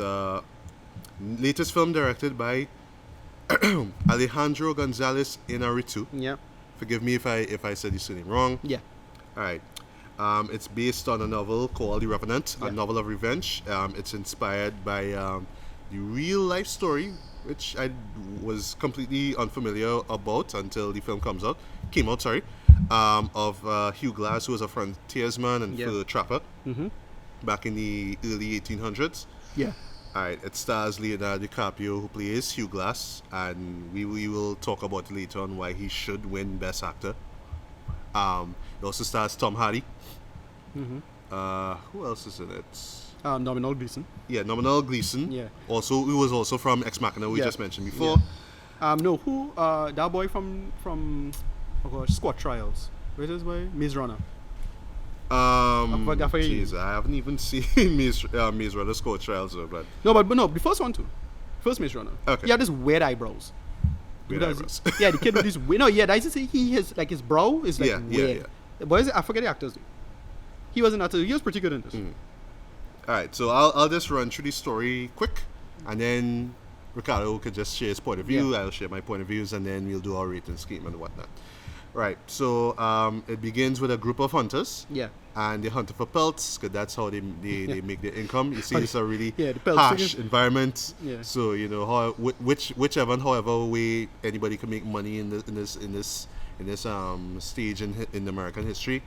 latest film directed by Alejandro Gonzalez Inarritu. Yeah. Forgive me if I said his name wrong. Yeah. All right. It's based on a novel called The Revenant, a novel of revenge. It's inspired by the real life story, which I was completely unfamiliar about until the film came out, of Hugh Glass, who was a frontiersman and fur trapper back in the early 1800s. Yeah. Alright, it stars Leonardo DiCaprio, who plays Hugh Glass, and we will talk about later on why he should win Best Actor. It also stars Tom Hardy. Who else is in it? Nominal Gleason. Yeah, Nominal Gleason. Yeah. Also, who was also from Ex Machina, we just mentioned before. Yeah. That boy from Squad Trials. Where is his boy? Maze Runner. forgot. Jeez, I haven't even seen Maze Runner score trials, though, but No, but no, the first one too. First Maze Runner. Okay. He had this weird eyebrows. weird Because- eyebrows. Yeah, the kid with his no, yeah, that's just he has like his brow is like Yeah, weird. What is it? I forget the actor's name. He was in that. He was pretty good in this. All right, so I'll just run through the story quick, and then Ricardo could just share his point of view. Yeah. I'll share my point of views, and then we'll do our rating scheme and whatnot. Right. So it begins with a group of hunters. Yeah. And they hunt for pelts, because that's how they make their income. You see, it's a really Yeah, the pelts harsh thing is- environment. Yeah. So how whichever and however way anybody can make money in this stage in American history,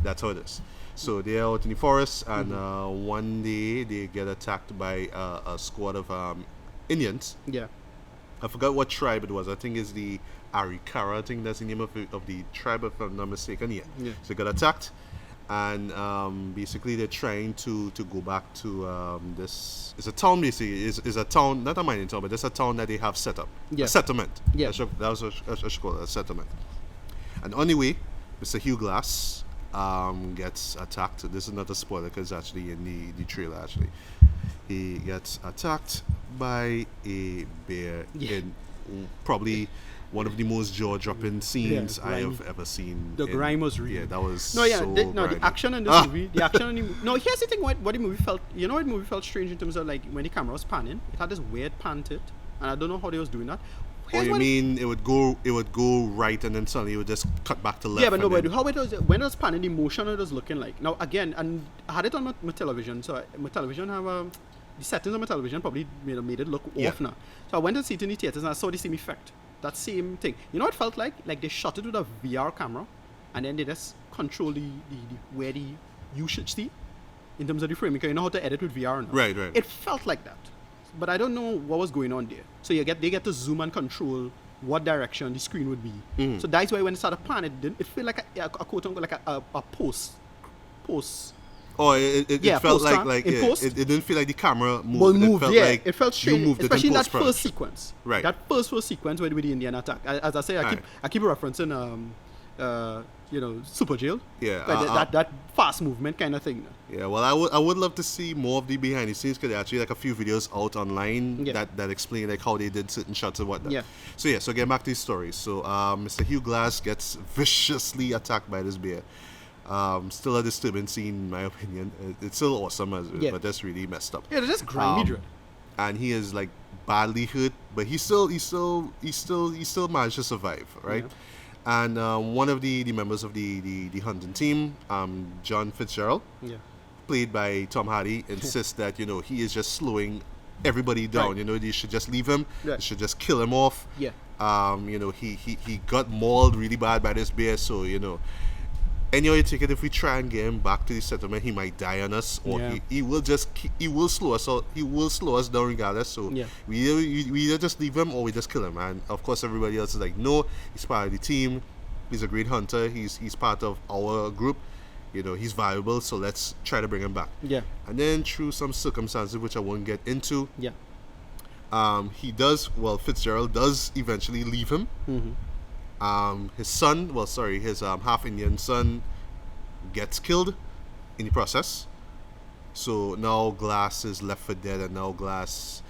that's how it is. So they're out in the forest, and one day they get attacked by a squad of Indians. Yeah. I forgot what tribe it was. I think it's the Arikara. I think that's the name of the tribe, if I'm not mistaken. Yeah. Yeah. So they got attacked, and basically they're trying to go back to this. It's a town, basically. It's a town, not a mining town, but it's a town that they have set up. Yeah. A settlement. Yeah. That was I should call it a settlement. And on the way, Mr. Hugh Glass gets attacked. This is not a spoiler because it's actually in the trailer. Actually, he gets attacked by a bear Yeah. in probably one of the most jaw-dropping scenes I have ever seen. The grime was real. Yeah, that was No, yeah, so the grimy. action in this movie, the action in the no. Here's the thing: what the movie felt, what the movie felt strange in terms of like when the camera was panning, it had this weird pan to it, and I don't know how they was doing that. Oh, Here's you what mean it would go right and then suddenly it would just cut back to left? yeah, but no, and but then- how it was when it was panning, the motion it was looking like. Now again, and I had it on my television, so my television have the settings on my television probably made it look Yeah. off now. So I went to see it in the theaters and I saw the same effect, that same thing. You know what it felt like? Like they shot it with a VR camera, and then they just control the where you should see in terms of the framing. Because you know how to edit with VR now. Right. It felt like that, but I don't know what was going on there. So they get to zoom and control what direction the screen would be. So that's why when it started pan, it felt like a quote unquote like a post. Oh, it Yeah, felt post, huh? like In yeah, post? it didn't feel like the camera moved. Well, moved, it felt yeah. like It felt strange, you moved especially in it in that first post-production. sequence. Right. That first sequence with the Indian attack. As I say, I keep referencing Super Jail. Yeah, Like that fast movement kind of thing. Yeah, well, I would love to see more of the behind the scenes, because there are actually like a few videos out online Yeah. that explain like how they did certain shots and whatnot. Yeah. So yeah, so getting back to the story. So Mr. Hugh Glass gets viciously attacked by this bear. Still a disturbing scene in my opinion. It's still awesome, Yeah. but that's really messed up. Yeah, they're just grimy dread. And he is like badly hurt, but he still managed to survive, right? Yeah. And one of the members of the hunting team, John Fitzgerald, Yeah. played by Tom Hardy, insists that he is just slowing everybody down. Right. You should just leave him. Right. You should just kill him off. Yeah. He got mauled really bad by this bear, so anyhow you take it, if we try and get him back to the settlement, he might die on us, or Yeah. he will slow us out. He will slow us down regardless. So Yeah. we either just leave him or we just kill him. And of course everybody else is like, no, he's part of the team. He's a great hunter. He's part of our group. He's valuable. So let's try to bring him back. Yeah. And then through some circumstances which I won't get into, Yeah. Fitzgerald does eventually leave him. His half Indian son gets killed in the process. So now Glass is left for dead, and now Glass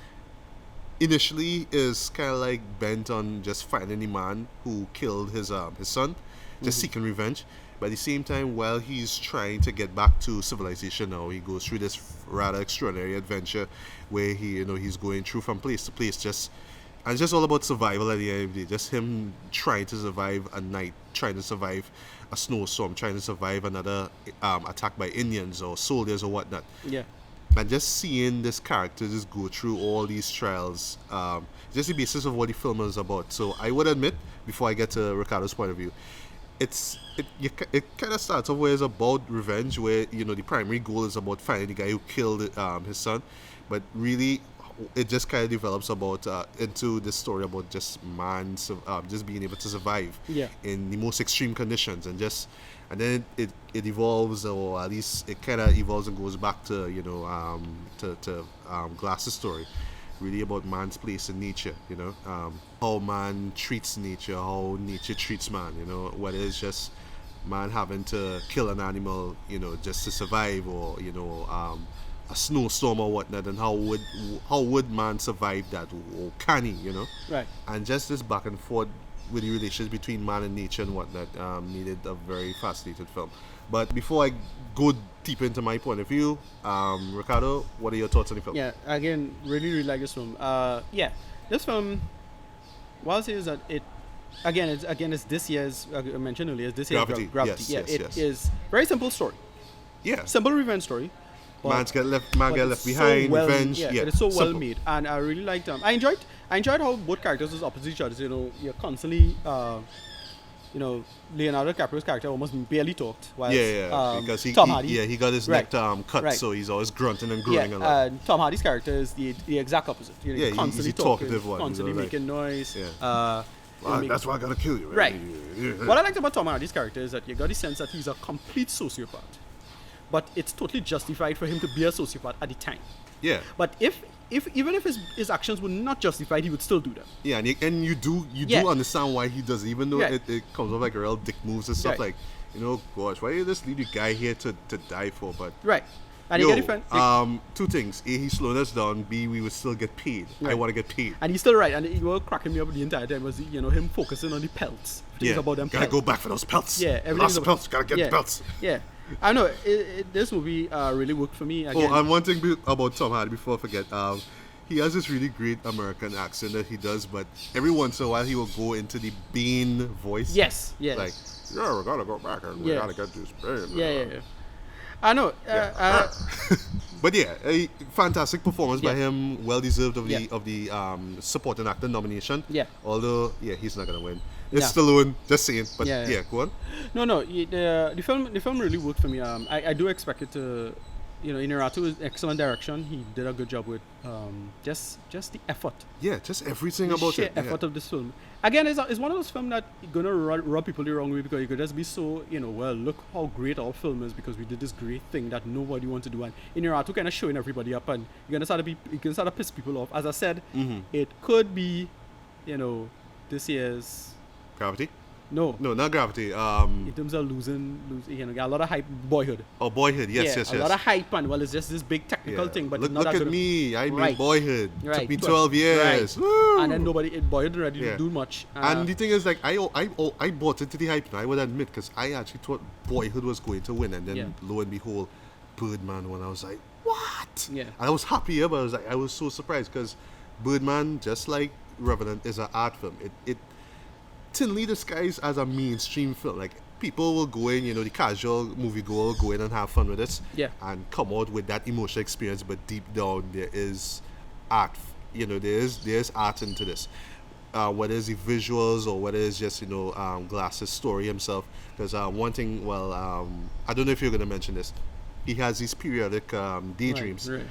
initially is kind of like bent on just finding the man who killed his son, just seeking revenge. But at the same time, while he's trying to get back to civilization now, he goes through this rather extraordinary adventure where he's going through from place to place, and it's just all about survival at the end of the day. Just him trying to survive a night, trying to survive a snowstorm, trying to survive another attack by Indians or soldiers or whatnot. Yeah. And just seeing this character just go through all these trials, just the basis of what the film is about. So I would admit, before I get to Ricardo's point of view, it kind of starts off where it's about revenge, where the primary goal is about finding the guy who killed his son, but really it just kind of develops about into this story about just man just being able to survive Yeah. in the most extreme conditions, and then it evolves, or at least it kind of evolves and goes back to Glass's story, really about man's place in nature, how man treats nature, how nature treats man, whether it's just man having to kill an animal, just to survive, or a snowstorm or whatnot, and how would man survive that, or can he, Right. and just this back and forth with the relations between man and nature and whatnot needed a very fascinating film. But before I go deep into my point of view, Ricardo, what are your thoughts on the film? Yeah, again, really like this film. This film, what I'll say is that it's this year's, I mentioned earlier, this year's Gravity. Gravity. Yes, It is very simple story. Yeah. Simple revenge story. Man get left it's behind, so well, revenge. Yeah, Yeah, it is so well simple. made, and I really liked them. I enjoyed how both characters was opposite each other. You're constantly, Leonardo DiCaprio's character almost barely talked. Whilst, because Tom Hardy, he got his Right. neck cut, Right. so he's always grunting and groaning a lot. and Tom Hardy's character is the exact opposite. Yeah, constantly he's a talkative one, constantly like- making noise. Yeah. That's why I gotta kill you. Right. Yeah. What I liked about Tom Hardy's character is that you got the sense that he's a complete sociopath, but it's totally justified for him to be a sociopath at the time. Yeah. But even if his actions were not justified, he would still do them. Yeah, and you do Yeah. understand why he does it, even though Right. it comes off like real dick moves and stuff, Right. like, gosh, why you just leave the guy here to die for? But Right. And you get different. two things: A, he's slowing us down. B, we would still get paid. I Right. want to get paid. And he's still right. And he was cracking me up the entire time was him focusing on the pelts. Things about them gotta pelts. go back for those pelts. Yeah, lost everything's the about- pelts. Gotta get yeah. the pelts. Yeah. I know. This movie really worked for me. Again. Oh, and one thing about Tom Hardy before I forget, he has this really great American accent that he does, but every once in a while he will go into the Bane voice. Yes. Like, yeah, we gotta go back and we Yeah. gotta get this Bane. Yeah. I know. But yeah, a fantastic performance by Yeah. him, well deserved of Yeah. the supporting actor nomination. Yeah. Although, he's not gonna win. It's No. Stallone, just saying. But Yeah. go on. No. The film really worked for me. I do expect it to. Inarritu is excellent direction. He did a good job with just the effort. Yeah, just everything The about sheer it. effort of this film. Again, it's one of those films that gonna rub people the wrong way because you could just be so, well, look how great our film is because we did this great thing that nobody wants to do. And Inarritu kind of showing everybody up, and you're gonna start to piss people off. As I said, it could be, this year's Gravity? no. No, not Gravity. In terms of losing, a lot of hype. Boyhood. Oh, Boyhood. Yes. A lot of hype, and well, it's just this big technical thing, but look, not look that at good. me. I made Right. Boyhood. Right. Took me 12 years. Right. Woo! And then Boyhood didn't ready Yeah. to do much. And the thing is, like, I bought into the hype. I would admit, because I actually thought Boyhood was going to win, and then Yeah. lo and behold, Birdman won. I was like, what? Yeah. And I was happy, but I was so surprised because Birdman, just like Revenant, is an art film. It thinly disguised as a mainstream film. Like, people will go in, the casual moviegoer will go in and have fun with it, Yeah. and come out with that emotional experience. But deep down, there is art. There's art into this. Whether it's the visuals or whether it's just Glass's story himself. Because one thing, I don't know if you're gonna mention this. He has these periodic daydreams. Right.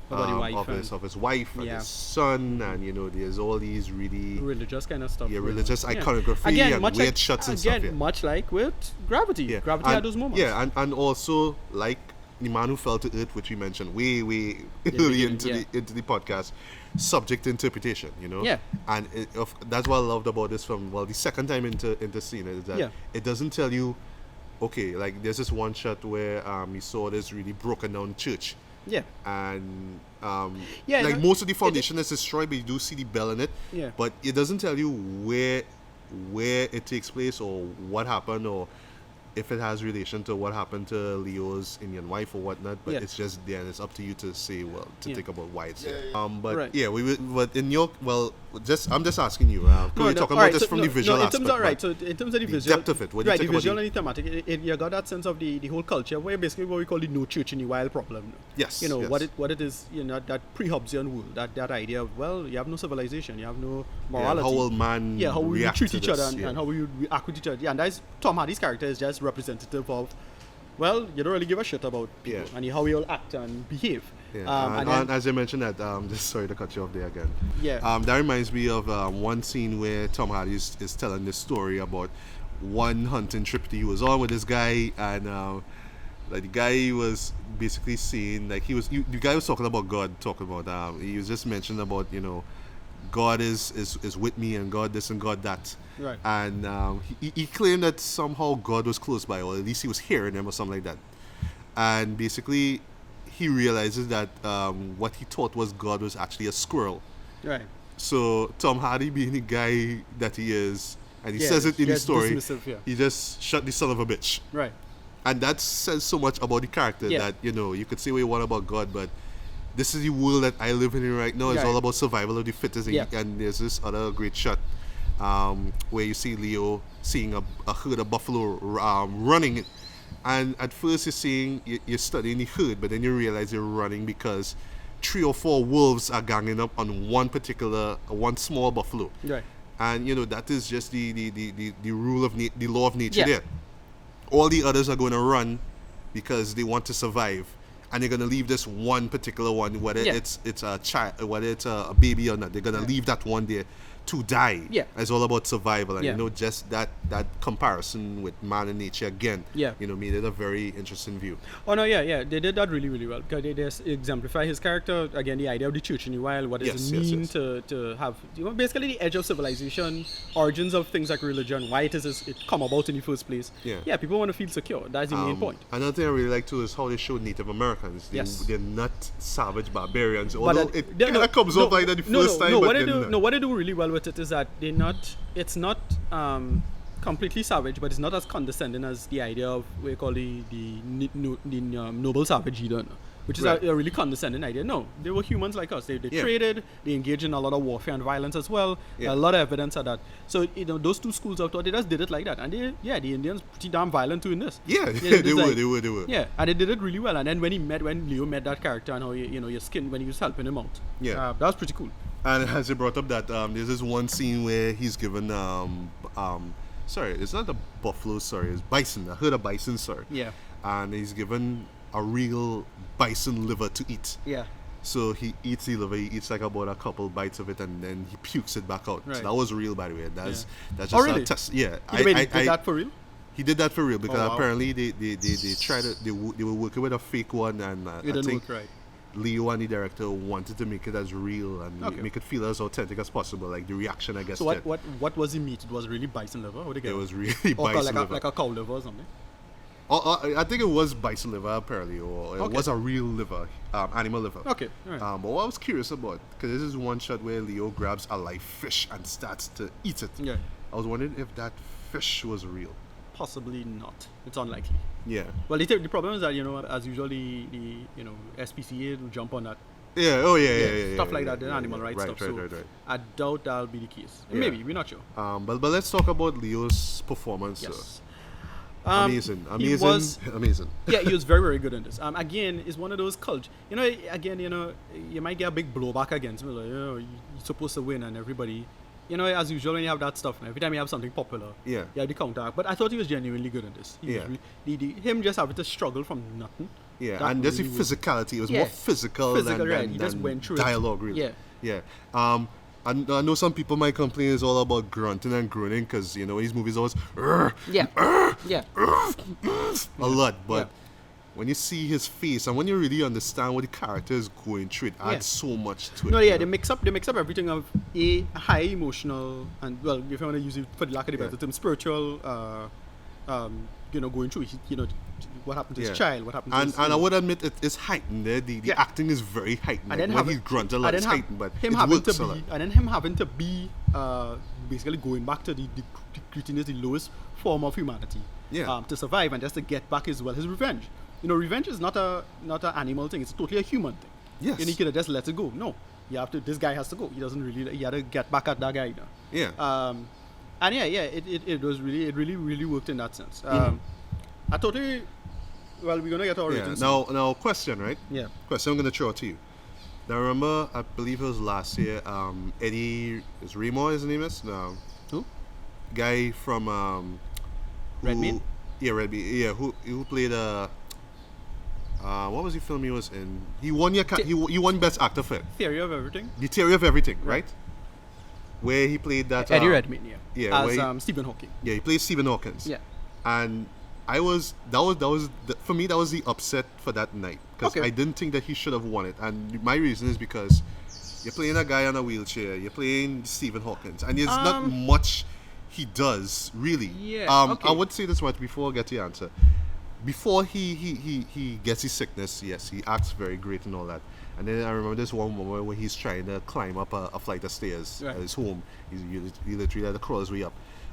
About the wife of his wife and Yeah. his son, and there's all these really religious kind of stuff. religious Yeah. iconography Again, and much weird like, shots and stuff. Yeah. much like with Gravity. Gravity had those moments. Yeah, and also like the man who fell to earth, which we mentioned way early into the podcast, subject to interpretation. Yeah. And that's what I loved about this film. Well, the second time into seeing it is that it doesn't tell you, okay, like there's this one shot where you saw this really broken down church. Yeah. And Yeah, like most of the foundation is destroyed, but you do see the bell in it. Yeah. But it doesn't tell you where it takes place or what happened or if it has relation to what happened to Leo's Indian wife or whatnot. But Yeah. it's just there, and it's up to you to say, think about why it's there. But Right. yeah, but in your I'm just asking you. Can we talk about this from the visual in aspect? terms of, right, so in terms of the the visual, depth of it, what do you right, think the about visual and the thematic, you got that sense of the whole culture, where basically what we call the no church in the wild problem. Yes, You know yes. what it is. That pre-Hobbesian world, that idea of, well, you have no civilization, you have no Yeah, morality. how will man how we react treat to each this? other and how we react with each other. Yeah, and that's Tom Hardy's character is just representative of, well, you don't really give a shit about people and how we all act and behave. Yeah. And then, as I mentioned that, just sorry to cut you off there again. Yeah. That reminds me of one scene where Tom Hardy is telling this story about one hunting trip that he was on with this guy, and like the guy was basically saying, like the guy was talking about God, he was just mentioning about God is with me and God this and God that. Right. And he claimed that somehow God was close by, or at least he was hearing him or something like that. And basically, he realizes that what he thought was God was actually a squirrel. Right. So Tom Hardy, being the guy that he is, and he Yeah, says it in the just story, dismissive, yeah. he just shut the son of a bitch. Right. And that says so much about the character Yeah. that, you could say what you want about God, but this is the world that I live in right now. It's Right. all about survival of the fittest. Yeah. And there's this other great shot where you see Leo seeing a herd of buffalo running. And at first you're studying the herd, but then you realize you're running because 3 or 4 wolves are ganging up on one small buffalo. Right. And that is just the rule of the law of nature Yeah. there. All the others are going to run because they want to survive, and they're going to leave this one particular one, whether Yeah. it's a child, whether it's a baby or not. They're going to leave that one there to die. Yeah. It's all about survival, and Yeah. just that comparison with man and nature again. Yeah. Made it a very interesting view. Oh no, yeah, they did that really, really well. Because they just exemplify his character again. The idea of the church in the wild, what does it mean to have, basically the edge of civilization, origins of things like religion, why it come about in the first place. Yeah. People want to feel secure. That's the main point. Another thing I really like too is how they show Native Americans. They're not savage barbarians. But Although it kind of comes off like that the first time. What they do really well with it is that it's not completely savage, but it's not as condescending as the idea of what you call the noble savage either, which is Right. a really condescending idea. No, they were humans like us. They traded, they engaged in a lot of warfare and violence as well. Yeah. A lot of evidence of that. So those two schools of thought, they just did it like that, and the Indians pretty damn violent too in this. Yeah, They they were. were. Yeah, and they did it really well. And then when Leo met that character and how your skin when he was helping him out, that was pretty cool. And as you brought up that, there's this one scene where he's given sorry, it's not a buffalo, sorry, it's bison. I heard a bison, sorry. Yeah. And he's given a real bison liver to eat. Yeah. So he eats the liver, he eats like about a couple bites of it, and then he pukes it back out. Right. So that was real, by the way. That's just Oh, really? a test. Yeah. He did that for real? He did that for real because Oh, wow. apparently they tried to, they were working with a fake one, and It I didn't think work right. Leo and the director wanted to make it as real and make it feel as authentic as possible, like the reaction I guess. So what was the meat? It was really bison liver? What did they get? It was really or bison liver. like a cow liver or something? I think it was bison liver apparently, or it was a real liver, animal liver. Okay, all right. But what I was curious about, because this is one shot where Leo grabs a live fish and starts to eat it. Yeah. I was wondering if that fish was real. Possibly not. It's unlikely. Yeah. Well, the problem is that, as usual, the SPCA will jump on that. Yeah. Oh yeah. Stuff like that, the animal rights right, stuff. Right. I doubt that'll be the case. Yeah. Maybe, we're not sure. But let's talk about Leo's performance. Yes. Amazing. He was, Amazing. yeah, he was very, very good in this. Again, it's one of those culture. You might get a big blowback against him. Like, you're supposed to win, and everybody. As usual, when you have that stuff, every time you have something popular, Yeah. you have the counter. But I thought he was genuinely good in this. He was him just having to struggle from nothing. Yeah, that and just really the was- physicality. It was Yeah. more physical than, right. He just than went through it. dialogue, really. Yeah. Yeah. I know some people might complain it's all about grunting and groaning because, his movies always Yeah. a lot. But Yeah. when you see his face and when you really understand what the character is going through, it adds so much to it. No, yeah, they mix up everything of a high emotional and, well, if you want to use it for the lack of the better term, spiritual, going through, what happened to his child, what happened to his, and I would admit it is heightened there. The acting is very heightened. and Like, then when he grunts a lot, it's heightened, but him it having works to a lot. be, and then him having to be basically going back to the grittiness, the lowest form of humanity, Yeah. to survive and just to get back his revenge. Revenge is not an animal thing; it's totally a human thing. Yes. And he could have just let it go. No, this guy has to go. He doesn't really. He had to get back at that guy. Yeah. And it was really worked in that sense. I totally. Well, we're gonna get our ratings. Now, question, right? Yeah. Question I'm gonna throw to you. Now, remember, I believe it was last year. Eddie is Remo. His name is no. Who? Guy from Redmayne? Yeah, Redmayne. Yeah, who played what was the film he was in? He won he won Best Actor for it. Theory of Everything. The Theory of Everything, right? Where he played that Eddie Redmayne, yeah. yeah, As where Stephen Hawking. Yeah, he played Stephen Hawkins. Yeah. And for me that was the upset for that night because Okay. I didn't think that he should have won it, and my reason is because You're playing a guy on a wheelchair. You're playing Stephen Hawking, and there's not much he does really. Yeah. Okay. I would say this much before I get to your answer. Before he gets his sickness, yes, he acts very great and all that. And then I remember this one moment where he's trying to climb up a flight of stairs at his home. He literally had to crawl his way up.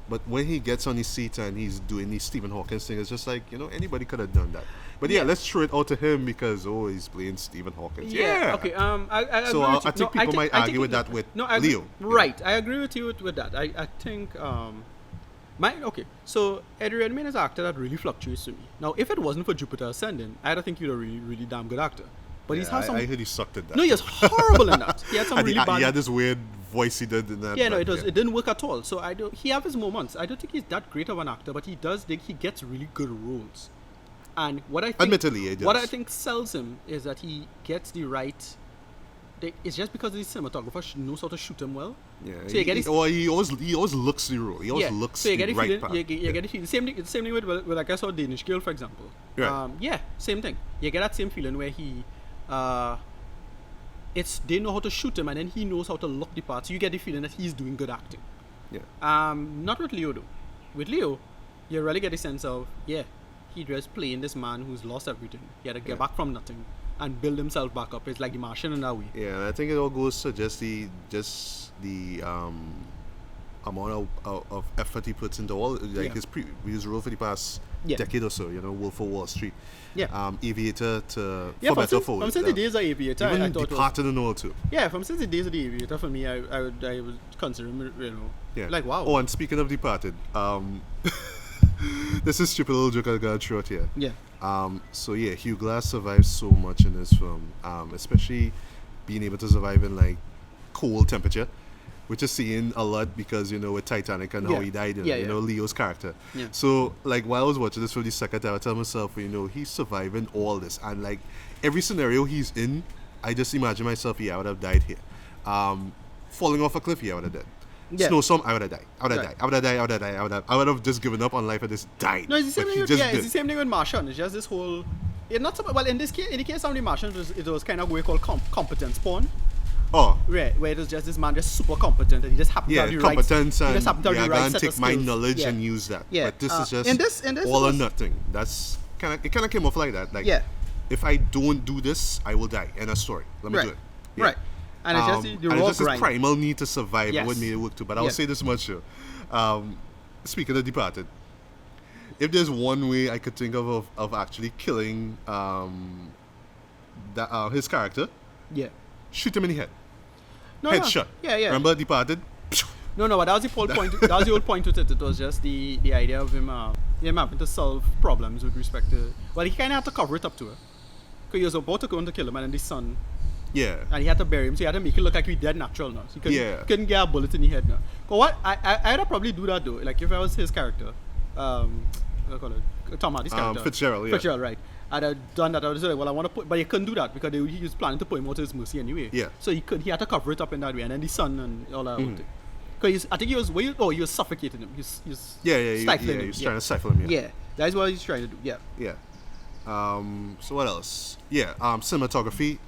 But when he gets on his seat and he's doing these Stephen Hawking thing, it's just like, anybody could have done that. But yeah, let's throw it out to him because, he's playing Stephen Hawking. Yeah. Okay. I so agree I think people might argue with that with Leo. Right. I agree with you with that. I think... So Eddie Redmayne is an actor that really fluctuates to me. Now, if it wasn't for Jupiter Ascending, I don't think he's a really, really damn good actor. But I heard he sucked at that. No, he was horrible in that. He had some really bad... He had this weird voice he did in that. Yeah, no, it didn't work at all. So he have his moments. I don't think he's that great of an actor, but he gets really good roles. And what I think... Admittedly, he does. What I think sells him is that he gets the right... It's just because the cinematographer knows how to shoot him well. Yeah, so he always looks the role. He always looks so you the get right feeling, part. You get the feeling. Same thing with like I saw Danish Girl, for example. Right. Same thing. You get that same feeling where he, they know how to shoot him and then he knows how to look the part. So you get the feeling that he's doing good acting. Yeah. Not with Leo though. With Leo, you really get a sense of he just playing this man who's lost everything. He had to get back from nothing and build himself back up. It's like the Martian in that way. Yeah, I think it all goes to just the amount of effort he puts into all his role for the past decade or so. Wolf of Wall Street. Yeah. Aviator to for better for from since the days of Aviator, even I thought Departed and all too. Yeah, from since the days of the Aviator, for me, I would consider him, like wow. Oh, and speaking of Departed, this is stupid little joke I got through out here. Yeah. So yeah, Hugh Glass survives so much in this film, especially being able to survive in like cold temperature, which is seen a lot because with Titanic and how he died, Leo's character. Yeah. So like while I was watching this for the second time, I tell myself, he's surviving all this, and like every scenario he's in, I just imagine myself, I would have died here. Falling off a cliff, I would have died. Yeah. Snowstorm, I would have died. I would have just given up on life and just died. No, it's the same thing. It's the same thing with Martian. It's just this whole. It's not so well in this case. In the case of the Martian, it was kind of what we call competence porn. Oh. Right, where it was just this man just super competent and he just happened to have the right. Competence and he just happened to have the right set take of my skills. knowledge and use that. Yeah. But this is just in this all or nothing. That's it kind of came off like that. Like if I don't do this, I will die. End of story. Let me do it. Yeah. Right. And it's just the raw it's just grind. this primal need to survive. Yes. What made it work too. But I'll say this much. Speaking of Departed, if there's one way I could think of actually killing his character, shoot him in the head. Headshot. Yeah. Remember Departed? No, but that was the whole point. That was the whole point with it. It was just the idea of him having to solve problems with respect to. Well, he kind of had to cover it up to her, because he was about to go on to kill him, and then the son. Yeah. And he had to bury him, so he had to make it look like he dead natural now. So he couldn't get a bullet in the head now. But what I'd probably do that though. Like if I was his character, what do I call it? Tom Hardy's character. Fitzgerald. Yeah. Fitzgerald, right? I'd have done that. I would say, well, I want to put, but he couldn't do that because he was planning to put him out to his mercy anyway. Yeah. So he had to cover it up in that way, and then the son and all that. Because I think he was suffocating him. He was stifling him. He was trying to stifle him. Yeah, that's what he's trying to do. Yeah. Yeah. So what else? Yeah. Cinematography,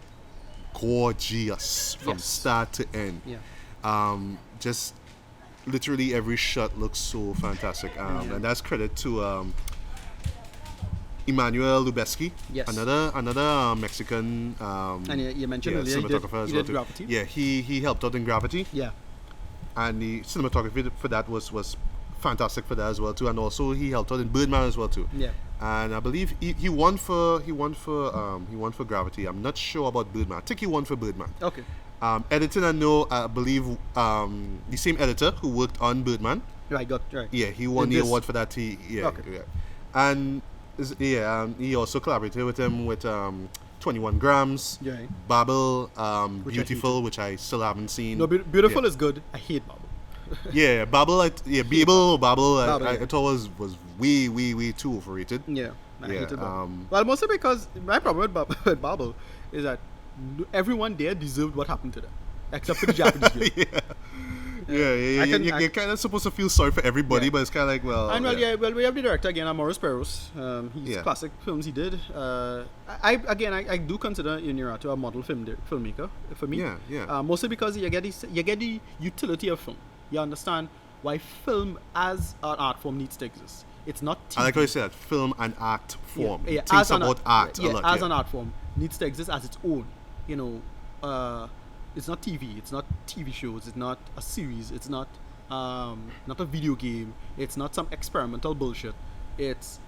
gorgeous from start to end. Yeah. Just literally every shot looks so fantastic. And that's credit to Emmanuel Lubezki, another Mexican and you mentioned earlier cinematographer he did Gravity. Yeah, he helped out in Gravity. Yeah. And the cinematography for that was fantastic for that as well too, and also he helped out in Birdman as well too. Yeah. And I believe he won for Gravity. I'm not sure about Birdman. I think he won for Birdman. Okay. Editing, I believe the same editor who worked on Birdman. Right. Yeah, he won the award for that. Yeah. And he also collaborated with him with 21 Grams, Babel, Beautiful, which I still haven't seen. No, Beautiful is good. I hate Babel. Babel, I thought was way too overrated. Yeah, I hated Babel. Well, mostly because my problem with Babel is that everyone there deserved what happened to them, except for the Japanese girl. You're kind of supposed to feel sorry for everybody, Yeah. but it's kind of like, well, And well, yeah. well, we have the director again, Maurice Perros. He's Yeah. classic films he did. I do consider Inarritu a model filmmaker for me. Yeah. Mostly because you get the utility of film. You understand why film as an art form needs to exist. It's not TV. I like how you said that, film and art form. Yeah, It thinks about art a lot. as an art form needs to exist as its own. You know, it's not TV. It's not TV shows. It's not a series. It's not a video game. It's not some experimental bullshit. It's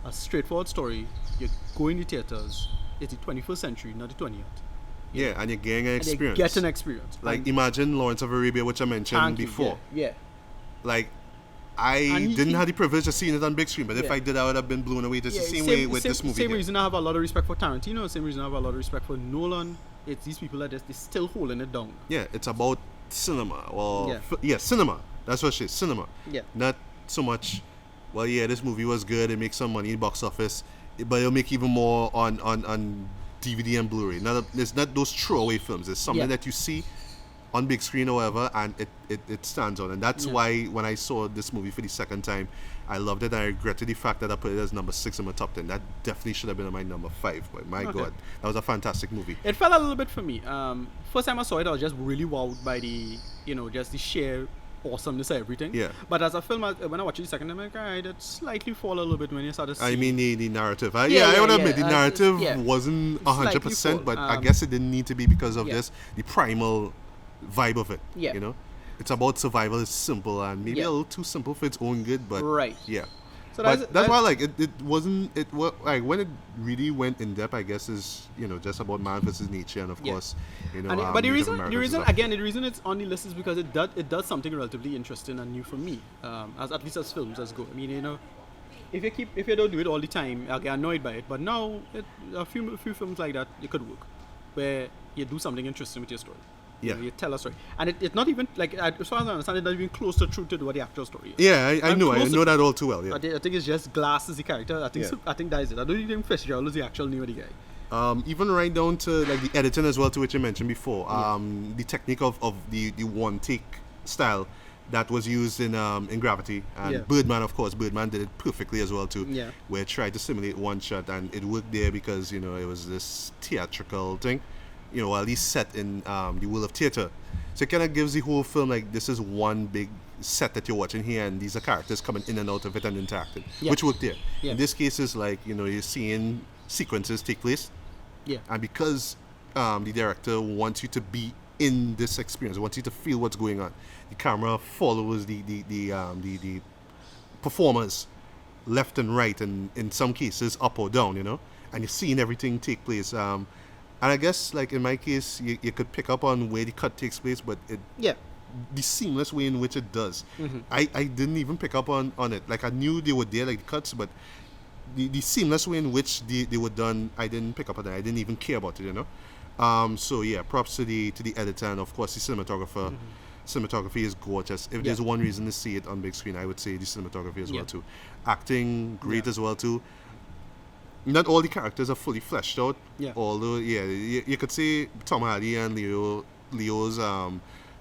a straightforward story. You go in the theaters. It's the 21st century, not the 20th. Yeah, and you're getting an And you experience. get an experience. Like, And imagine Lawrence of Arabia, which I mentioned thank you, before. Yeah. Like, I And he- didn't he- have the privilege of seeing it on big screen, but if Yeah. I did, I would have been blown away. Just the same way with this movie. Same here. reason I have a lot of respect for Tarantino. Same reason I have a lot of respect for Nolan. It's these people that they're still holding it down. Yeah, it's about cinema. Or Yeah. cinema. That's what it is, cinema. Yeah. Not so much, well, yeah, this movie was good, it makes some money in box office, but it'll make even more on DVD and Blu-ray. It's not those throwaway films. It's something Yeah. that you see on big screen or whatever, and it stands on. And that's Yeah. why when I saw this movie for the second time, I loved it, and I regretted the fact that I put it as number 6 in my top 10. That definitely should have been on my number 5, but my Okay. God, that was a fantastic movie. It fell a little bit for me. First time I saw it, I was just really wowed by just the sheer awesomeness of everything. Yeah. But as a film, when I watched it the second time, I'm like, alright, it slightly fall a little bit when you start to see. I mean the narrative. I Yeah, would yeah, admit yeah. the narrative Yeah. wasn't Slightly 100%, full. but I guess it didn't need to be because of Yeah. this the primal vibe of it. Yeah. You know, it's about survival. It's simple and maybe Yeah. a little too simple for its own good, but Right. yeah. So But that's why I like it. It wasn't. It was like when it really went in depth. I guess is just about man versus nature, and of Yeah. course, But the Native reason, Americans and stuff. the reason it's on the list is because it does something relatively interesting and new for me, as at least as films as go. I mean, if you don't do it all the time, I get annoyed by it. But now, a few films like that, it could work, where you do something interesting with your story. Yeah. You tell a story, and it's not even like, as far as I understand, it's not even close to true to what the actual story is. Yeah, I I'm know. I close to- know that all too well. Yeah. I think it's just Glass is the character. I think Yeah. I think that is it. I don't even think Fitzgerald is the actual name of the guy. Even right down to like the editing as well, to which you mentioned before. Yeah. The technique of the one take style that was used in Gravity, and Yeah. Birdman, of course. Birdman did it perfectly as well too. Yeah. Where it tried to simulate one shot, and it worked there because it was this theatrical thing, at least set in the world of theater. So it kind of gives the whole film like this is one big set that you're watching here, and these are characters coming in and out of it and interacting, Yeah. which worked there. Yeah. In this case, is like you're seeing sequences take place. Yeah. And because the director wants you to be in this experience, wants you to feel what's going on, the camera follows the performers left and right, and in some cases up or down, and you're seeing everything take place. And I guess, like in my case, you could pick up on where the cut takes place, but Yeah. the seamless way in which it does. Mm-hmm. I didn't even pick up on it. Like I knew they were there, like the cuts, but the seamless way in which they were done, I didn't pick up on that. I didn't even care about it, So yeah, props to the editor and of course the cinematographer. Cinematography is gorgeous. If there's one reason to see it on big screen, I would say the cinematography as Yeah. well too. Acting great Yeah. as well too. Not all the characters are fully fleshed out. Yeah. Although you could say Tom Hardy and Leo's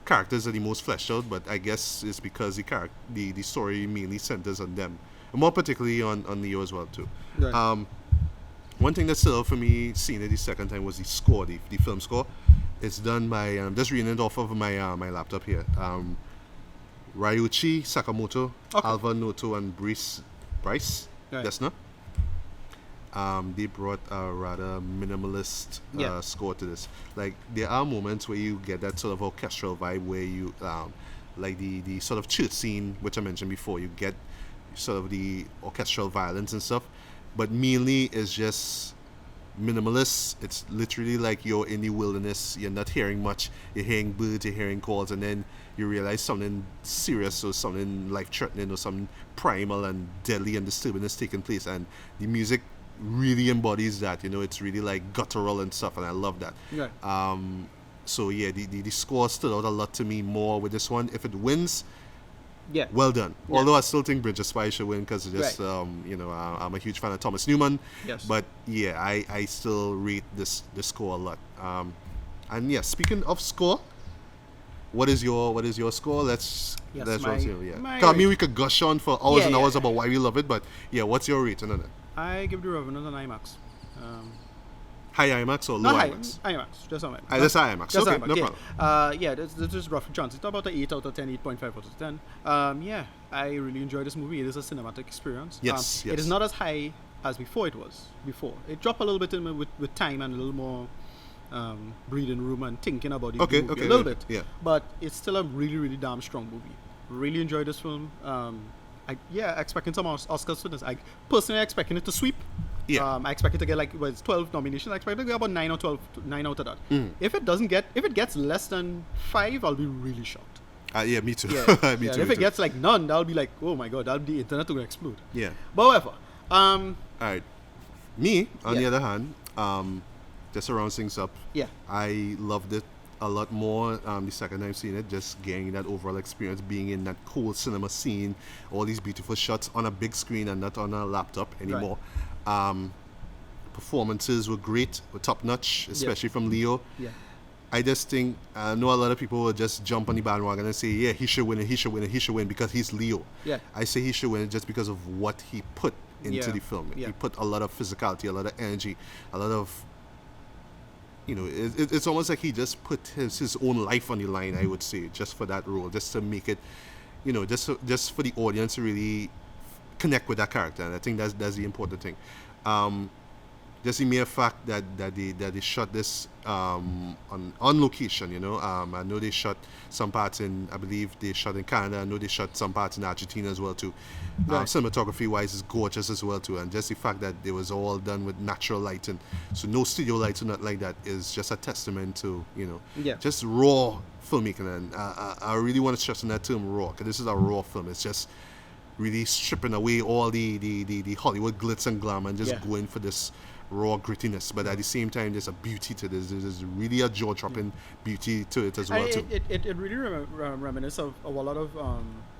characters are the most fleshed out, but I guess it's because the story mainly centers on them, and more particularly on Leo as well too. Right. One thing that stood out for me seeing it the second time was the score, the film score. It's done by I'm just reading it off of my laptop here. Ryuichi Sakamoto, Okay. Alva Noto, and Bryce Right. Dessner. They brought a rather minimalist Yeah. score to this. Like there are moments where you get that sort of orchestral vibe where you like the sort of church scene which I mentioned before. You get sort of the orchestral violence and stuff, but mainly it's just minimalist. It's literally like you're in the wilderness. You're not hearing much. You're hearing birds. You're hearing calls, and then you realize something serious or something life-threatening or something primal and deadly and disturbing is taking place, and the music really embodies that. It's really like guttural and stuff, and I love that. Right. So yeah, the score stood out a lot to me more with this one. If it wins, Yeah. well done. Yeah. Although I still think Bridge of Spies should win because just Right. I'm a huge fan of Thomas Newman. Yes. But yeah, I still rate the score a lot. And yeah, speaking of score, what is your score? Let's run through. Yeah, my 'cause I mean we could gush on for hours and hours yeah. about why we love it, but yeah, what's your rating on it? I give the Revenant an IMAX. High IMAX or low Not high, IMAX? IMAX, just IMAX. That's IMAX. Just Okay, IMAX, no yeah. problem. Yeah, this is roughly chance. It's about an 8 out of 10, 8.5 out of 10. Yeah, I really enjoyed this movie. It is a cinematic experience. Yes, It is yes. not as high as before it was. It dropped a little bit with time and a little more breathing room and thinking about the Okay, movie okay, a little yeah, bit. yeah. But it's still a really, really damn strong movie. Really enjoyed this film. Expecting some Oscars for this. I personally expecting it to sweep. Yeah. I expect it to get 12 nominations. I expect it to get about 9 or 12, 9 out of that. Mm. If it gets less than 5, I'll be really shocked. Yeah, me too. Yeah, me yeah. too. If me it too. gets none, that'll be oh my god, the internet will explode. Yeah. But whatever. All right. Me, on the Yeah. other hand, just to round things up, Yeah. I loved it a lot more the second time seeing it, just getting that overall experience, being in that cool cinema scene, all these beautiful shots on a big screen and not on a laptop anymore. Performances were great, were top notch, especially from Leo. Yeah. I just think, I know a lot of people will just jump on the bandwagon and say, yeah, he should win it, he should win it, he should win because he's Leo. Yeah. I say he should win it just because of what he put into Yeah. the film. Yeah. He put a lot of physicality, a lot of energy, a lot of, it's almost like he just put his own life on the line, I would say, just for that role, just to make it, just for the audience to really connect with that character. And I think that's the important thing. Just the mere fact that they shot this on location, I know they shot some parts I believe they shot in Canada. I know they shot some parts in Argentina as well too. Right. Cinematography wise is gorgeous as well too, and just the fact that it was all done with natural lighting, so no studio lights or nothing like that, is just a testament to Yeah. just raw filmmaking. And I really want to stress on that term, raw, because this is a raw film. It's just really stripping away all the Hollywood glitz and glam and just going for this raw grittiness, but at the same time there's a beauty to this. There's really a jaw-dropping beauty to it as well too. It really reminisces of a lot of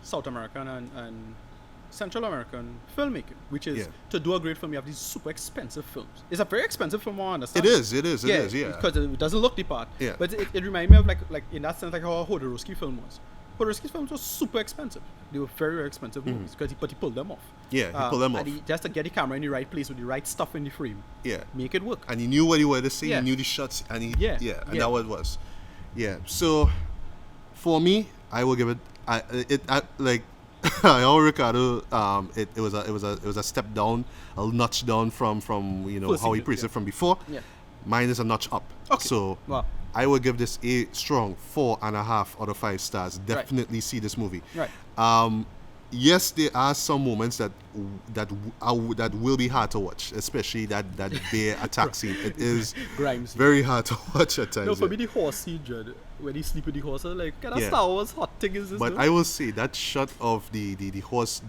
South American and Central American filmmaking, which is to do a great film you have these super expensive films. It's a very expensive film, I understand. It is, yeah. Because it doesn't look the part. Yeah. But it reminds me of like in that sense like how a Jodorowsky film was. Jodorowsky's films were super expensive. They were very, very expensive movies but he pulled them off. Yeah, he pulled them off. And just to get the camera in the right place with the right stuff in the frame. Yeah. Make it work. And he knew what he wanted to say, Yeah. he knew the shots, and and Yeah. that what it was. Yeah. So for me, I will give it like how Ricardo it was a step down, a notch down from how he praised it from before. Yeah. Mine is a notch up. Okay. So Wow. I would give this a strong 4.5 out of 5 stars. Definitely see this movie. Right. Yes, there are some moments that will be hard to watch, especially that bear attack scene. It is Grimes. very hard to watch at times. No, for me the horse scene, Judd, when he sleep with the horse, I was like, kind of Star Wars hot thing is this? But though? I will say that shot of the horse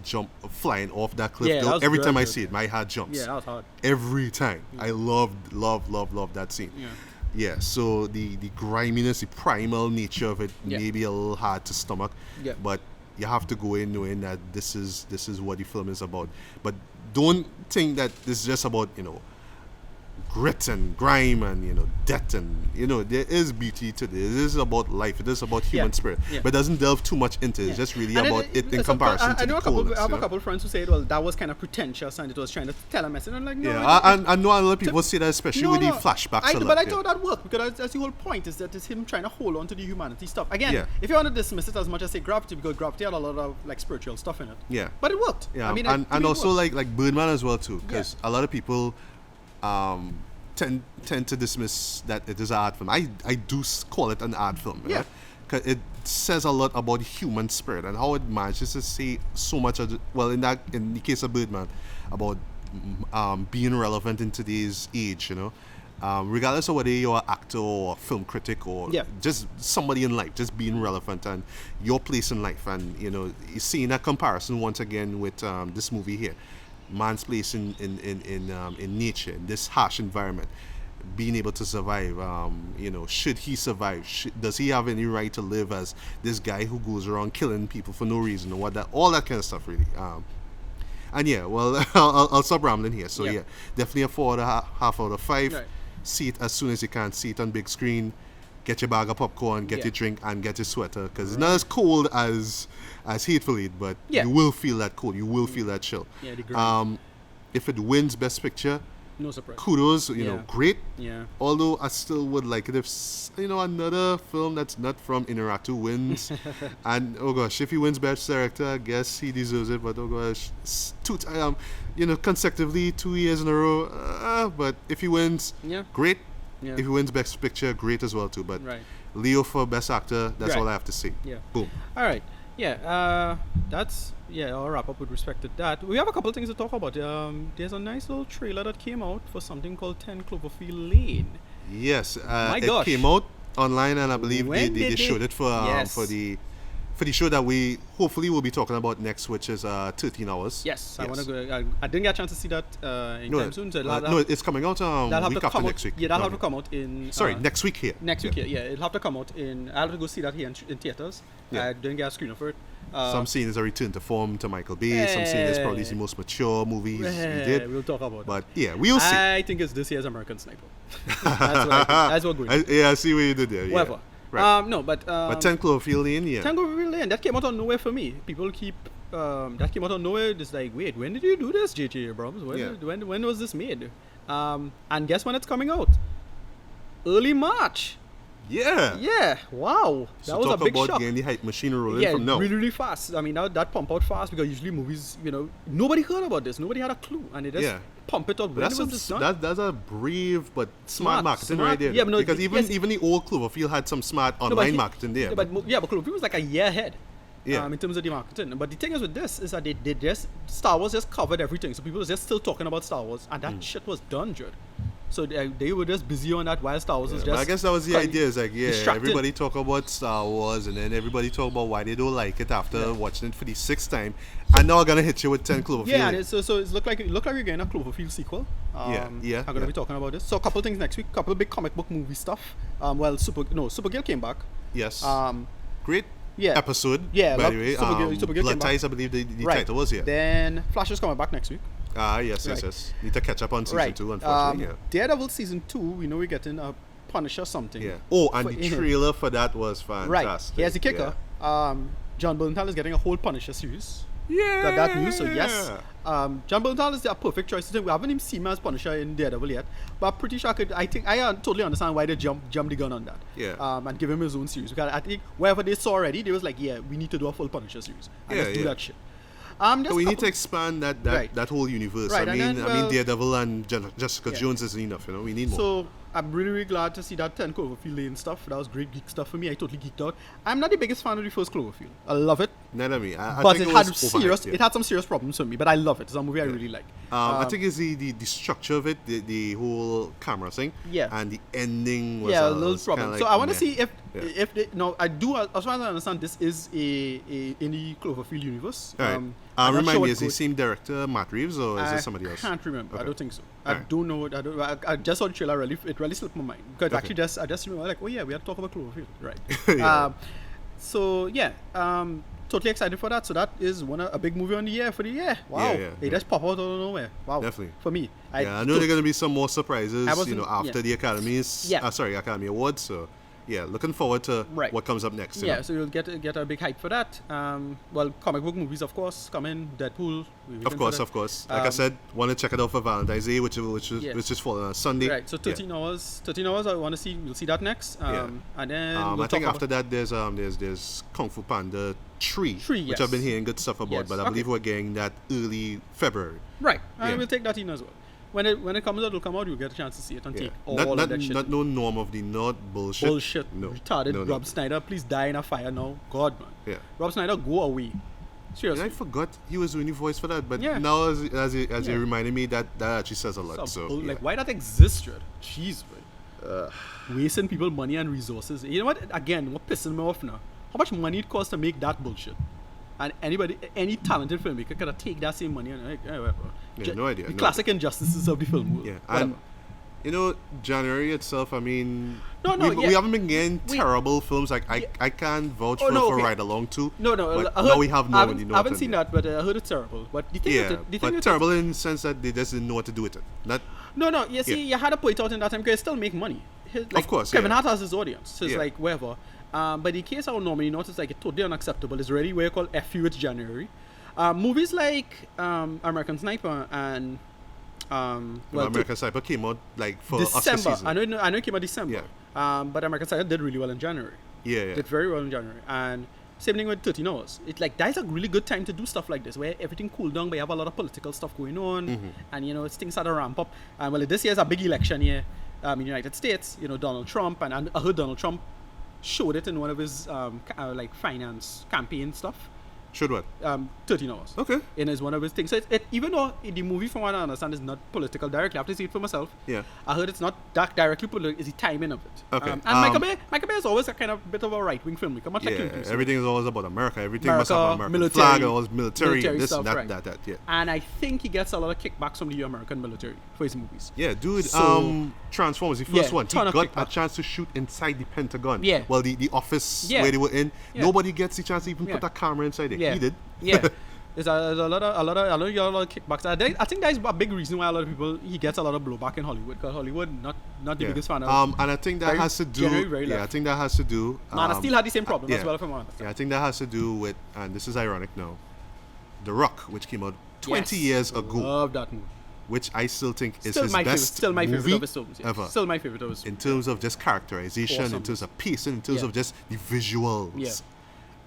flying off that cliff, Yeah, though, that was every good, time I good, see it, my heart jumps. Yeah, that was hard. Every time. I love that scene. Yeah. Yeah, so the griminess, the primal nature of it Yeah. may be a little hard to stomach. Yeah. But you have to go in knowing that this is what the film is about. But don't think that this is just about, grit and grime and death and there is beauty to this. It is about life. It is about human spirit. Yeah. But it doesn't delve too much into it. It's just really And about it in comparison to I know the a couple. coolness. I have a couple of friends who said, well, that was kind of pretentious and it was trying to tell a message. And I'm like, no. Yeah, I know a lot of people say that, especially with the flashbacks. But I thought that worked because that's the whole point, is that it's him trying to hold on to the humanity stuff. Again, if you want to dismiss it as much as say Gravity, because Gravity had a lot of like spiritual stuff in it. Yeah. But it worked. Yeah, I mean, and also like Birdman as well too, because Yeah. a lot of people tend to dismiss that it is an art film. I do call it an art film. Yeah. Right? 'Cause it says a lot about human spirit and how it manages to say so much of in the case of Birdman, about being relevant in today's age, regardless of whether you're an actor or a film critic or just somebody in life, just being relevant and your place in life. And you're seeing that comparison once again with this movie here, man's place in nature, in this harsh environment, being able to survive. Should he survive? Does he have any right to live as this guy who goes around killing people for no reason, or all that kind of stuff, really. And yeah, well, I'll stop rambling here. So yeah, definitely a 4.5 out of 5. Right. See it as soon as you can. See it on big screen. get your bag of popcorn, get Yeah. your drink, and get your sweater, because it's not as cold as Hateful Eight, but Yeah. you will feel that cold. You will feel that chill. Yeah, the grind. If it wins Best Picture, No surprise. kudos, you know, Yeah. great. Yeah. Although I still would like it if another film that's not from Inarritu wins, and oh gosh, if he wins Best Director, I guess he deserves it. But oh gosh, consecutively 2 years in a row. But if he wins, Yeah. great. Yeah. If he wins Best Picture, great as well too. But Right. Leo for Best Actor, that's Right. all I have to say. Yeah. Boom. All right. Yeah. I'll wrap up with respect to that. We have a couple of things to talk about. There's a nice little trailer that came out for something called 10 Cloverfield Lane. Yes, My it gosh. came out online, and I believe When they did showed it for Yes. for the show that we hopefully will be talking about next, which is 13 hours. Yes, I Yes. want to go. I didn't get a chance to see that anytime soon. So no, it's coming out that'll have week to after come next out. week. Yeah, that'll have No, to come out in. Sorry, next week here. Next week, yeah. It'll have to come out in. I'll have to go see that here in theaters. Yeah. I didn't get a screener for it. Some scene is a return to form to Michael Bay. Some scene is probably the most mature movies he did. We'll talk about But yeah, we'll see. I think it's this year's American Sniper. That's what I think. That's what we're going. I see what you did there. Whatever. Yeah. Right. No, but 10 Cloverfield Lane, yeah. Tango Lane, that came out of nowhere for me. People keep that came out of nowhere. Just like, wait, when did you do this, J.J. Abrams? When was this made? And guess when it's coming out? Early March. Yeah. Yeah. Wow. That So was a talk big about shock. getting the hype machine rolling Yeah, from now. really, really fast. I mean, that pump out fast because usually movies, nobody heard about this. Nobody had a clue, and they just Yeah. pump it out. When That's was this done? that's a brave but smart marketing smart. right there. Yeah, but no, because yes. even the old Cloverfield had some smart No, online but marketing there. But Cloverfield was like a year ahead. Yeah. In terms of the marketing. But the thing is with this is that they just Star Wars just covered everything. So people were just still talking about Star Wars, and that shit was done, Judd. So they were just busy on that while Star Wars was But just. I guess that was the kind- idea. It's like, yeah, distracted. everybody talk about Star Wars, and then everybody talk about why they don't like it after watching it for the 6th time. And now I'm gonna hit you with 10 Cloverfield. Yeah, and so it's look like we're getting a Cloverfield sequel. Yeah. I'm gonna be talking about this. So a couple things next week, couple of big comic book movie stuff. Supergirl came back. Yes. Um, Great yeah. episode. Yeah, by love the way. Supergirl came Blood back. Ties, I believe the right. title was, yeah. Then Flash is coming back next week. Yes. Need to catch up on season Right. 2, unfortunately. Daredevil season 2, we know we're getting a Punisher something. Yeah. Oh, and for- the trailer for that was Right. fantastic. Here's the kicker. John Bernthal is getting a whole Punisher series. Yeah. Got that news, so yes. John Bernthal is a perfect choice. We haven't even seen him as Punisher in Daredevil yet, but I'm pretty sure I totally understand why they jump the gun on that. Yeah. And give him his own series. Because I think wherever they saw already, they was like, yeah, we need to do a full Punisher series. And let's do that shit. So we need to expand that whole universe. Right, I and mean, then, Daredevil and Jessica Yeah. Jones isn't enough. We need more. So I'm really, really glad to see that 10 Cloverfield Lane stuff. That was great geek stuff for me. I totally geeked out. I'm not the biggest fan of the first Cloverfield. I love it, Not I mean, I but think it was had overhyped, yeah. it had some serious problems for me. But I love it. It's a movie I really like. I think it's the structure of it, the whole camera thing, Yeah. and the ending was Yeah, a was little kinda problem. like So I want to meh. see Yeah. if they, no, I do. As far as I understand, this is a in the Cloverfield universe. All right. I'm not Remind sure me, what is the good- same director Matt Reeves or is it somebody else? I can't remember. I Okay. don't think so. I Alright. don't know. I just saw the trailer. It really slipped my mind because Okay. actually I just remember like, oh yeah, we had to talk about Cloverfield, right? Yeah. So yeah, totally excited for that. So that is a big movie on the year for the year. Wow, Yeah, they just pop out of nowhere. Wow, Definitely. for me. Yeah, I know there are going to be some more surprises, I wasn't- after yeah. the Academy's, Yeah. Academy Awards. So, yeah, looking forward to Right. what comes up next. you Yeah, know. so you'll get a big hype for that. Well, comic book movies, of course, come in. Deadpool. we're waiting Of for course. that. Like I said, want to check it out for Valentine's Day, which is falling on Sunday. Right, so 13 hours. 13 hours. I want to see. We'll see that next. Yeah. And then I we'll think talk after that there's Kung Fu Panda 3, Three, which yes. I've been hearing good stuff about, Yes, but I okay. believe we're getting that early February. Right, and Yeah. we'll take that in as well. When it comes out, it'll come out. You'll get a chance to see it and Yeah. take all Not of that shit. no Norm of the North bullshit. Bullshit. No. Retarded. No. Rob Snyder, please die in a fire now. God, man. Yeah. Rob Snyder, go away. And Seriously. I forgot he was doing the voice for that, but Yeah. now as you Yeah. reminded me that actually says a lot. Some So bull- yeah. Like, why that exists, Red? Jeez, man. Wasting people money and resources. You know what? Again, what pissing me off now? How much money it costs to make that bullshit? And any talented filmmaker could take that same money and like, whatever. Yeah, no idea, The no classic injustices of the film world. Yeah, Whatever. and January itself, I mean, No, we haven't been getting We- terrible films. Like I can't vouch Oh, no, for okay. Ride Along 2. No, but I now heard- we have I no haven't, I haven't seen yeah. that, but I heard it's terrible. But the thing Yeah, with it, the thing but with terrible in the sense that they just didn't know what to do with it. Not No, you see, you had to put it out in that time because it still make money. like, Of course, Kevin yeah. Hart has his audience, so it's Yeah. like whatever. But in case I normally notice like it's totally unacceptable. It's really where called F you, it's January. Movies like American Sniper and American Sniper came out like for Oscar December. season. I know it came out December. But American Sniper did really well in January. Yeah. Did very well in January. And same thing with 13 Hours. It's like that's a really good time to do stuff like this, where everything cooled down, but you have a lot of political stuff going on, and you know things start to ramp up. And well, this year is a big election year in the United States. You know, Donald Trump, and I heard Donald Trump showed it in one of his like finance campaign stuff. Should what? 13 Hours. Okay. And is one of his things. So it even though the movie, from what I understand, is not political directly, I have to see it for myself. Yeah. I heard it's not that directly political. It's the timing of it. Okay. And Michael Bay is always a kind of bit of a right-wing filmmaker, much like Yeah, Clint Eastwood. everything is always about America. Everything must America, have an American military, flag, always military this, stuff, that, right. that, yeah. And I think he gets a lot of kickbacks from the American military for his movies. Yeah, dude, So- Transformers, the first one, he ton of got a kickback. chance to shoot inside the Pentagon. Yeah. Well, the office Yeah. where they were in, Yeah. nobody gets the chance to even Yeah. put a camera inside there. Yeah. He did. Yeah. There's a lot of kickbacks. I think that's a big reason why a lot of people, he gets a lot of blowback in Hollywood, because Hollywood not the Yeah. biggest fan of. And I think that Very- has to do. generally very Yeah, I left. think that has to do. Man, I still had the same problem as yeah. well from one. Yeah, I think that has to do with, and this is ironic now, The Rock, which came out 20 years ago, Love that movie. which I still think is Still his my favorite. best Still my favorite movie of his films. Yeah. ever. Still my favorite of his. In terms of just characterization, in Awesome. terms of pacing, in terms Yeah. of just the visuals, Yeah.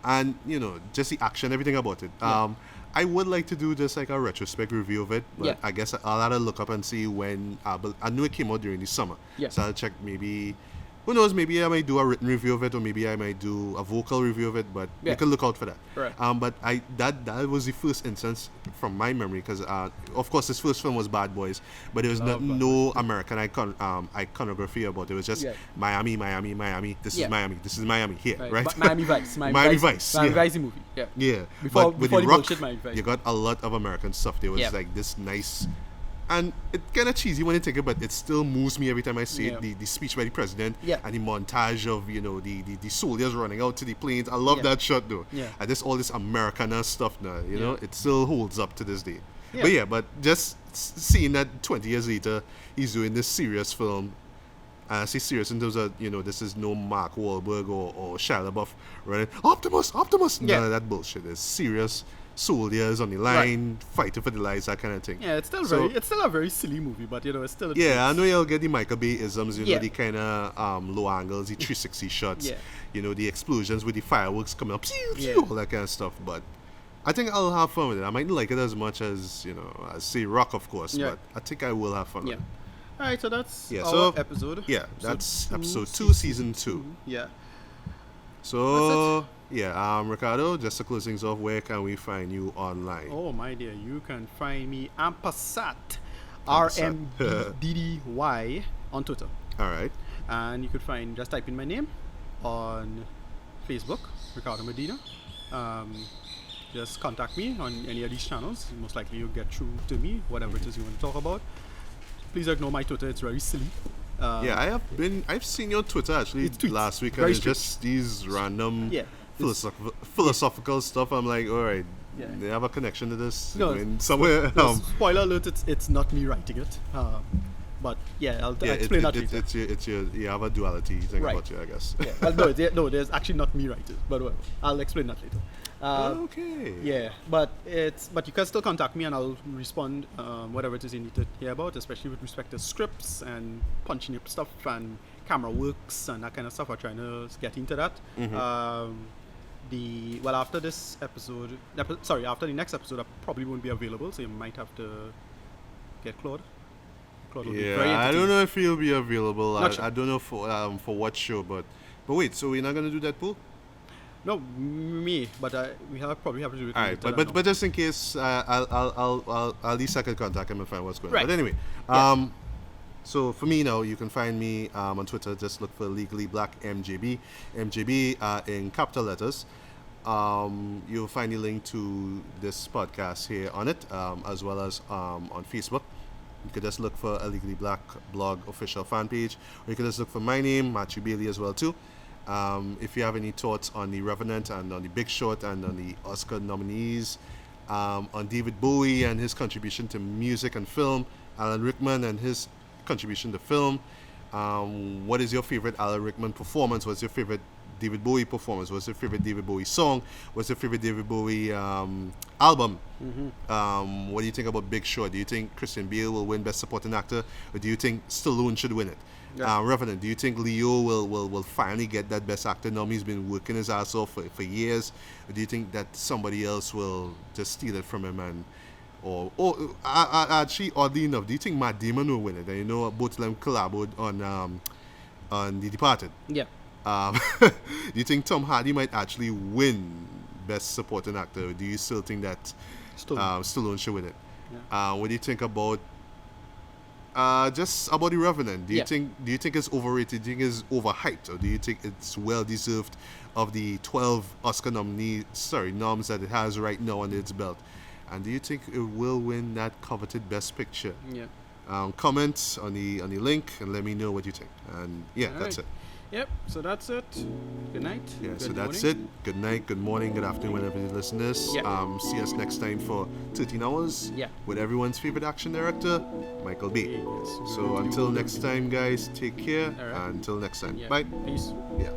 and you know, just the action, everything about it. Yeah. I would like to do just like a retrospect review of it, but Yeah. I guess I'll have to look up and see when. But I knew it came out during the summer, Yeah. so I'll check. Maybe, who knows? Maybe I might do a written review of it, or maybe I might do a vocal review of it. But Yeah. you can look out for that. Right. But that was the first instance from my memory, because of course his first film was Bad Boys, but there was Love Bad no American iconography about it. It was just Yeah. Miami, Miami, Miami. This Yeah. is Miami. This is Miami here, right? But Miami Vice. Miami Vice, Miami yeah. Vice, the movie. Yeah. Yeah, Before- but with before the the Rock, bullshit Miami Vice. you got a lot of American stuff. There was Yeah. like this nice, and it kind of cheesy when you think it, but it still moves me every time I see Yeah. it. The speech by the president, Yeah. and the montage of the soldiers running out to the planes. I love Yeah. that shot though. Yeah. And this all this Americana stuff now, you know, Yeah. it still holds up to this day. Yeah. But just seeing that 20 years later, he's doing this serious film. I say serious in terms of, this is no Mark Wahlberg or Shia LaBeouf running, Optimus! Yeah. None of that bullshit. It's serious soldiers on the line, fighting for the lives, that kind of thing. Yeah, it's still So- it's still a very silly movie, but it's still. Yeah, I know you'll get the Michael Bay isms, Yeah. the kind of low angles, the 360 shots, Yeah. The explosions with the fireworks coming up, Yeah. all that kind of stuff. But I think I'll have fun with it. I might not like it as much as, I say Rock, of course, Yeah. but I think I will have fun Yeah. with it. All right, so that's Yeah, our so- episode. Yeah, that's two, episode 2, season 2. Yeah. So, yeah, Ricardo, just to close things off, where can we find you online? Oh my dear, you can find me Ampasat, Ampasat. RMBDDY on Twitter, All right. and you could just type in my name on Facebook, Ricardo Medina. Just contact me on any of these channels. Most likely you'll get through to me, whatever it is you want to talk about. Please ignore my Twitter; it's very silly. Yeah, I've seen your Twitter actually It's tweets. last week, and Very it's just these random Yeah. philosophical stuff. I'm like, all right, Yeah. they have a connection to this No, in somewhere. No, spoiler alert! It's not me writing it. But yeah, I'll explain that later. it's your you have a duality thing Right. about you, I guess. Yeah. Well, there's actually not me writing, but whatever. I'll explain that later. Okay. Yeah, but you can still contact me and I'll respond whatever it is you need to hear about, especially with respect to scripts and punching up stuff and camera works and that kind of stuff. We're trying to get into that. After this episode, after the next episode, I probably won't be available, so you might have to get Claude. Claude will be very Yeah, I entertaining. don't know if he'll be available. Not sure. I don't know for what show, but wait. So we're not gonna do Deadpool? No, me, but we probably have to do it. All right, later but just in case, I'll at least I can contact him and find what's going on. Right. But anyway, Yeah. so for me now, you can find me on Twitter. Just look for Legally Black MJB, MJB in capital letters. You'll find the link to this podcast here on it, as well as on Facebook. You could just look for a Legally Black blog official fan page, or you could just look for my name, Matthew Bailey, as well too. If you have any thoughts on the Revenant and on the Big Short and on the Oscar nominees, on David Bowie and his contribution to music and film, Alan Rickman and his contribution to film, What is your favorite Alan Rickman performance? What's your favorite David Bowie performance? What's your favorite David Bowie song? What's your favorite David Bowie album? What do you think about Big Short? Do you think Christian Bale will win Best Supporting Actor, or do you think Stallone should win it? Yeah. Revenant, do you think Leo will finally get that Best Actor nom? He's been working his ass off for years. Or do you think that somebody else will just steal it from him? And or actually, oddly enough, do you think Matt Damon will win it? And you know, both of them collaborated on The Departed. Yeah. Do you think Tom Hardy might actually win Best Supporting Actor? Or do you still think that Stallone should win it? Yeah. What do you think about just about The Revenant? Do you think it's overrated? Do you think it's overhyped, or do you think it's well deserved of the 12 Oscar noms that it has right now under its belt? And do you think it will win that coveted Best Picture? Yeah. Comment on the link and let me know what you think. And that's it. Yep, so that's it. Good night. Yeah, Good so that's morning. it. Good night, good morning, good afternoon, whenever you listen to this. Yeah. See us next time for 13 hours Yeah. with everyone's favorite action director, Michael Bay. Yes. So until next time, guys, take care. All right. Until next time. Yeah. Bye. Peace. Yeah.